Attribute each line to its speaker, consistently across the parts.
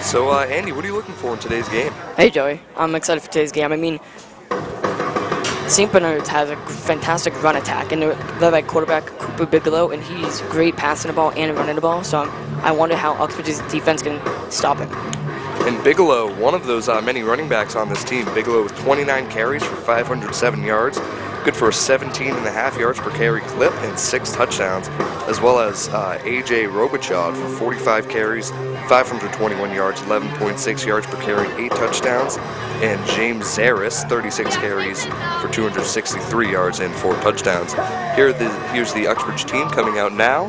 Speaker 1: So, Andy, what are you looking for in today's game?
Speaker 2: Hey, Joey. I'm excited for today's game. I mean, St. Bernards has a fantastic run attack, and they're led by quarterback Cooper Bigelow, and he's great passing the ball and running the ball, so I wonder how Uxbridge's defense can stop him.
Speaker 1: And Bigelow, one of those many running backs on this team, Bigelow with 29 carries for 507 yards, good for a 17.5 yards per carry clip and 6 touchdowns, as well as A.J. Robichaud for 45 carries, 521 yards, 11.6 yards per carry, 8 touchdowns, and James Zaris, 36 carries for 263 yards and 4 touchdowns. Here's the Uxbridge team coming out now.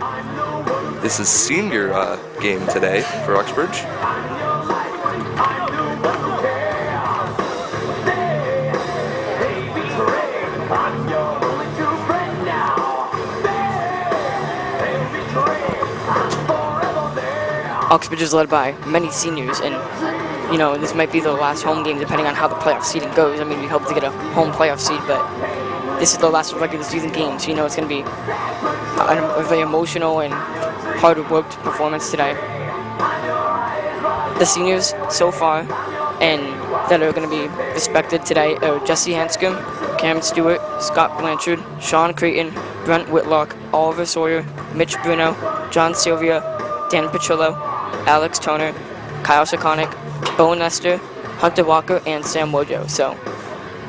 Speaker 1: This is senior game today for Uxbridge.
Speaker 2: Uxbridge is led by many seniors, and this might be the last home game depending on how the playoff seeding goes. I mean, we hope to get a home playoff seed, but this is the last regular season game, so it's going to be a very emotional and hard-worked performance today. The seniors so far and that are going to be respected today are Jesse Hanscom, Cam Stewart, Scott Blanchard, Sean Creighton, Brent Whitlock, Oliver Sawyer, Mitch Bruno, John Sylvia, Dan Petrillo, Alex Toner, Kyle Sakonic, Bo Nestor, Hunter Walker, and Sam Wojo. So,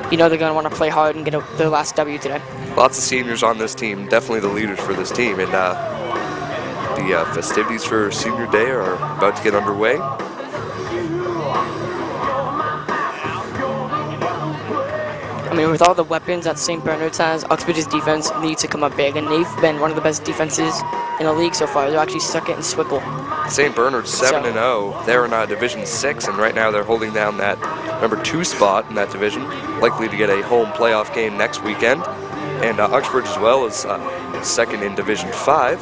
Speaker 2: they're going to want to play hard and get their last W today.
Speaker 1: Lots of seniors on this team, definitely the leaders for this team. And the festivities for senior day are about to get underway.
Speaker 2: I mean, with all the weapons that St. Bernards has, Uxbridge's defense needs to come up big, and they've been one of the best defenses in the league so far. They're actually second in Swickle.
Speaker 1: St. Bernards 7-0. They're in Division 6, and right now they're holding down that number 2 spot in that division, likely to get a home playoff game next weekend. And Uxbridge as well is second in Division 5.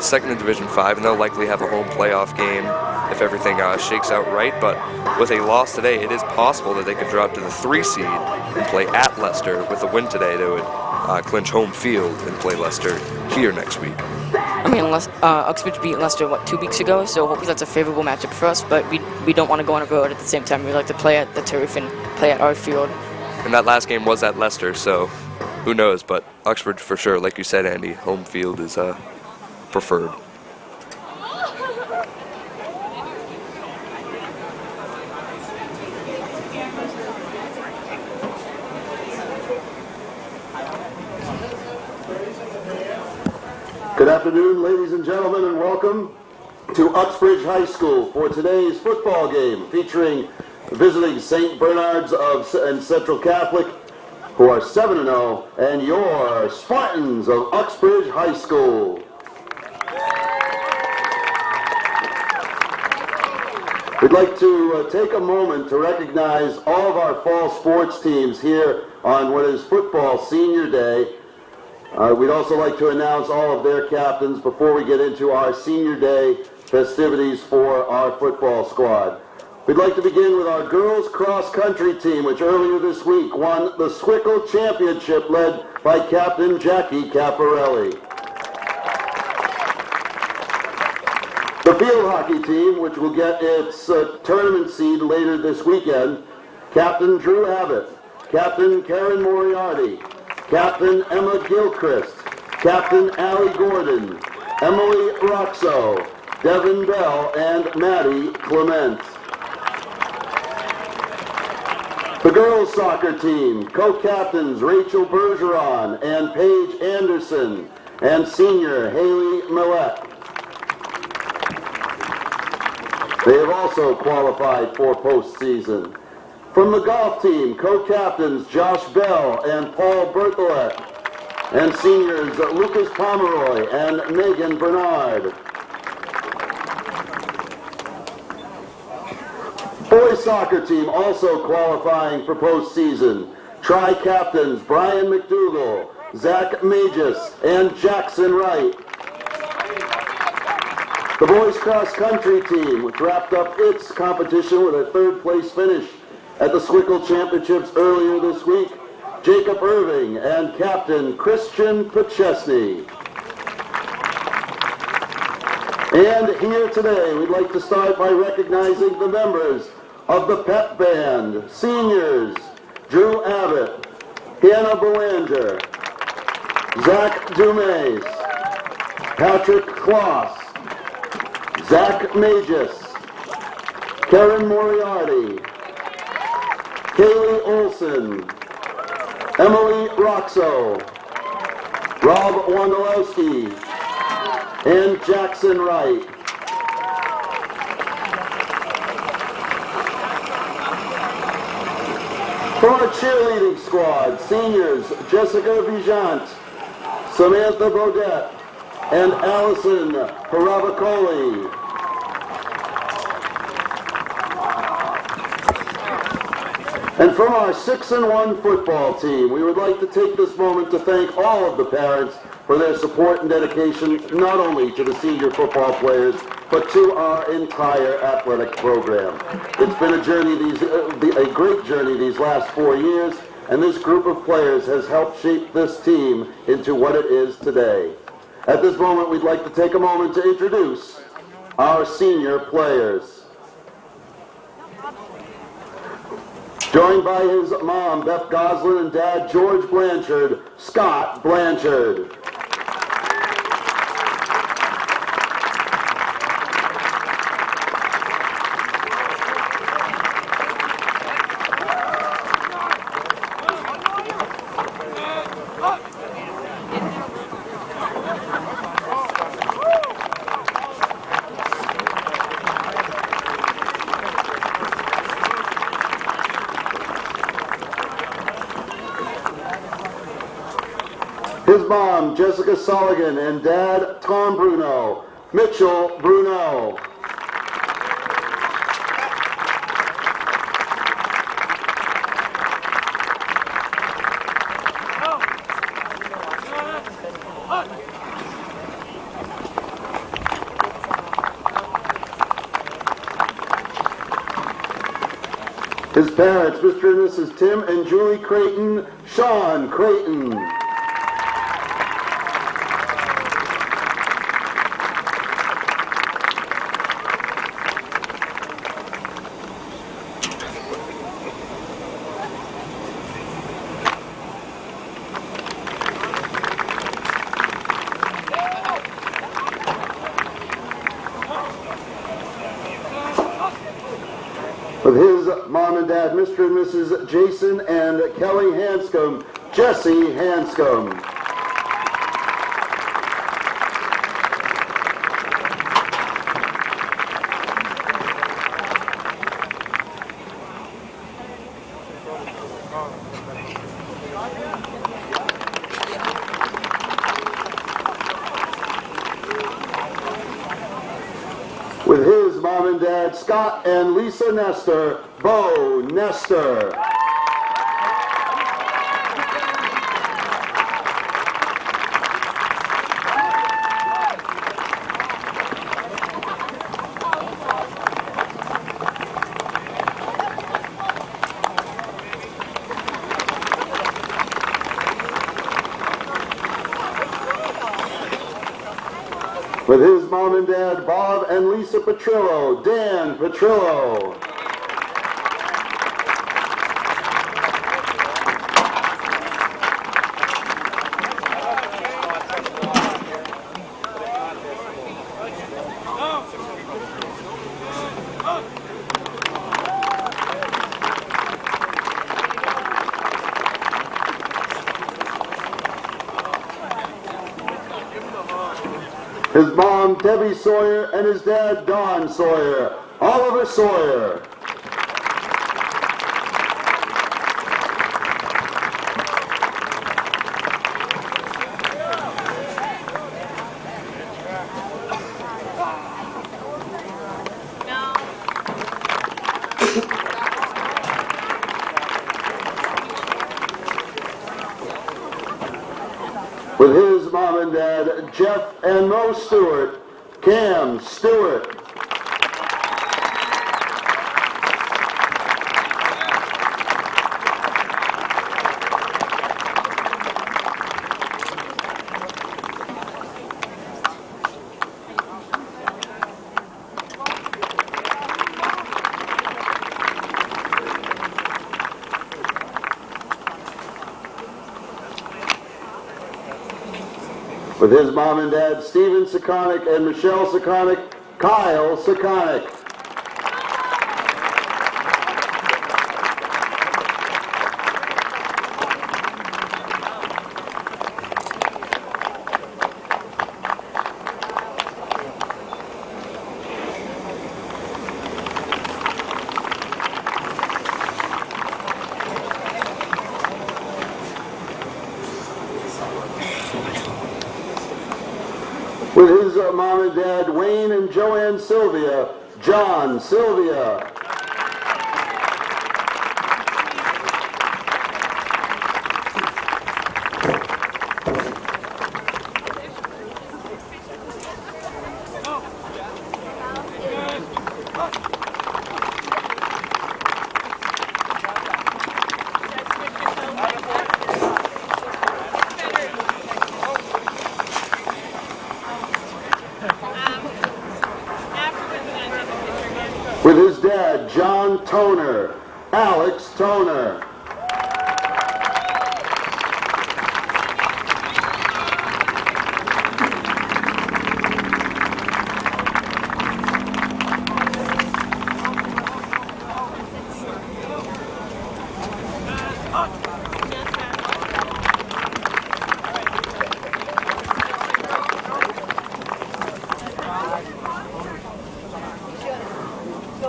Speaker 1: Second in Division 5, and they'll likely have a home playoff game if everything shakes out right. But with a loss today, it is possible that they could drop to the 3 seed and play at Leicester. With a win today, they would clinch home field and play Leicester here next week.
Speaker 2: I mean, Uxbridge beat Leicester, 2 weeks ago, so hopefully that's a favorable matchup for us, but we don't want to go on a road at the same time. We like to play at the turf and play at our field.
Speaker 1: And that last game was at Leicester, so who knows, but Uxbridge for sure, like you said, Andy, home field is preferred.
Speaker 3: Good afternoon, ladies and gentlemen, and welcome to Uxbridge High School for today's football game featuring visiting St. Bernards and Central Catholic, who are 7-0, and your Spartans of Uxbridge High School. We'd like to take a moment to recognize all of our fall sports teams here on what is Football Senior Day. We'd also like to announce all of their captains before we get into our Senior Day festivities for our football squad. We'd like to begin with our girls cross country team, which earlier this week won the Swickle Championship, led by Captain Jackie Caparelli. The field hockey team, which will get its tournament seed later this weekend, Captain Drew Abbott, Captain Karen Moriarty, Captain Emma Gilchrist, Captain Allie Gordon, Emily Roxo, Devin Bell, and Maddie Clement. The girls soccer team, co-captains Rachel Bergeron and Paige Anderson, and senior Haley Millett. They have also qualified for postseason. From the golf team, co-captains Josh Bell and Paul Bertholet, and seniors Lucas Pomeroy and Megan Bernard. Boys soccer team also qualifying for postseason. Tri-captains Brian McDougall, Zach Magis, and Jackson Wright. The boys cross country team, which wrapped up its competition with a 3rd place finish at the Swickle Championships earlier this week, Jacob Irving and Captain Christian Pachesny. And here today, we'd like to start by recognizing the members of the pep band, seniors, Drew Abbott, Hannah Belanger, Zach Dumays, Patrick Kloss, Zach Magis, Karen Moriarty, Kaylee Olson, Emily Roxo, Rob Wondolowski, and Jackson Wright. From our cheerleading squad, seniors Jessica Vijant, Samantha Bodette, and Allison Paravicoli. And from our 6-1 football team, we would like to take this moment to thank all of the parents for their support and dedication, not only to the senior football players, but to our entire athletic program. It's been a great journey these last 4 years, and this group of players has helped shape this team into what it is today. At this moment, we'd like to take a moment to introduce our senior players. Joined by his mom, Beth Goslin, and dad, George Blanchard, Scott Blanchard. His mom, Jessica Sullivan, and dad, Tom Bruno, Mitchell Bruno. His parents, Mr. and Mrs. Tim and Julie Creighton, Sean Creighton. With his mom and dad, Mr. and Mrs. Jason and Kelly Hanscom, Jesse Hanscom. With his mom and dad, Scott and Lisa Nestor, Bo Nestor. With his mom and dad, Bob and Lisa Petrillo, Dan Petrillo. His mom, Debbie Sawyer, and his dad, Don Sawyer, Oliver Sawyer. With his mom and dad, Jeff and Mo Stewart, Cam Stewart. With his mom and dad, Stephen Sekonic and Michelle Sekonic, Kyle Sekonic. With his mom and dad, Wayne and Joanne Sylvia, John Sylvia. With his dad, John Toner, Alex Toner.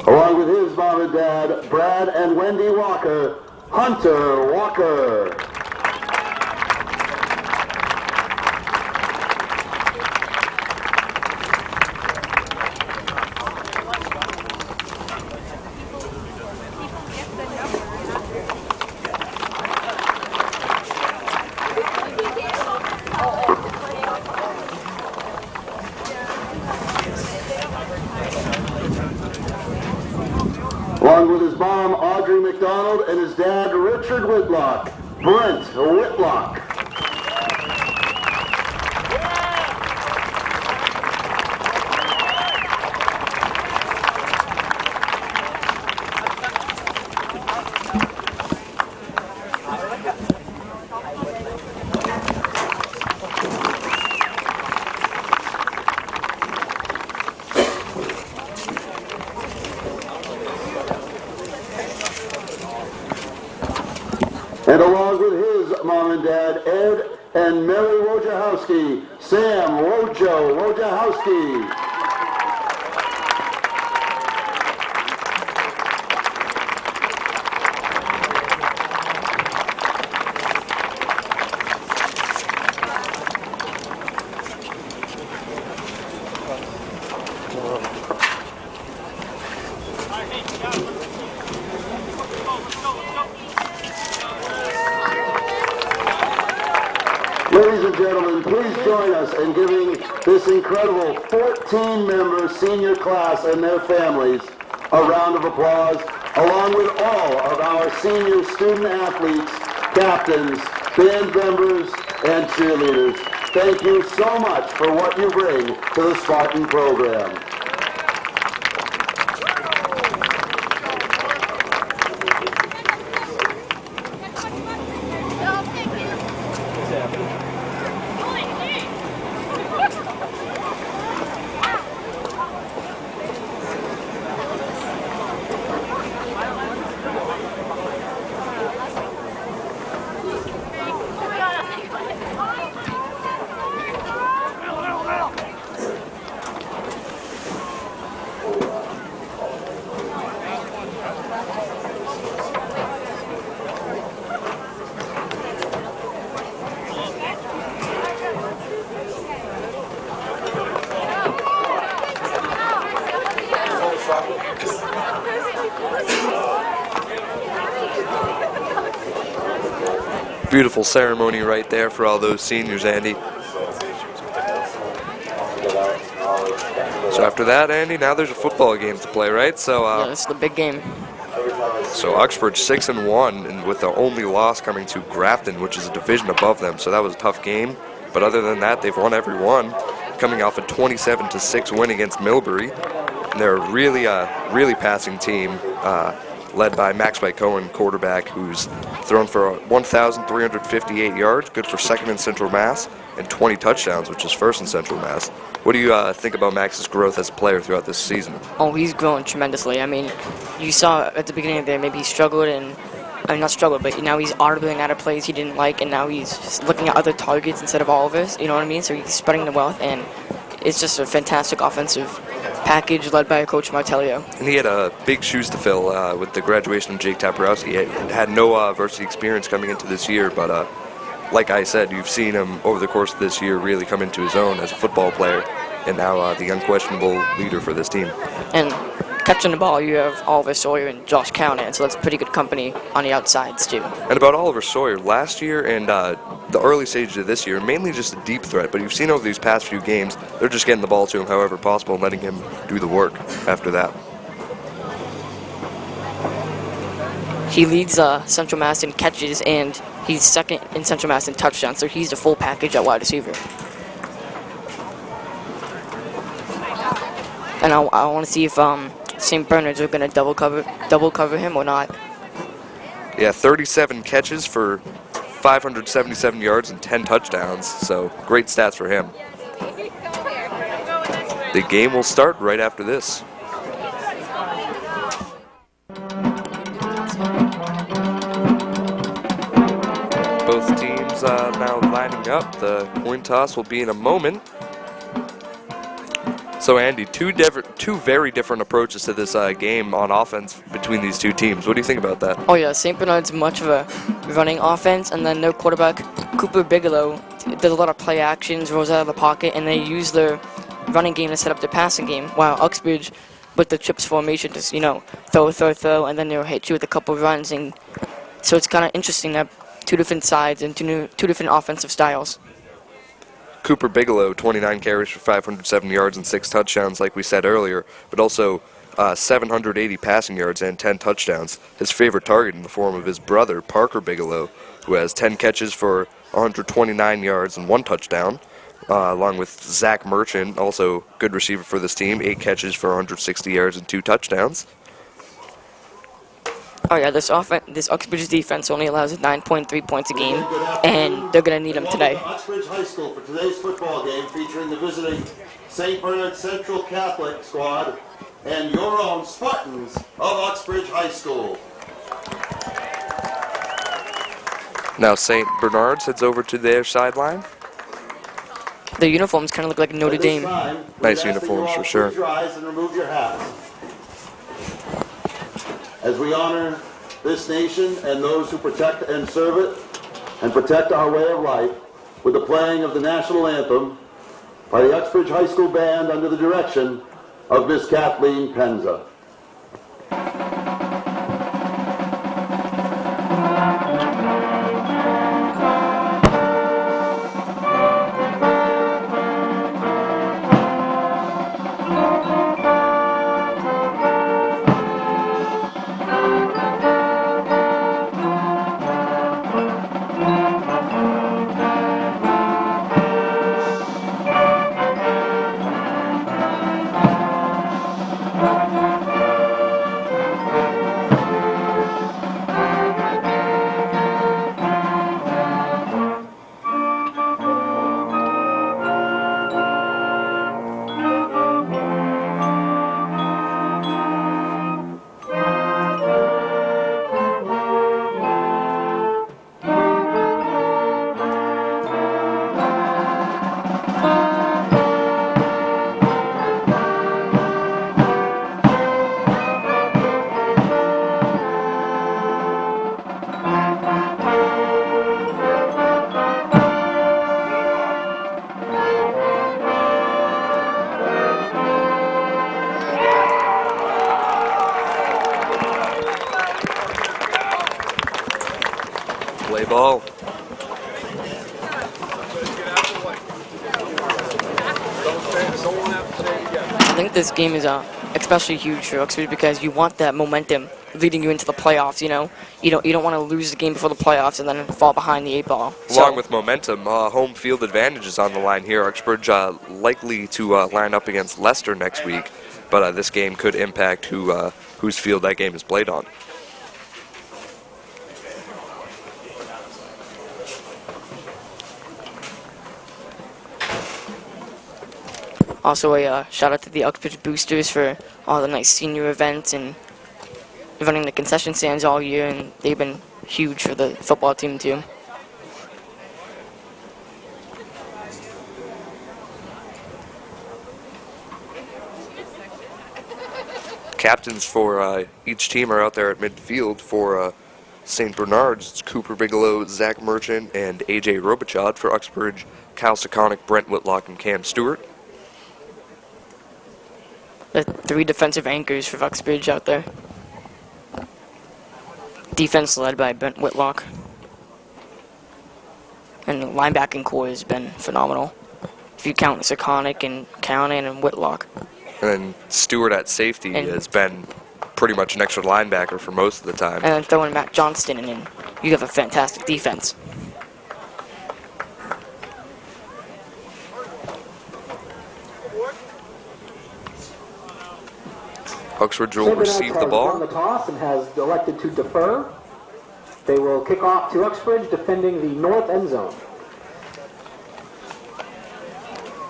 Speaker 3: Along with his mom and dad, Brad and Wendy Walker, Hunter Walker. Along with his mom, Audrey McDonald, and his dad, Richard Whitlock, Brent Whitlock. And along with his mom and dad, Ed and Mary Wojciechowski, Sam Wojciechowski. Ladies and gentlemen, please join us in giving this incredible 14-member senior class and their families a round of applause, along with all of our senior student athletes, captains, band members, and cheerleaders. Thank you so much for what you bring to the Spartan program.
Speaker 1: Beautiful ceremony right there for all those seniors, Andy. So after that, Andy, now there's a football game to play, right? So
Speaker 2: Yeah, that's the big game.
Speaker 1: so Uxbridge 6-1, and with the only loss coming to Grafton, which is a division above them. So that was a tough game. But other than that, they've won every one, coming off a 27-6 win against Millbury. And they're a really passing team. led by Max Cohen, quarterback, who's thrown for 1,358 yards, good for second in Central Mass, and 20 touchdowns, which is first in Central Mass. What do you think about Max's growth as a player throughout this season?
Speaker 2: Oh, he's grown tremendously. I mean, you saw at the beginning of the year, maybe he struggled not struggled, but now he's audibling out of plays he didn't like, and now he's looking at other targets instead of all of us, you know what I mean? So he's spreading the wealth, and it's just a fantastic offensive package led by Coach Martellio.
Speaker 1: And he had big shoes to fill with the graduation of Jake Taparowski. He had no varsity experience coming into this year, but like I said, you've seen him over the course of this year really come into his own as a football player, and now the unquestionable leader for this team.
Speaker 2: And catching the ball, you have Oliver Sawyer and Josh Callahan, so that's pretty good company on the outsides, too.
Speaker 1: And about Oliver Sawyer, last year and the early stages of this year, mainly just a deep threat, but you've seen over these past few games, they're just getting the ball to him however possible and letting him do the work after that.
Speaker 2: He leads Central Mass in catches, and he's second in Central Mass in touchdowns, so he's the full package at wide receiver. And I want to see if St. Bernards are going to double cover him or not.
Speaker 1: Yeah, 37 catches for 577 yards and 10 touchdowns, so great stats for him. The game will start right after this. Both teams now lining up. The coin toss will be in a moment. So Andy, two very different approaches to this game on offense between these two teams. What do you think about that?
Speaker 2: Oh yeah, St. Bernard's much of a running offense, and then their quarterback, Cooper Bigelow, does a lot of play actions, rolls out of the pocket, and they use their running game to set up their passing game, while Uxbridge, with the trips formation, just, throw, and then they'll hit you with a couple runs, and so it's kind of interesting that two different sides and two different offensive styles.
Speaker 1: Cooper Bigelow, 29 carries for 507 yards and 6 touchdowns, like we said earlier, but also 780 passing yards and 10 touchdowns. His favorite target in the form of his brother, Parker Bigelow, who has 10 catches for 129 yards and 1 touchdown, along with Zach Merchant, also good receiver for this team, 8 catches for 160 yards and 2 touchdowns.
Speaker 2: Oh yeah, this Uxbridge defense only allows 9.3 points a game, and they're going to need them today.
Speaker 3: Uxbridge High School for today's football game featuring the visiting St. Bernards Central Catholic squad and your own Spartans of Uxbridge High School.
Speaker 1: Now St. Bernards heads over to their sideline.
Speaker 2: The uniforms kind of look like Notre Dame.
Speaker 1: Nice uniforms for sure.
Speaker 3: Please rise and remove your hats. As we honor this nation and those who protect and serve it and protect our way of life with the playing of the national anthem by the Uxbridge High School Band under the direction of Miss Kathleen Penza.
Speaker 1: Play ball.
Speaker 2: I think this game is especially huge for Uxbridge because you want that momentum leading you into the playoffs. You don't want to lose the game before the playoffs and then fall behind the 8-ball.
Speaker 1: Along with momentum, home field advantage is on the line here. Uxbridge likely to line up against Leicester next week, but this game could impact whose field that game is played on.
Speaker 2: Also, a shout out to the Uxbridge Boosters for all the nice senior events and running the concession stands all year, and they've been huge for the football team too.
Speaker 1: Captains for each team are out there at midfield. For St. Bernards, it's Cooper Bigelow, Zach Merchant, and AJ Robichaud. For Uxbridge, Kyle Sekonic, Brent Whitlock, and Cam Stewart.
Speaker 2: The 3 defensive anchors for Uxbridge out there. Defense led by Brent Whitlock. And the linebacking core has been phenomenal. If you count Sekonic and Callanan and Whitlock.
Speaker 1: And then Stewart at safety has been pretty much an extra linebacker for most of the time.
Speaker 2: And then throwing Matt Johnston in, you have a fantastic defense.
Speaker 1: Uxbridge will receive the ball.
Speaker 4: On the toss and has elected to defer. They will kick off to Uxbridge, defending the north end zone.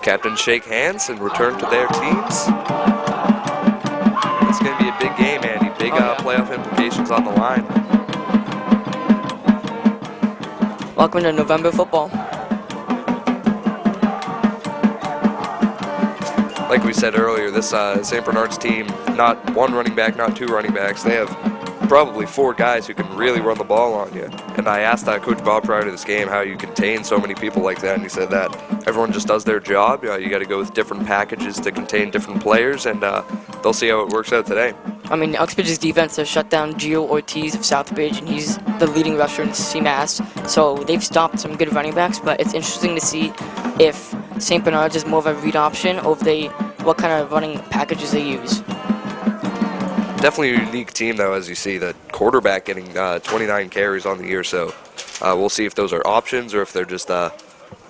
Speaker 1: Captains shake hands and return to their teams. It's going to be a big game, Andy. Big playoff implications on the line.
Speaker 2: Welcome to November football.
Speaker 1: Like we said earlier, this St. Bernards team, not 1 running back, not 2 running backs. They have probably 4 guys who can really run the ball on you. And I asked Coach Bob prior to this game how you contain so many people like that, and he said that everyone just does their job. You got to go with different packages to contain different players, and they'll see how it works out today.
Speaker 2: I mean, Uxbridge's defense has shut down Gio Ortiz of Southbridge, and he's the leading rusher in CMAS. So they've stopped some good running backs, but it's interesting to see if St. Bernards is more of a read option or if what kind of running packages they use.
Speaker 1: Definitely a unique team, though, as you see. The quarterback getting 29 carries on the year, so we'll see if those are options or if they're just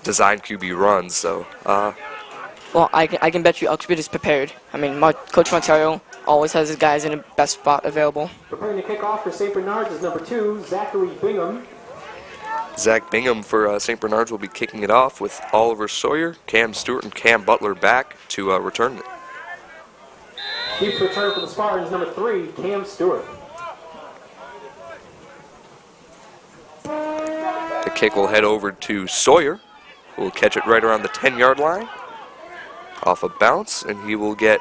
Speaker 1: designed QB runs. So,
Speaker 2: well, I can bet you Uxbridge is prepared. I mean, Coach Montario always has his guys in the best spot available.
Speaker 4: Preparing to kick off for St. Bernards is number 2, Zachary Bingham.
Speaker 1: Zach Bingham for St. Bernards will be kicking it off with Oliver Sawyer, Cam Stewart, and Cam Butler back to return it.
Speaker 4: Keeps return for the Spartans, number 3, Cam Stewart.
Speaker 1: The kick will head over to Sawyer, who will catch it right around the 10-yard line. Off a bounce, and he will get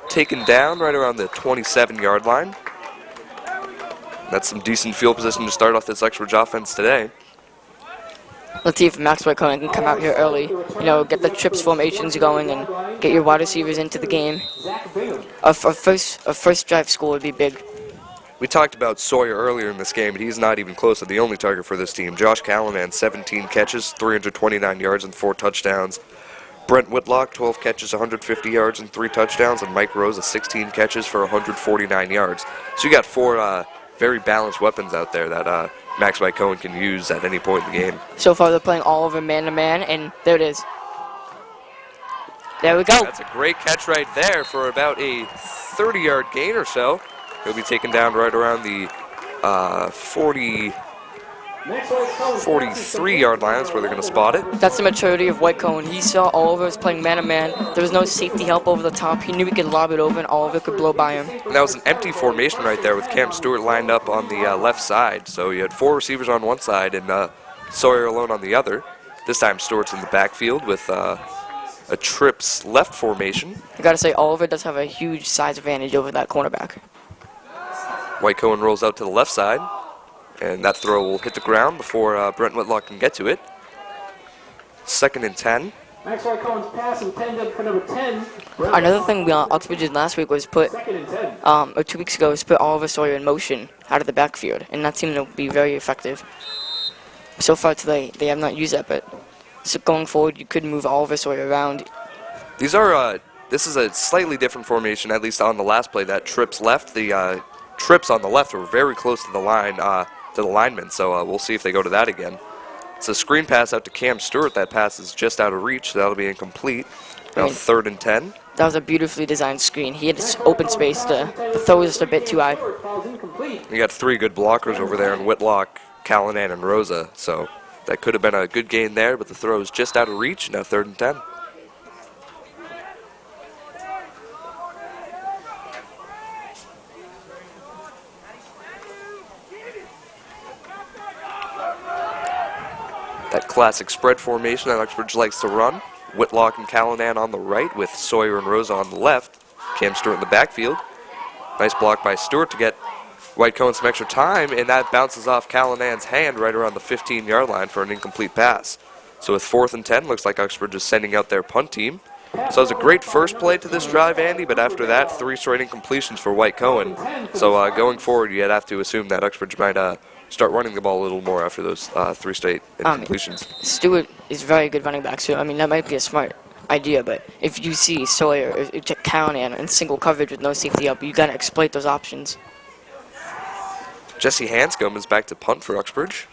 Speaker 1: taken down right around the 27-yard line. That's some decent field position to start off this Uxbridge offense today.
Speaker 2: Let's see if Max Whitecoin can come out here early, get the trips formations going and get your wide receivers into the game. A first drive score would be big.
Speaker 1: We talked about Sawyer earlier in this game, but he's not even close to the only target for this team. Josh Callanan, 17 catches, 329 yards, and 4 touchdowns. Brent Whitlock, 12 catches, 150 yards, and 3 touchdowns. And Mike Rosa, 16 catches for 149 yards. So you got 4 very balanced weapons out there that Max White-Cohen can use at any point in the game.
Speaker 2: So far, they're playing all over man-to-man, and there it is. There we go.
Speaker 1: That's a great catch right there for about a 30-yard gain or so. He'll be taken down right around the 43-yard line. That's where they're going to spot it.
Speaker 2: That's the maturity of White-Cohen. He saw Oliver was playing man-to-man. There was no safety help over the top. He knew he could lob it over, and Oliver could blow by him.
Speaker 1: And that was an empty formation right there with Cam Stewart lined up on the left side. So you had 4 receivers on one side and Sawyer alone on the other. This time Stewart's in the backfield with a trips left formation.
Speaker 2: I got to say, Oliver does have a huge size advantage over that cornerback.
Speaker 1: White-Cohen rolls out to the left side, and that throw will hit the ground before Brent Whitlock can get to it. 2nd and 10.
Speaker 4: Max White-Cohen's pass intended for number 10.
Speaker 2: Another thing Uxbridge did last week was put,
Speaker 4: 2nd and 10.
Speaker 2: or 2 weeks ago, was put Oliver Sawyer in motion out of the backfield, and that seemed to be very effective. So far today, they have not used that, but so going forward, you could move Oliver Sawyer around.
Speaker 1: These are, this is a slightly different formation, at least on the last play. That trips left, the trips on the left were very close to the line, to the lineman, so we'll see if they go to that again. It's a screen pass out to Cam Stewart. That pass is just out of reach, so that'll be incomplete. Now 3rd and 10.
Speaker 2: That was a beautifully designed screen. He had open space. The throw was just a bit too high.
Speaker 1: You got 3 good blockers over there in Whitlock, Callanan, and Rosa, so that could have been a good gain there, but the throw is just out of reach. Now 3rd and 10. That classic spread formation that Uxbridge likes to run. Whitlock and Callanan on the right with Sawyer and Rosa on the left. Cam Stewart in the backfield. Nice block by Stewart to get White Cohen some extra time, and that bounces off Callanan's hand right around the 15-yard line for an incomplete pass. So with 4th and 10, looks like Uxbridge is sending out their punt team. So it was a great first play to this drive, Andy, but after that, 3 straight incompletions for White Cohen. So going forward, you'd have to assume that Uxbridge might start running the ball a little more after those 3 straight incompletions.
Speaker 2: Stewart is a very good running back, so I mean that might be a smart idea. But if you see Sawyer or Callanan in single coverage with no safety up, you gotta exploit those options.
Speaker 1: Jesse Hanscom is back to punt for Uxbridge.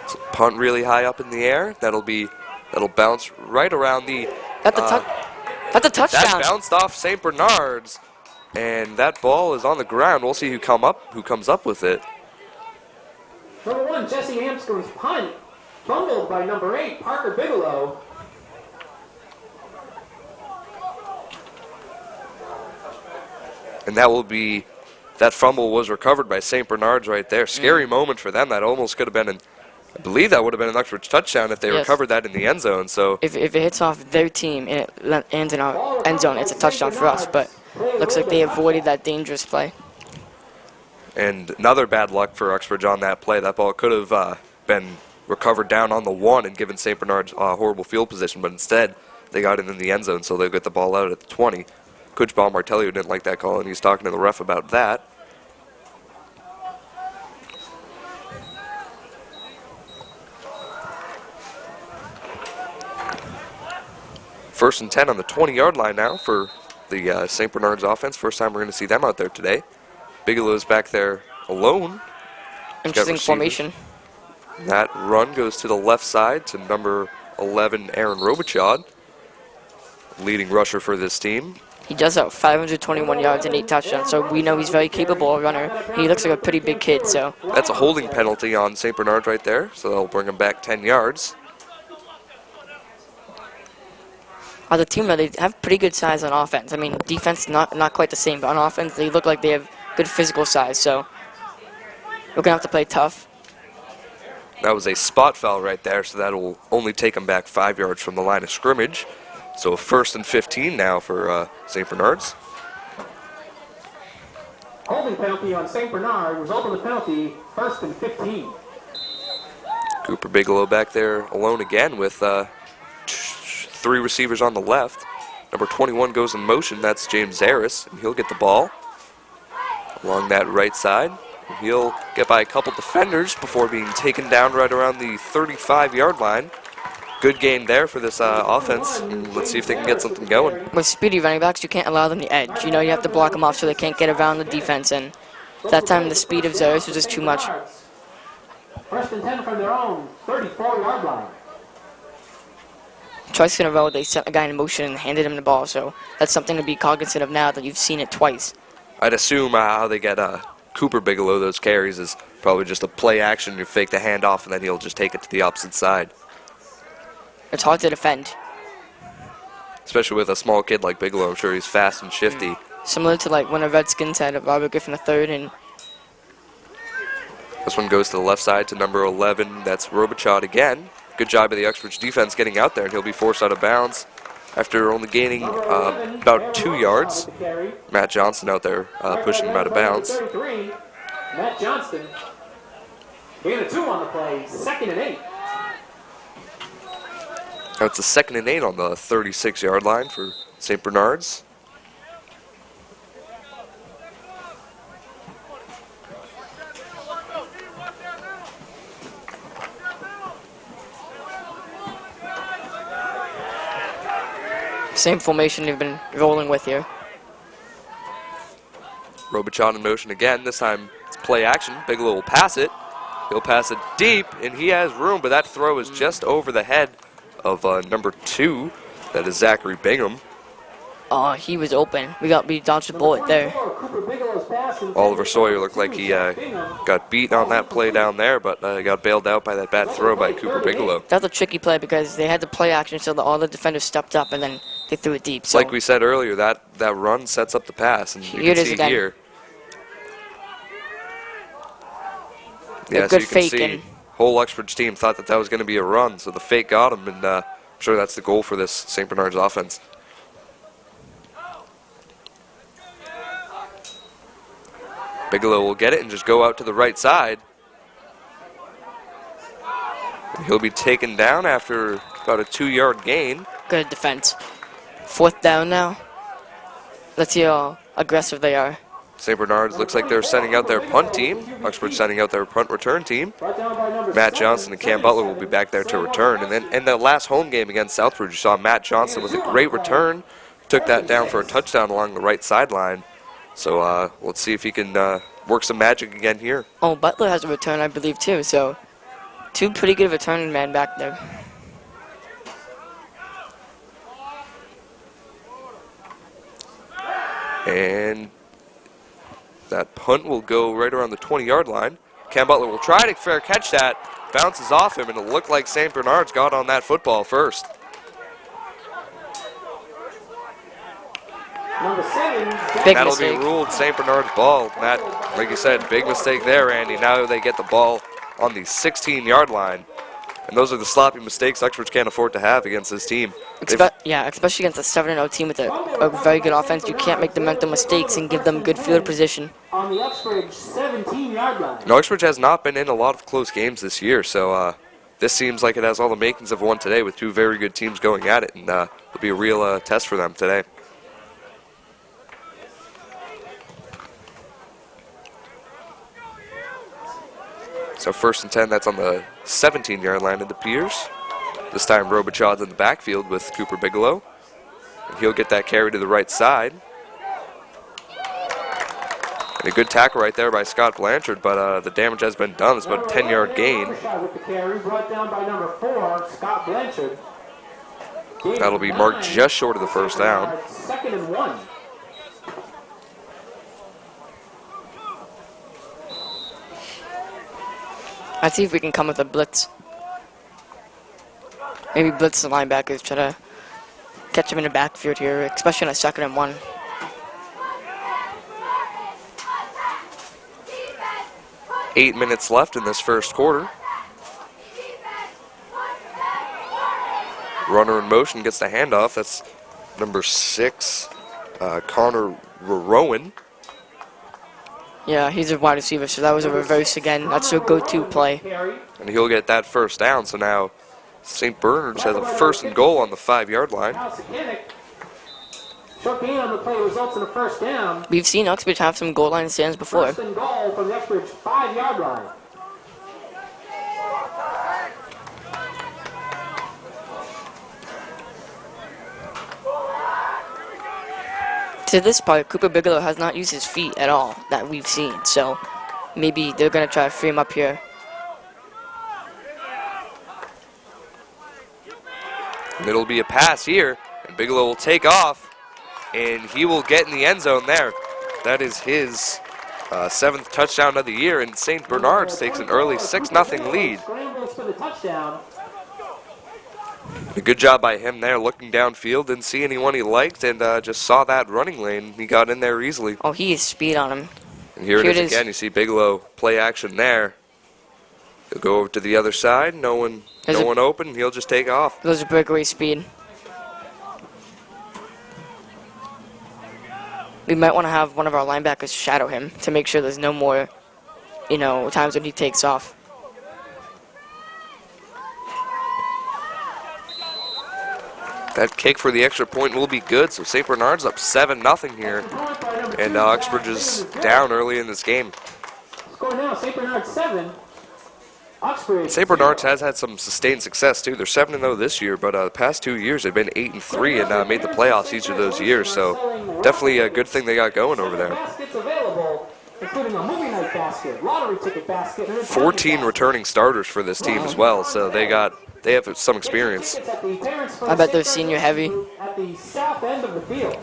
Speaker 1: So punt really high up in the air. That'll bounce right around the.
Speaker 2: That's a touchdown.
Speaker 1: That bounced off St. Bernards. And that ball is on the ground. We'll see who comes up with it.
Speaker 4: Number 1, Jesse Hanscom's punt, fumbled by number 8, Parker Bigelow.
Speaker 1: And that fumble was recovered by St. Bernards right there. Scary moment for them. That almost could have been I believe that would have been an Uxbridge touchdown if they recovered that in the end zone. So
Speaker 2: if it hits off their team and it ends in our end zone, it's a touchdown for us. But looks like they avoided that dangerous play.
Speaker 1: And another bad luck for Uxbridge on that play. That ball could have been recovered down on the 1 and given St. Bernards horrible field position, but instead they got it in the end zone, so they'll get the ball out at the 20. Coach Bob Martellio didn't like that call, and he's talking to the ref about that. First and 10 on the 20-yard line now for the St. Bernards offense. First time we're going to see them out there today. Bigelow's back there alone.
Speaker 2: Interesting formation.
Speaker 1: That run goes to the left side to number 11, Aaron Robichaud, leading rusher for this team.
Speaker 2: He does have 521 yards and 8 touchdowns, so we know he's very capable runner. He looks like a pretty big kid, so.
Speaker 1: That's a holding penalty on St. Bernards right there, so they'll bring him back 10 yards.
Speaker 2: As a team, they have pretty good size on offense. I mean, defense not quite the same, but on offense, they look like they have good physical size, so we're going to have to play tough.
Speaker 1: That was a spot foul right there, so that'll only take them back 5 yards from the line of scrimmage. So 1st and 15 now for St. Bernards.
Speaker 4: Holding penalty on St. Bernard. Result of the penalty, 1st and 15.
Speaker 1: Cooper Bigelow back there alone again with 3 receivers on the left. Number 21 goes in motion. That's James Zaris, and he'll get the ball along that right side. He'll get by a couple defenders before being taken down right around the 35-yard line. Good game there for this offense. And let's see if they can get something going.
Speaker 2: With speedy running backs, you can't allow them the edge. You know, you have to block them off so they can't get around the defense. And that time, the speed of Zaris was just too much.
Speaker 4: 1st and 10 from their own 34-yard line.
Speaker 2: Twice in a row, they sent a guy in motion and handed him the ball. So that's something to be cognizant of now that you've seen it twice.
Speaker 1: I'd assume how they get Cooper Bigelow those carries is probably just a play action. You fake the handoff, and then he'll just take it to the opposite side.
Speaker 2: It's hard to defend.
Speaker 1: Especially with a small kid like Bigelow. I'm sure he's fast and shifty.
Speaker 2: Similar to like when the Redskins had Robert Griffin III, and
Speaker 1: this one goes to the left side to number 11. That's Robichaud again. Good job by the Uxbridge defense getting out there, and he'll be forced out of bounds after only gaining about 2 yards. Matt Johnson out there pushing him out of bounds.
Speaker 4: Matt Johnston. Gain of 2 on the play, 2nd and 8.
Speaker 1: Now it's a 2nd and 8 on the 36-yard line for St. Bernards.
Speaker 2: same formation they've been rolling with here.
Speaker 1: Robichaud in motion again. This time it's play action. Bigelow will pass it. He'll pass it deep, and he has room, but that throw is just over the head of number 2. That is Zachary Bingham.
Speaker 2: Oh, he was open. We dodged the bullet there.
Speaker 1: Oliver Sawyer looked like he got beaten on that play down there, but got bailed out by that bad throw by Cooper Bigelow.
Speaker 2: That was a tricky play because they had the play action, so all the defenders stepped up, and then they threw it deep. So
Speaker 1: Like we said earlier, that run sets up the pass, and you can see here.
Speaker 2: a good fake, and
Speaker 1: whole Uxbridge team thought that was going to be a run, so the fake got him, and I'm sure that's the goal for this St. Bernards offense. Bigelow will get it and just go out to the right side. And he'll be taken down after about a 2-yard gain.
Speaker 2: Good defense. 4th down now. Let's see how aggressive they are.
Speaker 1: St. Bernards looks like they're sending out their punt team. Uxbridge sending out their punt return team. Matt Johnson and Cam Butler will be back there to return. And then in the last home game against Southbridge, you saw Matt Johnson with a great return. Took that down for a touchdown along the right sideline. So let's see if he can work some magic again here.
Speaker 2: Oh, Butler has a return, I believe, too. So 2 pretty good returning men back there.
Speaker 1: And that punt will go right around the 20-yard line. Cam Butler will try to fair catch that. Bounces off him, and it looked like St. Bernards got on that football first.
Speaker 4: Number 7,
Speaker 1: That'll
Speaker 2: mistake.
Speaker 1: be ruled St. Bernard's ball. Matt, like you said, big mistake there, Andy. Now they get the ball on the 16-yard line. And those are the sloppy mistakes Uxbridge can't afford to have against this team.
Speaker 2: Yeah, especially against a 7-0 team with a very good offense. You can't make the mental mistakes and give them good field position.
Speaker 4: on the Uxbridge 17-yard line.
Speaker 1: Now, Uxbridge has not been in a lot of close games this year, so this seems like it has all the makings of one today with 2 very good teams going at it, and it'll be a real test for them today. So 1st and 10, that's on the 17-yard line, it appears. This time Robichaud's in the backfield with Cooper Bigelow. And he'll get that carry to the right side. And a good tackle right there by Scott Blanchard, but the damage has been done. It's about a 10-yard gain.
Speaker 4: With the carry brought down by number 4, Scott Blanchard.
Speaker 1: That'll be marked just short of the 1st down.
Speaker 4: 2nd and 1.
Speaker 2: Let's see if we can come with a blitz. Maybe blitz the linebackers, try to catch him in the backfield here, especially on a 2nd and 1.
Speaker 1: Eight minutes left in this first quarter. Runner in motion gets the handoff. That's number 6, Connor Rowan.
Speaker 2: Yeah, he's a wide receiver, so that was a reverse again. That's a go-to play.
Speaker 1: And he'll get that 1st down, so now St. Bernards has a 1st and goal on the 5-yard line.
Speaker 4: Short gain on the play results in a 1st down.
Speaker 2: We've seen Uxbridge have some goal line stands before.
Speaker 4: 1st and goal from the Uxbridge 5-yard line.
Speaker 2: To this part, Cooper Bigelow has not used his feet at all that we've seen, so maybe they're going to try to free him up here.
Speaker 1: And it'll be a pass here, and Bigelow will take off, and he will get in the end zone there. That is his 7th touchdown of the year, and St. Bernards takes an early 6-0 lead.
Speaker 4: Scrambles for the touchdown.
Speaker 1: A good job by him there, looking downfield, didn't see anyone he liked, and just saw that running lane. He got in there easily.
Speaker 2: Oh, he has speed on him.
Speaker 1: And here it is again. You see Bigelow play action there. He'll go over to the other side. No one open. He'll just take off.
Speaker 2: Those are breakaway speed. We might want to have one of our linebackers shadow him to make sure there's no more, times when he takes off.
Speaker 1: That kick for the extra point will be good, so St. Bernards up 7-0 here. And Uxbridge is down early in this game.
Speaker 4: Score now, St. Bernards 7. Uxbridge.
Speaker 1: St. Bernards has had some sustained success too. They're 7-0 this year, but the past 2 years they've been 8-3 and made the playoffs each of those years. So definitely a good thing they got going over there.
Speaker 4: Baskets available, including a movie night basket, lottery ticket basket, and a
Speaker 1: 14 returning starters for this team as well, so they have some experience.
Speaker 2: I bet they're senior heavy.
Speaker 4: At the south end of the field.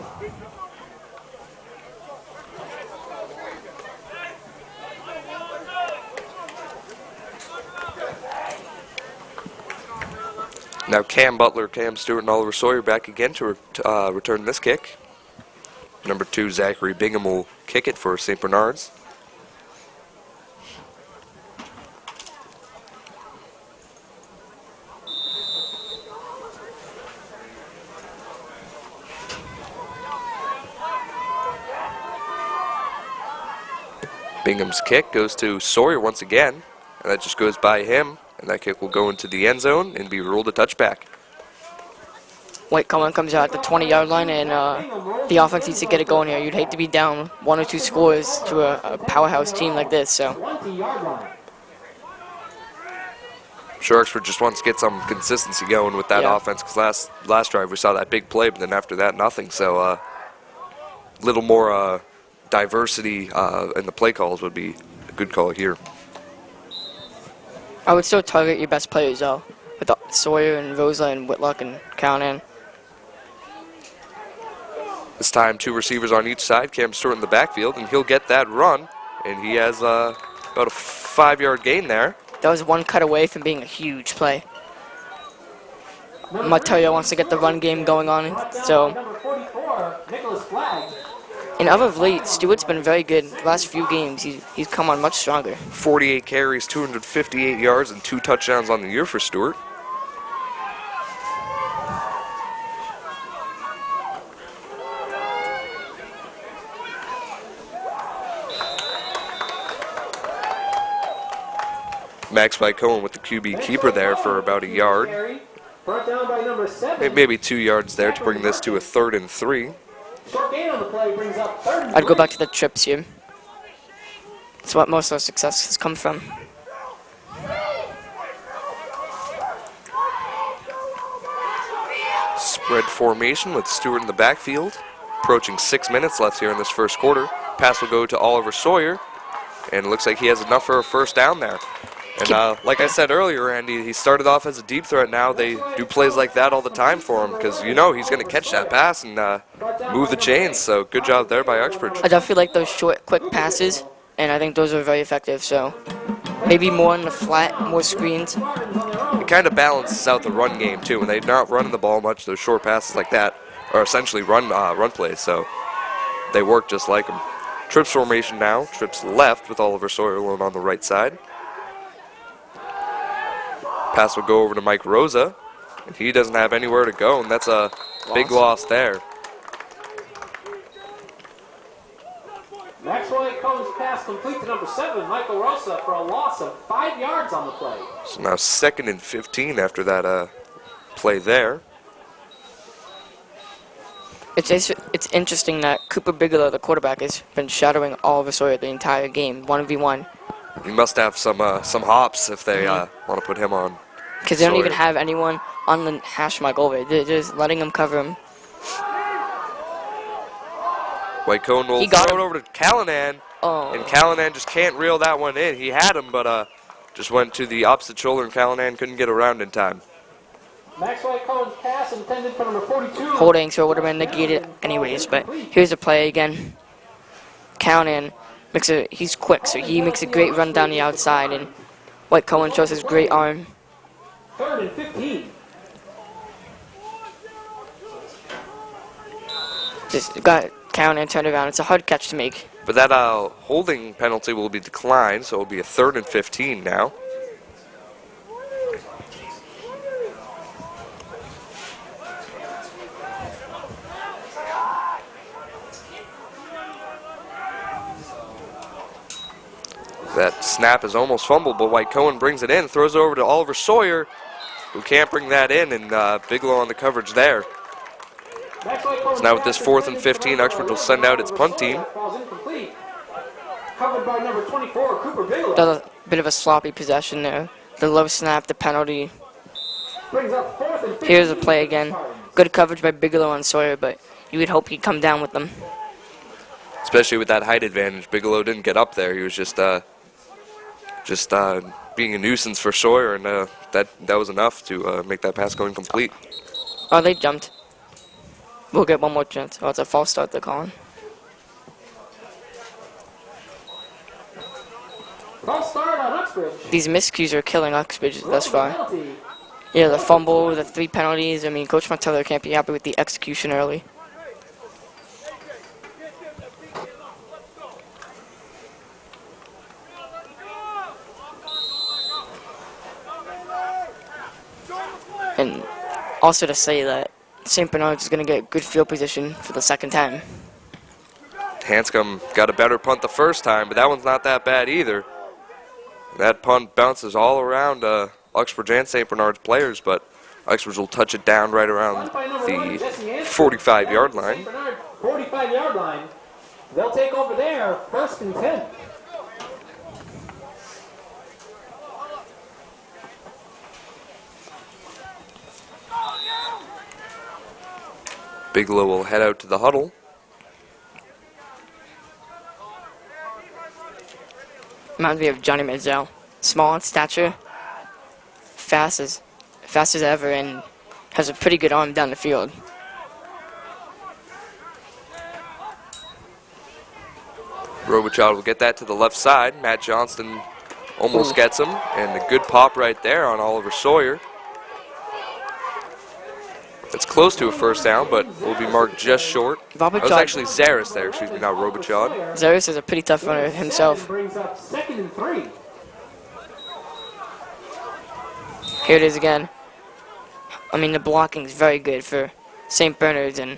Speaker 1: Now Cam Butler, Cam Stewart, and Oliver Sawyer back again to return this kick. Number 2, Zachary Bingham will kick it for St. Bernards. Bingham's kick goes to Sawyer once again, and that just goes by him, and that kick will go into the end zone and be ruled a touchback.
Speaker 2: White Cohen comes out at the 20-yard line, and the offense needs to get it going here. You'd hate to be down 1 or 2 scores to a powerhouse team like this. So,
Speaker 1: Sure, Uxbridge just wants to get some consistency going with that offense, because last drive we saw that big play, but then after that, nothing. So, a little more diversity in the play calls would be a good call here.
Speaker 2: I would still target your best players, though, with Sawyer and Rosa and Whitlock and Callahan.
Speaker 1: This time, 2 receivers on each side. Cam Stewart in the backfield, and he'll get that run, and he has about a 5-yard gain there.
Speaker 2: That was 1 cut away from being a huge play. Materia wants to get the run game going on, so. And other of late, Stewart's been very good. The last few games, he's come on much stronger.
Speaker 1: 48 carries, 258 yards, and 2 touchdowns on the year for Stewart. Max by Cohen with the QB keeper there for about a yard. Maybe 2 yards there to bring this to a 3rd and 3.
Speaker 2: I'd go back to the trips here. That's what most of our success has come from.
Speaker 1: Spread formation with Stewart in the backfield. Approaching 6 minutes left here in this first quarter. Pass will go to Oliver Sawyer, and it looks like he has enough for a first down there. And like I said earlier, Andy, he started off as a deep threat. Now they do plays like that all the time for him, because you know he's going to catch that pass and move the chains. So good job there by Uxbridge.
Speaker 2: I definitely like those short, quick passes, and I think those are very effective. So maybe more in the flat, more screens.
Speaker 1: It kind of balances out the run game too. When they're not running the ball much, those short passes like that are essentially run plays. So they work just like them. Trips formation now. Trips left with Oliver Sawyer alone on the right side. Pass will go over to Mike Rosa, and he doesn't have anywhere to go, and that's a big loss there.
Speaker 4: Maxwell Cohen's pass complete to number 7, Michael Rosa, for a loss of 5 yards on the play.
Speaker 1: So now 2nd and 15 after that play there.
Speaker 2: It's interesting that Cooper Bigelow, the quarterback, has been shadowing Oliver Sawyer the entire game, 1v1.
Speaker 1: He must have some hops if they want to put him on.
Speaker 2: Because they don't even have anyone on the hash mark over. They're just letting him cover him.
Speaker 1: White Cohen will throw it over to Callahan, and Callahan just can't reel that one in. He had him, but just went to the opposite shoulder, and Callahan couldn't get around in time.
Speaker 4: Maxwell Cohen's pass intended for number 42.
Speaker 2: Holding, so it would have been negated anyways. But here's a play again. Callahan he's quick, so he makes a great run down the outside, and White Cohen shows his great arm.
Speaker 4: 3rd and 15.
Speaker 2: Just got Callahan turned around. It's a hard catch to make.
Speaker 1: But that holding penalty will be declined, so it will be a 3rd and 15 now. That snap is almost fumbled, but White Cohen brings it in, throws it over to Oliver Sawyer, who can't bring that in, and Bigelow on the coverage there. So now with this 4th and 15, Uxbridge will send out its punt team.
Speaker 4: Covered by number 24, Cooper Bigelow.
Speaker 2: That was a bit of a sloppy possession there. The low snap, the penalty.
Speaker 4: Brings up 4th and 15.
Speaker 2: Here's a play again. Good coverage by Bigelow on Sawyer, but you would hope he'd come down with them.
Speaker 1: Especially with that height advantage. Bigelow didn't get up there. He was just being a nuisance for Sawyer, and that was enough to make that pass go incomplete.
Speaker 2: Oh, they jumped. We'll get one more chance. Oh, it's a false start they're calling.
Speaker 4: False start on Uxbridge.
Speaker 2: These miscues are killing Uxbridge thus far. Yeah, the fumble, the 3 penalties. I mean, Coach Montella can't be happy with the execution early. And also to say that St. Bernards is going to get good field position for the 2nd time.
Speaker 1: Hanscom got a better punt the first time, but that one's not that bad either. That punt bounces all around Uxbridge and St. Bernards players, but Uxbridge will touch it down right around the 45-yard line.
Speaker 4: St. Bernard 45-yard line. They'll take over there, 1st and 10.
Speaker 1: Bigelow will head out to the huddle.
Speaker 2: Reminds me of Johnny Manziel. Small in stature, fast as ever, and has a pretty good arm down the field.
Speaker 1: Robichaud will get that to the left side. Matt Johnston almost gets him, and a good pop right there on Oliver Sawyer. It's close to a first down, but will be marked just short. That was actually Zaris there, excuse me, not Robichaud.
Speaker 2: Zaris is a pretty tough runner himself.
Speaker 4: Brings up 2nd and 3.
Speaker 2: Here it is again. I mean, the blocking is very good for St. Bernards, and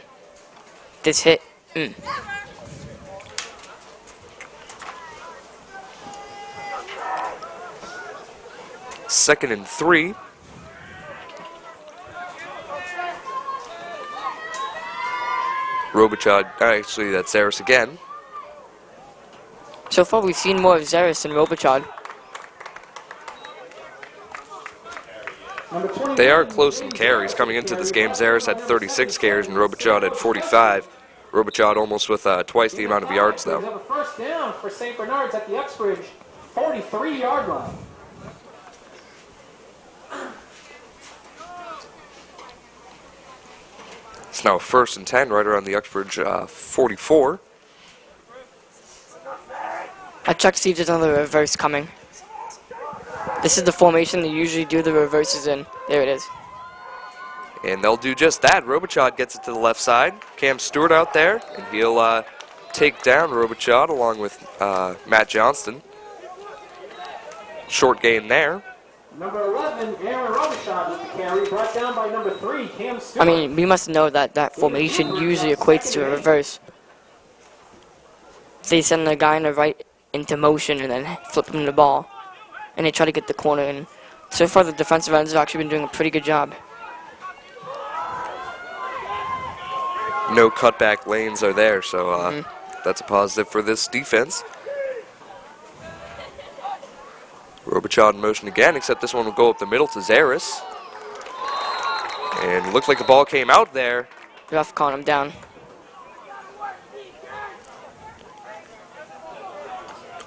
Speaker 2: this hit.
Speaker 1: 2nd and 3. Robichaud, actually that's Zaris again.
Speaker 2: So far we've seen more of Zaris than Robichaud.
Speaker 1: They are close in carries. Coming into this game, Zaris had 36 carries and Robichaud had 45. Robichaud almost with twice the amount of yards, though.
Speaker 4: We have a first down for St. Bernards at the Uxbridge 43-yard line.
Speaker 1: It's now 1st and 10 right around the Uxbridge 44.
Speaker 2: I checked to see if there's another reverse coming. This is the formation they usually do the reverses in. There it is.
Speaker 1: And they'll do just that. Robichaud gets it to the left side. Cam Stewart out there, and he'll take down Robichaud along with Matt Johnston. Short gain there.
Speaker 4: Number 11, Aaron Robichaud with the carry, brought down by number 3, Cam Stewart.
Speaker 2: I mean, we must know that that formation usually equates to a reverse. They send the guy on the right into motion and then flip him the ball. And they try to get the corner in. So far, the defensive ends have actually been doing a pretty good job.
Speaker 1: No cutback lanes are there, so that's a positive for this defense. Robichaud in motion again, except this one will go up the middle to Zaris. And it looked like the ball came out there.
Speaker 2: Ref calling him down.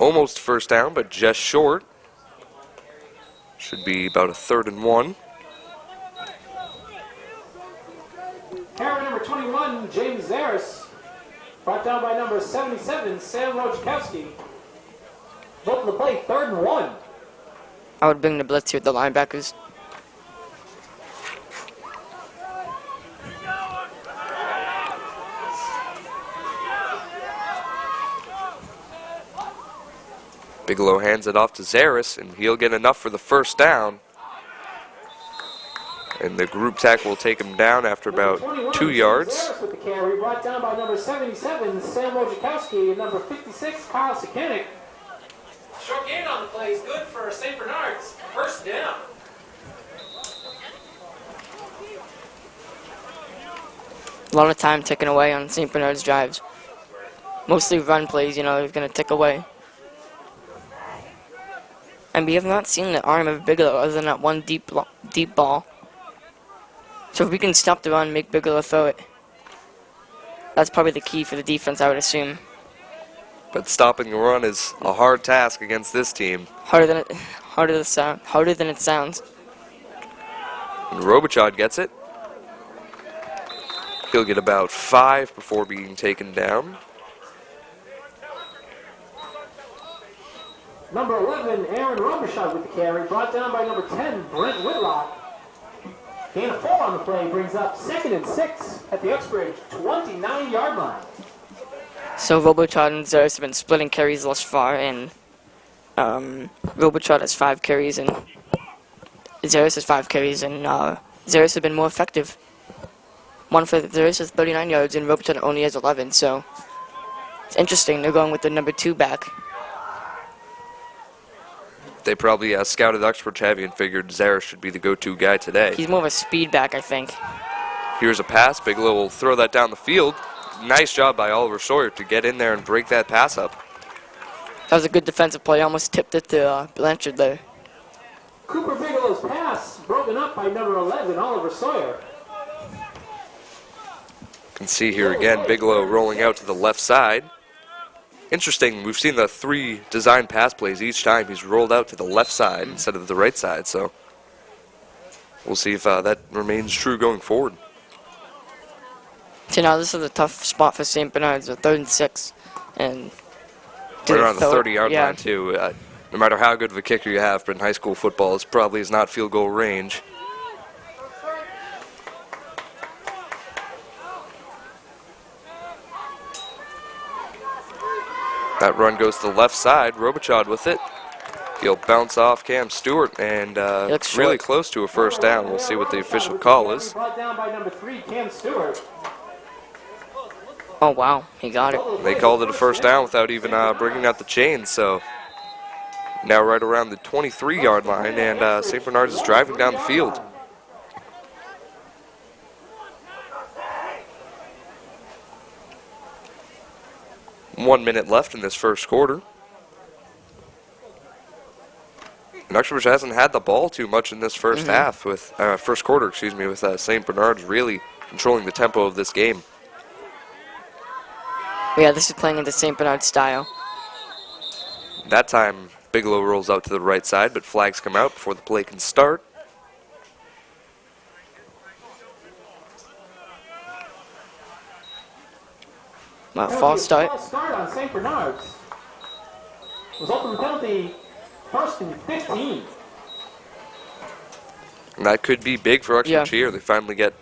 Speaker 1: Almost first down, but just short. Should be about a 3rd and 1.
Speaker 4: Carry number 21, James Zaris, brought down by number 77, Sam Wojciechowski. Vote the play, 3rd and 1.
Speaker 2: I would bring the blitz here with the linebackers.
Speaker 1: Bigelow hands it off to Zaris, and he'll get enough for the first down. And the group tackle will take him down after about 2 yards.
Speaker 4: Zaris with the carry, brought down by number 77, Sam Wojciechowski, and number 56, Kyle Sakanik. Short gain on the play is good for St. Bernards. First down.
Speaker 2: A lot of time ticking away on St. Bernard's drives. Mostly run plays, you know, are going to tick away. And we have not seen the arm of Bigelow other than that one deep ball. So if we can stop the run, make Bigelow throw it. That's probably the key for the defense, I would assume.
Speaker 1: But stopping the run is a hard task against this team.
Speaker 2: Harder than it sounds.
Speaker 1: And Robichaud gets it. He'll get about 5 before being taken down.
Speaker 4: Number 11, Aaron Robichaud with the carry, brought down by number 10, Brent Whitlock. Gain of 4 on the play brings up 2nd and 6 at the Uxbridge 29-yard line.
Speaker 2: So Robichaud and Zaris have been splitting carries thus far, and Robichaud has 5 carries, and Zaris has 5 carries, and Zaris has been more effective. One for Zaris has 39 yards, and Robichaud only has 11, so It's interesting. They're going with the number 2 back.
Speaker 1: They probably scouted Uxbridge heavy and figured Zara should be the go-to guy today.
Speaker 2: He's more of a speed back, I think.
Speaker 1: Here's a pass. Bigelow will throw that down the field. Nice job by Oliver Sawyer to get in there and break that pass up.
Speaker 2: That was a good defensive play. Almost tipped it to Blanchard there.
Speaker 4: Cooper Bigelow's pass broken up by number 11, Oliver Sawyer.
Speaker 1: You can see here again Bigelow rolling out to the left side. Interesting, we've seen the 3 design pass plays each time he's rolled out to the left side instead of the right side, so we'll see if that remains true going forward.
Speaker 2: So now this is a tough spot for St. Bernards, a 3rd and 6. And
Speaker 1: right around the 30-yard line, too. No matter how good of a kicker you have, but in high school football, it probably is not field goal range. That run goes to the left side. Robichaud with it. He'll bounce off Cam Stewart and really close to a first down. We'll see what the official call is.
Speaker 4: Brought down by number 3, Cam Stewart.
Speaker 2: Oh, wow. He got it.
Speaker 1: They called it a first down without even bringing out the chains, so now right around the 23-yard line, and St. Bernards is driving down the field. One minute left in this first quarter. And Uxbridge hasn't had the ball too much in this first half, with first quarter, excuse me, with St. Bernards really controlling the tempo of this game.
Speaker 2: Yeah, this is playing in the St. Bernard style.
Speaker 1: That time, Bigelow rolls out to the right side, but flags come out before the play can start.
Speaker 2: False start.
Speaker 4: False start on St. Bernards. Resulting penalty, 1st and 15.
Speaker 1: And that could be big for Uxbridge here. They finally get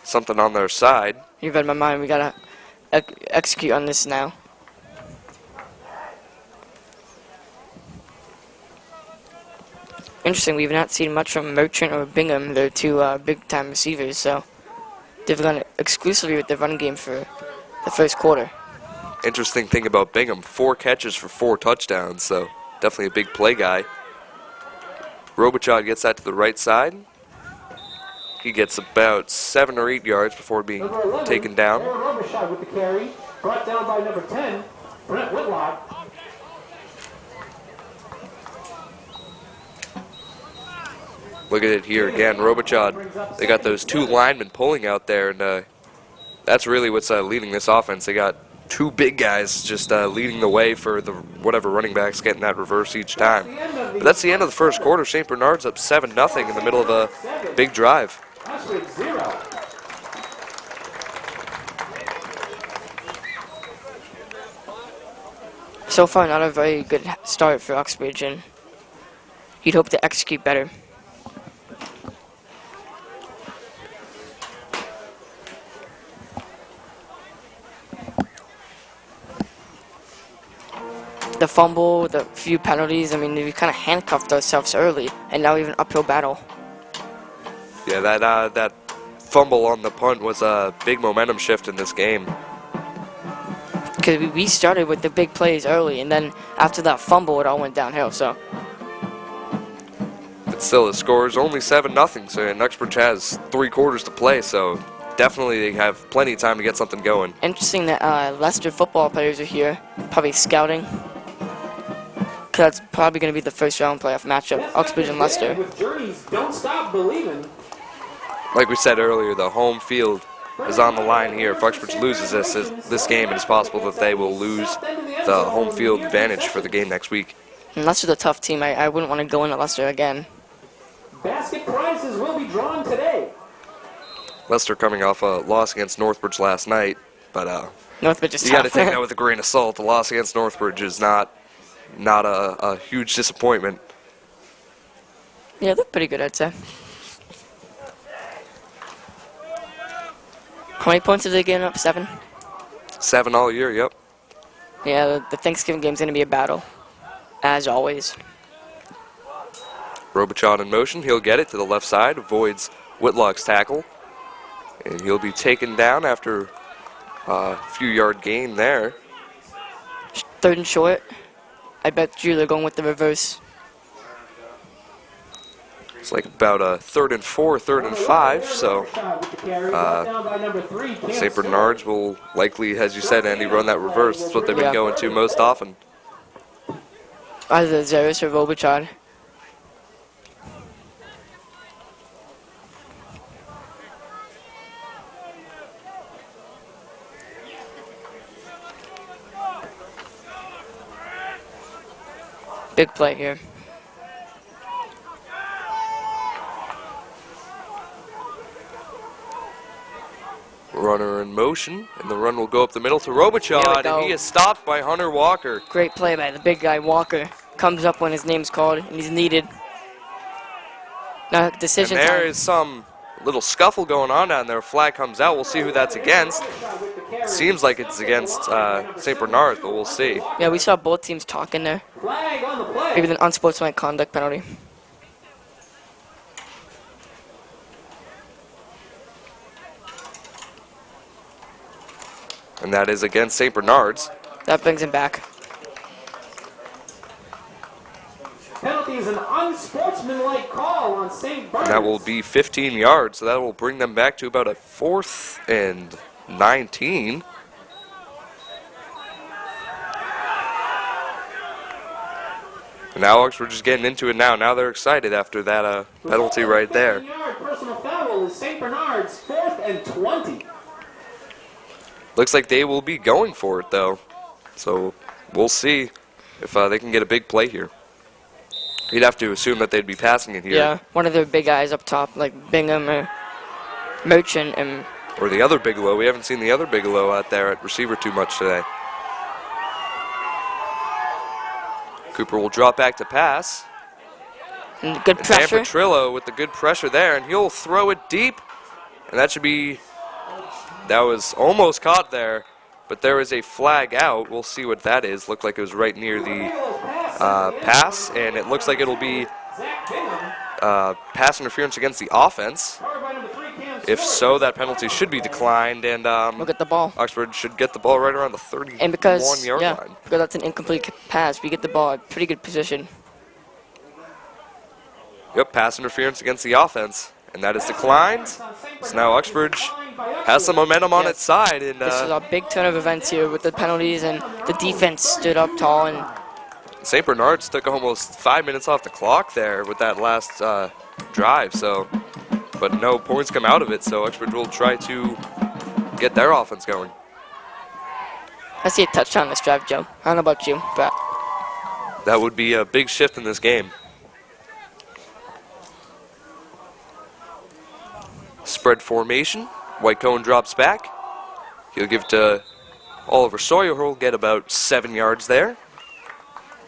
Speaker 1: something on their side.
Speaker 2: You've read my mind. We gotta execute on this now. Interesting. We've not seen much from Merchant or Bingham. They're 2 big-time receivers, so they've gone exclusively with the run game for the first quarter.
Speaker 1: Interesting thing about Bingham, 4 catches for 4 touchdowns, so definitely a big play guy. Robichaud gets that to the right side. He gets about 7 or 8 yards before being taken down.
Speaker 4: Robichaud with the carry, brought down by number 10, Brent Whitlock.
Speaker 1: Look at it here again, Robichaud. They got those 2 linemen pulling out there, and that's really what's leading this offense. They got 2 big guys just leading the way for the whatever running backs getting that reverse each time. But that's the end of the first quarter. St. Bernards up 7-0 in the middle of a big drive.
Speaker 2: So far, not a very good start for Uxbridge, and you'd hope to execute better. The fumble, the few penalties, I mean, we kind of handcuffed ourselves early, and now we have an uphill battle.
Speaker 1: Yeah, that fumble on the punt was a big momentum shift in this game.
Speaker 2: Because we started with the big plays early, and then after that fumble, it all went downhill, so.
Speaker 1: But still, the score is only 7-0, so Uxbridge has 3 quarters to play, so definitely they have plenty of time to get something going.
Speaker 2: Interesting that Leicester football players are here, probably scouting. That's probably going to be the first round playoff matchup, Uxbridge and Leicester.
Speaker 4: With Journeys, don't stop believing.
Speaker 1: Like we said earlier, the home field is on the line here. If Uxbridge loses this game, it's possible that they will lose the home field advantage for the game next week.
Speaker 2: And Leicester's a tough team. I wouldn't want to go into Leicester again.
Speaker 4: Basket prizes will be drawn today.
Speaker 1: Leicester coming off a loss against Northbridge last night, but
Speaker 2: Northbridge is
Speaker 1: you got to
Speaker 2: tough.
Speaker 1: take that with a grain of salt. The loss against Northbridge is not a huge disappointment.
Speaker 2: Yeah, they're pretty good, I'd say. How many points have they given up? 7?
Speaker 1: 7 all year, yep.
Speaker 2: Yeah, the Thanksgiving game's going to be a battle, as always.
Speaker 1: Robichaud in motion. He'll get it to the left side, avoids Whitlock's tackle, and he'll be taken down after a few-yard gain there.
Speaker 2: 3rd and short. I bet you they're going with the reverse.
Speaker 1: It's like about a 3rd and 4, 3rd and 5, so St. Bernards will likely, as you said, Andy, run that reverse. That's what they've been going to most often.
Speaker 2: Either Zeris or Robichaud. Big play here.
Speaker 1: Runner in motion, and the run will go up the middle to Robichaud, and he is stopped by Hunter Walker.
Speaker 2: Great play by the big guy, Walker. Comes up when his name's called, and he's needed. Now, decision
Speaker 1: and there
Speaker 2: time.
Speaker 1: is some little scuffle going on down there. Flag comes out. We'll see who that's against. Seems like it's against St. Bernards, but we'll see.
Speaker 2: Yeah, we saw both teams talking there. Maybe an unsportsmanlike conduct penalty.
Speaker 1: And that is against St. Bernards.
Speaker 2: That brings him back.
Speaker 4: Penalty is an unsportsmanlike call on St. Bernards.
Speaker 1: And that will be 15 yards, so that will bring them back to about a 4th and 19. And now Uxbridge is getting into it now. Now they're excited after that penalty right there.
Speaker 4: Personal foul is St. Bernards, 4th and 20.
Speaker 1: Looks like they will be going for it, though. So we'll see if they can get a big play here. You'd have to assume that they'd be passing it here.
Speaker 2: Yeah, one of their big guys up top, like Bingham or Merchant.
Speaker 1: Or the other Bigelow. We haven't seen the other Bigelow out there at receiver too much today. Cooper will drop back to pass.
Speaker 2: And good pressure.
Speaker 1: Dan Petrillo with the good pressure there, and he'll throw it deep. And that should be... That was almost caught there, but there is a flag out. We'll see what that is. Looked like it was right near the pass, and it looks like it'll be pass interference against the offense. If so, that penalty should be declined, and
Speaker 2: Look at the ball.
Speaker 1: Uxbridge should get the ball right around the 31-yard
Speaker 2: And because,
Speaker 1: line.
Speaker 2: because that's an incomplete pass, we get the ball at pretty good position.
Speaker 1: Yep, pass interference against the offense, and that is declined. So now Uxbridge has some momentum on its side. And
Speaker 2: This is a big turn of events here with the penalties, and the defense stood up tall. And
Speaker 1: St. Bernards took almost 5 minutes off the clock there with that last drive. But no points come out of it, so Uxbridge will try to get their offense going.
Speaker 2: I see a touchdown this drive, Joe. I don't know about you, but
Speaker 1: That would be a big shift in this game. Spread formation. White Cone drops back. He'll give it to Oliver Sawyer, who will get about 7 yards there.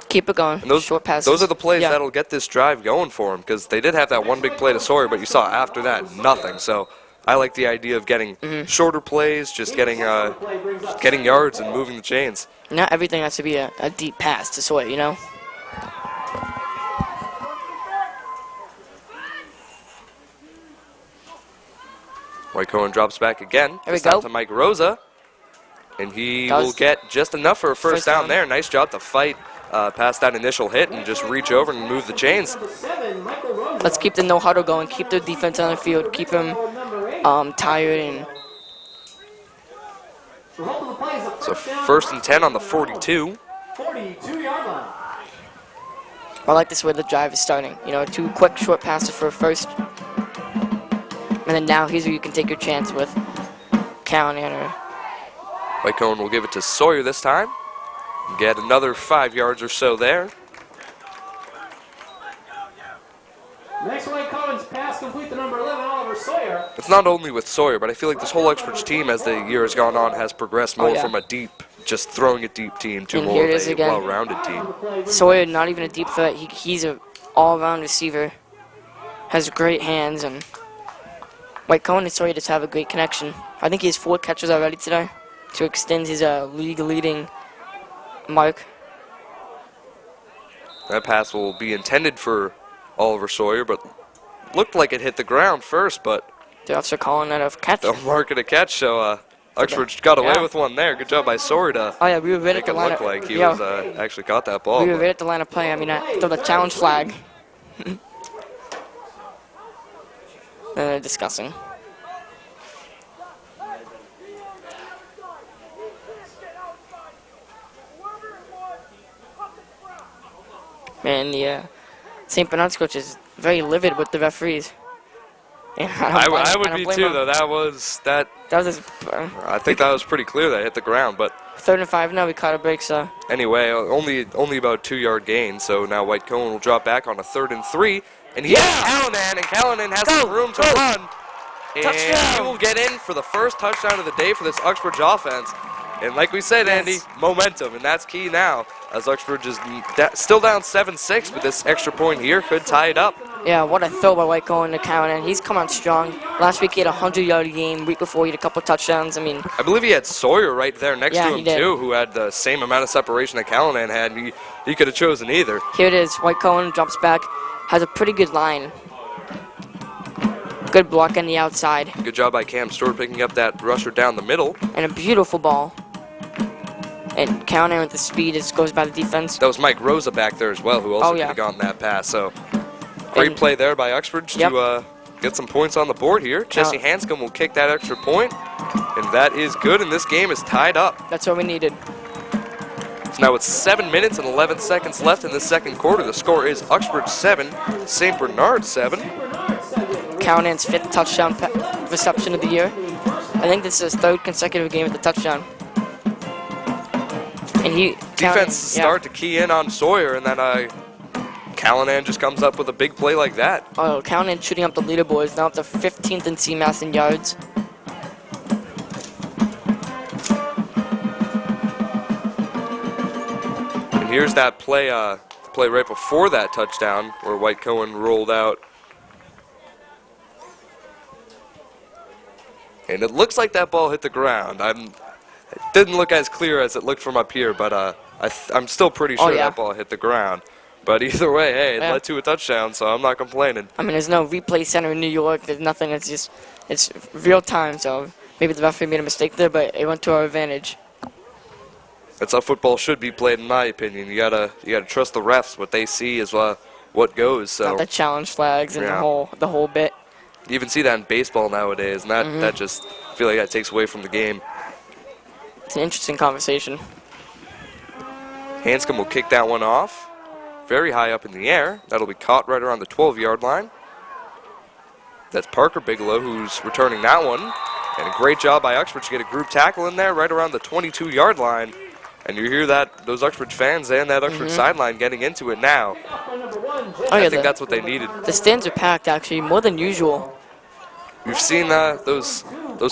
Speaker 2: keep it going.
Speaker 1: And those,
Speaker 2: short passes.
Speaker 1: those are the plays
Speaker 2: Yeah.
Speaker 1: that'll get this drive going for them, because they did have that one big play to Sawyer, but you saw after that, nothing. So I like the idea of getting shorter plays, just getting yards and moving the chains.
Speaker 2: Not everything has to be a deep pass to Sawyer, you know?
Speaker 1: White Cohen drops back again.
Speaker 2: There we
Speaker 1: This time
Speaker 2: go.
Speaker 1: to Mike Rosa. And he
Speaker 2: That was
Speaker 1: will get just enough for a first down
Speaker 2: down.
Speaker 1: there. Nice job to fight past that initial hit and just reach over and move the chains.
Speaker 2: Let's keep the no huddle going. Keep the defense on the field. Keep them tired and
Speaker 1: So first and 10 on the 42.
Speaker 4: 42-yard line.
Speaker 2: I like this way the drive is starting. You know, 2 quick short passes for a first. And then now here's where you can take your chance with Callahan or
Speaker 1: White Cohen will give it to Sawyer this time. Get another 5 yards or so there.
Speaker 4: Next White Cohen's pass complete to number 11, Oliver Sawyer.
Speaker 1: It's not only with Sawyer, but I feel like this whole Uxbridge team, as the year has gone on, has progressed more
Speaker 2: yeah.
Speaker 1: from a deep, just throwing a deep team to
Speaker 2: And
Speaker 1: more
Speaker 2: here
Speaker 1: of
Speaker 2: it is
Speaker 1: a
Speaker 2: again.
Speaker 1: well-rounded team.
Speaker 2: Sawyer, not even a deep threat. He's an all-around receiver. Has great hands, and White Cohen and Sawyer just have a great connection. I think he has 4 catches already today to extend his league-leading mark.
Speaker 1: That pass will be intended for Oliver Sawyer, but looked like it hit the ground first, but
Speaker 2: The officer calling that a catch.
Speaker 1: they'll mark it a catch, so Uxbridge got away
Speaker 2: Yeah.
Speaker 1: with one there. Good job by Sawyer to
Speaker 2: Oh yeah, we were right at
Speaker 1: make
Speaker 2: the
Speaker 1: it
Speaker 2: line.
Speaker 1: look like he
Speaker 2: Yeah,
Speaker 1: was actually caught that ball.
Speaker 2: we were
Speaker 1: but-
Speaker 2: right at the line of play. I mean, I throw the challenge flag. Discussing. Man, the St. Bernards coach is very livid with the referees. And
Speaker 1: I would be too, though. That was
Speaker 2: That was his,
Speaker 1: I think that was pretty clear that hit the ground. But
Speaker 2: 3rd and 5 now. We caught a break, so.
Speaker 1: anyway, only about 2-yard gain. So now White Cone will drop back on a 3rd and 3, and he hits Callanan, and Callanan has some room to run, and
Speaker 2: Touchdown.
Speaker 1: he will get in for the first touchdown of the day for this Uxbridge offense. And like we said, Andy, momentum, and that's key now, as Uxbridge is still down 7-6, but this extra point here could tie it up.
Speaker 2: Yeah, what a throw by White Cohen to Callanan. He's come on strong. Last week he had a 100-yard game. Week before he had a couple touchdowns. I mean,
Speaker 1: I believe he had Sawyer right there next
Speaker 2: Yeah,
Speaker 1: to
Speaker 2: he
Speaker 1: him,
Speaker 2: did.
Speaker 1: too, who had the same amount of separation that Callanan had. He could have chosen either.
Speaker 2: here it is. White Cohen drops back, has a pretty good line. Good block on the outside,
Speaker 1: Good job by Cam Stewart picking up that rusher down the middle.
Speaker 2: and a beautiful ball. And Callanan with the speed just goes by the defense.
Speaker 1: That was Mike Rosa back there as well, who also
Speaker 2: Oh,
Speaker 1: could
Speaker 2: yeah.
Speaker 1: have gotten that pass. So great
Speaker 2: And-
Speaker 1: play there by Uxbridge
Speaker 2: Yep.
Speaker 1: to get some points on the board here. Jesse Hanscom will kick that extra point, and that is good, and this game is tied up.
Speaker 2: That's what we needed.
Speaker 1: So now with 7 minutes and 11 seconds left in the second quarter, the score is Uxbridge 7, St. Bernards 7.
Speaker 2: Callanan's 5th touchdown reception of the year. I think this is his 3rd consecutive game with the touchdown. And
Speaker 1: Defense start to key in on Sawyer, and then Callanan just comes up with a big play like that.
Speaker 2: Oh, Callanan shooting up the leaderboards, now up to 15th in CMAS in yards.
Speaker 1: And here's that play right before that touchdown where White Cohen rolled out. And it looks like that ball hit the ground. It didn't look as clear as it looked from up here, but I'm still pretty sure
Speaker 2: yeah.
Speaker 1: that ball hit the ground. But either way, hey, it
Speaker 2: Yeah.
Speaker 1: led to a touchdown, so I'm not complaining.
Speaker 2: I mean, there's no replay center in New York. There's nothing. It's real time. So maybe the referee made a mistake there, but it went to our advantage.
Speaker 1: That's how football should be played, in my opinion. You gotta trust the refs. What they see is what goes. So
Speaker 2: Got the challenge flags and
Speaker 1: Yeah.
Speaker 2: the whole bit.
Speaker 1: you even see that in baseball nowadays, and that just I feel like that takes away from the game.
Speaker 2: It's an interesting conversation.
Speaker 1: Hanscom will kick that one off. Very high up in the air. That'll be caught right around the 12-yard line. That's Parker Bigelow who's returning that one. And a great job by Uxbridge to get a group tackle in there right around the 22-yard line. And you hear those Uxbridge fans and that Uxbridge sideline getting into it now.
Speaker 2: Oh
Speaker 1: I
Speaker 2: yeah,
Speaker 1: think that's what they needed.
Speaker 2: the stands are packed actually more than usual.
Speaker 1: We've seen those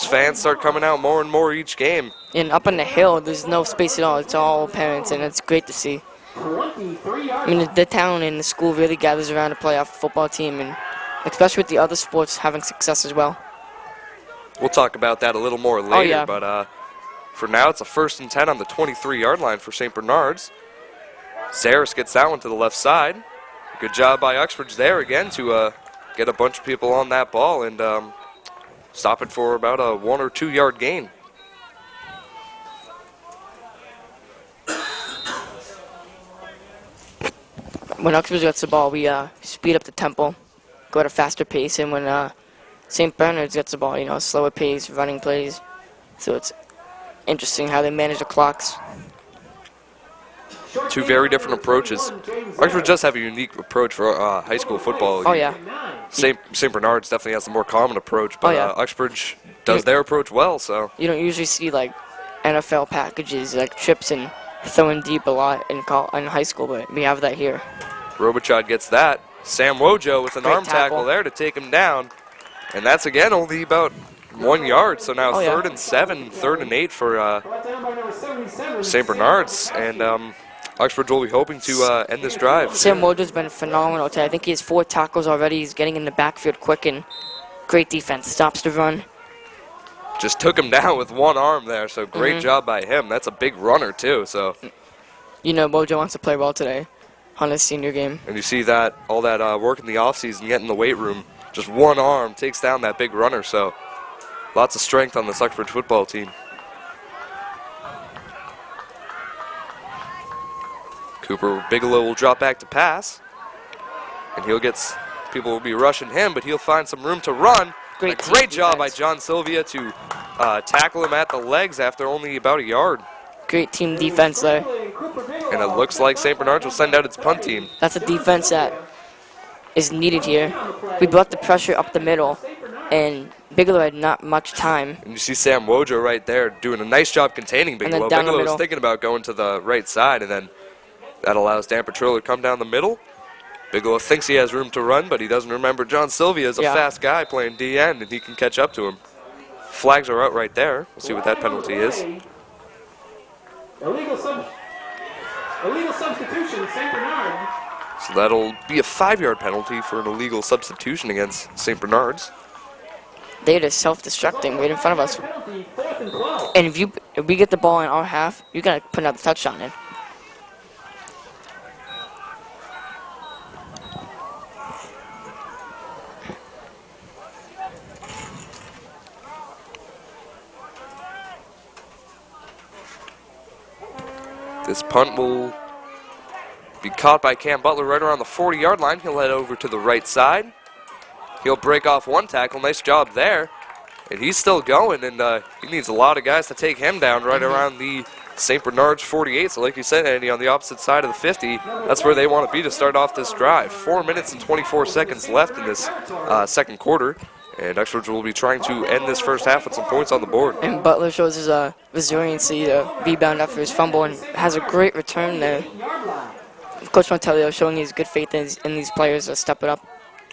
Speaker 1: fans start coming out more and more each game.
Speaker 2: And up on the hill, there's no space at all. It's all parents, and it's great to see.
Speaker 4: 23 yards.
Speaker 2: I mean, the town and the school really gathers around a playoff football team, and especially with the other sports having success as well.
Speaker 1: We'll talk about that a little more later,
Speaker 2: yeah.
Speaker 1: but for now it's a 1st and 10 on the 23-yard line for St. Bernards. Zaris gets that one to the left side. Good job by Uxbridge there again to get a bunch of people on that ball and stop it for about a 1 or 2 yard gain.
Speaker 2: When Uxbridge gets the ball, we speed up the tempo, go at a faster pace, and when St. Bernards gets the ball, slower pace, running plays. So it's interesting how they manage the clocks.
Speaker 1: Two very different approaches. Uxbridge does have a unique approach for high school football.
Speaker 2: Oh yeah,
Speaker 1: St. Bernards definitely has the more common approach, but
Speaker 2: yeah.
Speaker 1: Uxbridge does their approach well. So
Speaker 2: you don't usually see like NFL packages like trips and throwing deep a lot in high school, but we have that here.
Speaker 1: Robichaud gets that. Sam Wojo with an
Speaker 2: Great
Speaker 1: arm tackle
Speaker 2: tackle.
Speaker 1: there to take him down. And that's, again, only about 1 yard. So now
Speaker 2: Oh, yeah.
Speaker 1: 3rd and 7, 3rd and 8 for
Speaker 4: Brought down by number 77.
Speaker 1: St. Bernards. And Uxbridge will be hoping to end this drive.
Speaker 2: Sam Wojo's been phenomenal today. I think he has 4 tackles already. He's getting in the backfield quick and great defense. Stops the run.
Speaker 1: Just took him down with one arm there, so great job by him. That's a big runner, too. So,
Speaker 2: Wojo wants to play well today on his senior game.
Speaker 1: and you see that all that work in the offseason, getting in the weight room, just one arm takes down that big runner. So lots of strength on this Uxbridge football team. Bigelow will drop back to pass. And people will be rushing him, but he'll find some room to run.
Speaker 2: Great
Speaker 1: job by
Speaker 2: defense.
Speaker 1: John Sylvia to tackle him at the legs after only about a yard.
Speaker 2: Great team defense there.
Speaker 1: And it looks like St. Bernards will send out its punt team.
Speaker 2: That's a defense that is needed here. We brought the pressure up the middle, and Bigelow had not much time.
Speaker 1: And you see Sam Wojo right there doing a nice job containing
Speaker 2: then
Speaker 1: Bigelow.
Speaker 2: down the
Speaker 1: Bigelow was
Speaker 2: middle.
Speaker 1: thinking about going to the right side, and then that allows Dan Petrillo to come down the middle. Bigelow thinks he has room to run, but he doesn't remember John Sylvia is a fast guy playing DN, and he can catch up to him. Flags are out right there. We'll see what that penalty is.
Speaker 4: Illegal substitution, St. Bernard.
Speaker 1: So that'll be a 5-yard penalty for an illegal substitution against St. Bernards.
Speaker 2: They're just self-destructing right in front of us.
Speaker 4: Penalty, 4th and 12.
Speaker 2: And if we get the ball in our half, you're going to put another touchdown in.
Speaker 1: This punt will be caught by Cam Butler right around the 40-yard line. He'll head over to the right side. He'll break off one tackle. Nice job there. And he's still going, and he needs a lot of guys to take him down right around the St. Bernards 48. So like you said, Andy, on the opposite side of the 50, that's where they want to be to start off this drive. 4 minutes and 24 seconds left in this second quarter. And Uxbridge will be trying to end this first half with some points on the board.
Speaker 2: And Butler shows his resiliency to rebound after his fumble and has a great return there. Coach Montelio showing his good faith in these players to step it up.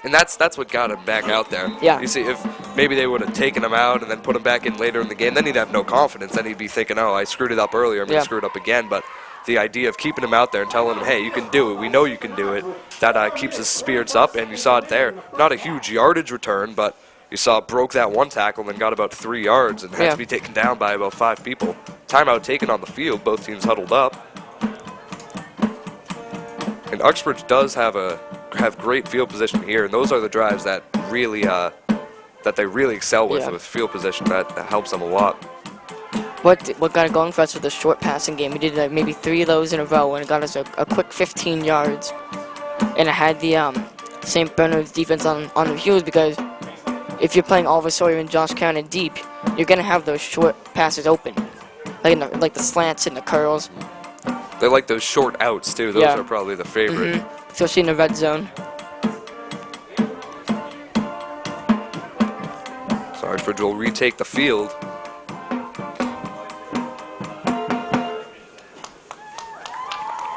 Speaker 1: And that's what got him back out there.
Speaker 2: Yeah.
Speaker 1: You see, if maybe they would have taken him out and then put him back in later in the game, then he'd have no confidence. Then he'd be thinking, oh, I screwed it up earlier, I'm going to screw it up again. But the idea of keeping him out there and telling him, hey, you can do it, we know you can do it, that keeps his spirits up, and you saw it there. Not a huge yardage return, but you saw it broke that one tackle and then got about 3 yards and had to be taken down by about 5 people. Timeout taken on the field, both teams huddled up. And Uxbridge does have great field position here, and those are the drives that really that they really excel with field position. That helps them a lot.
Speaker 2: What got it going for us with the short passing game? We did like maybe 3 of those in a row, and it got us a quick 15 yards. And it had the St. Bernard's defense on the heels, because if you're playing Oliver Sawyer and Josh Cannon deep, you're gonna have those short passes open, like the slants and the curls.
Speaker 1: They like those short outs too. Those are probably the favorite.
Speaker 2: Especially in the red zone.
Speaker 1: So Uxbridge will retake the field.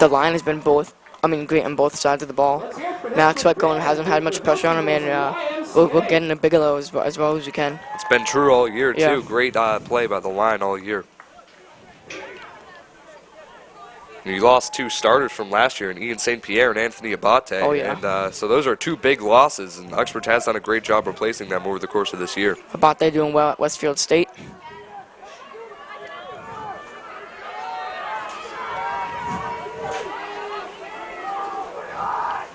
Speaker 2: The line has been great on both sides of the ball. Max Whitcomb hasn't had much pressure on him, and we'll get into Bigelow as well as we can.
Speaker 1: It's been true all year too.
Speaker 2: Yeah.
Speaker 1: Great play by the line all year. And you lost 2 starters from last year, in Ian St. Pierre and Anthony Abate.
Speaker 2: Oh, yeah.
Speaker 1: And so those are 2 big losses, and Uxbridge has done a great job replacing them over the course of this year.
Speaker 2: Abate doing well at Westfield State.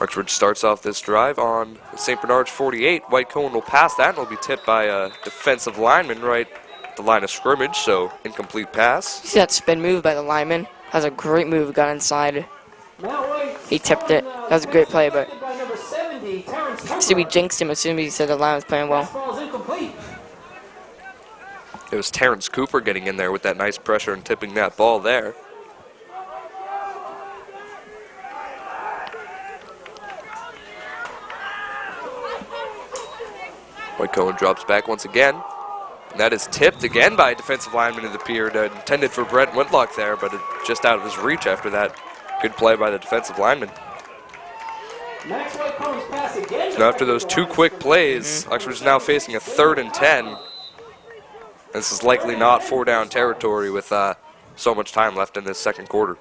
Speaker 1: Uxbridge starts off this drive on St. Bernards 48. Whitecone will pass that, and will be tipped by a defensive lineman right at the line of scrimmage, so incomplete pass.
Speaker 2: See that spin move by the lineman? That was a great move, got inside. He tipped it. That was a great play, but see, we jinxed him as soon as he said the line was playing well.
Speaker 1: It was Terrence Cooper getting in there with that nice pressure and tipping that ball there. Whitecone drops back once again. And that is tipped again by a defensive lineman, it appeared. Intended for Brent Whitlock there, but just out of his reach after that good play by the defensive lineman. So after those 2 quick plays, Uxbridge is now facing a 3rd and 10. This is likely not 4-down territory with so much time left in this second quarter.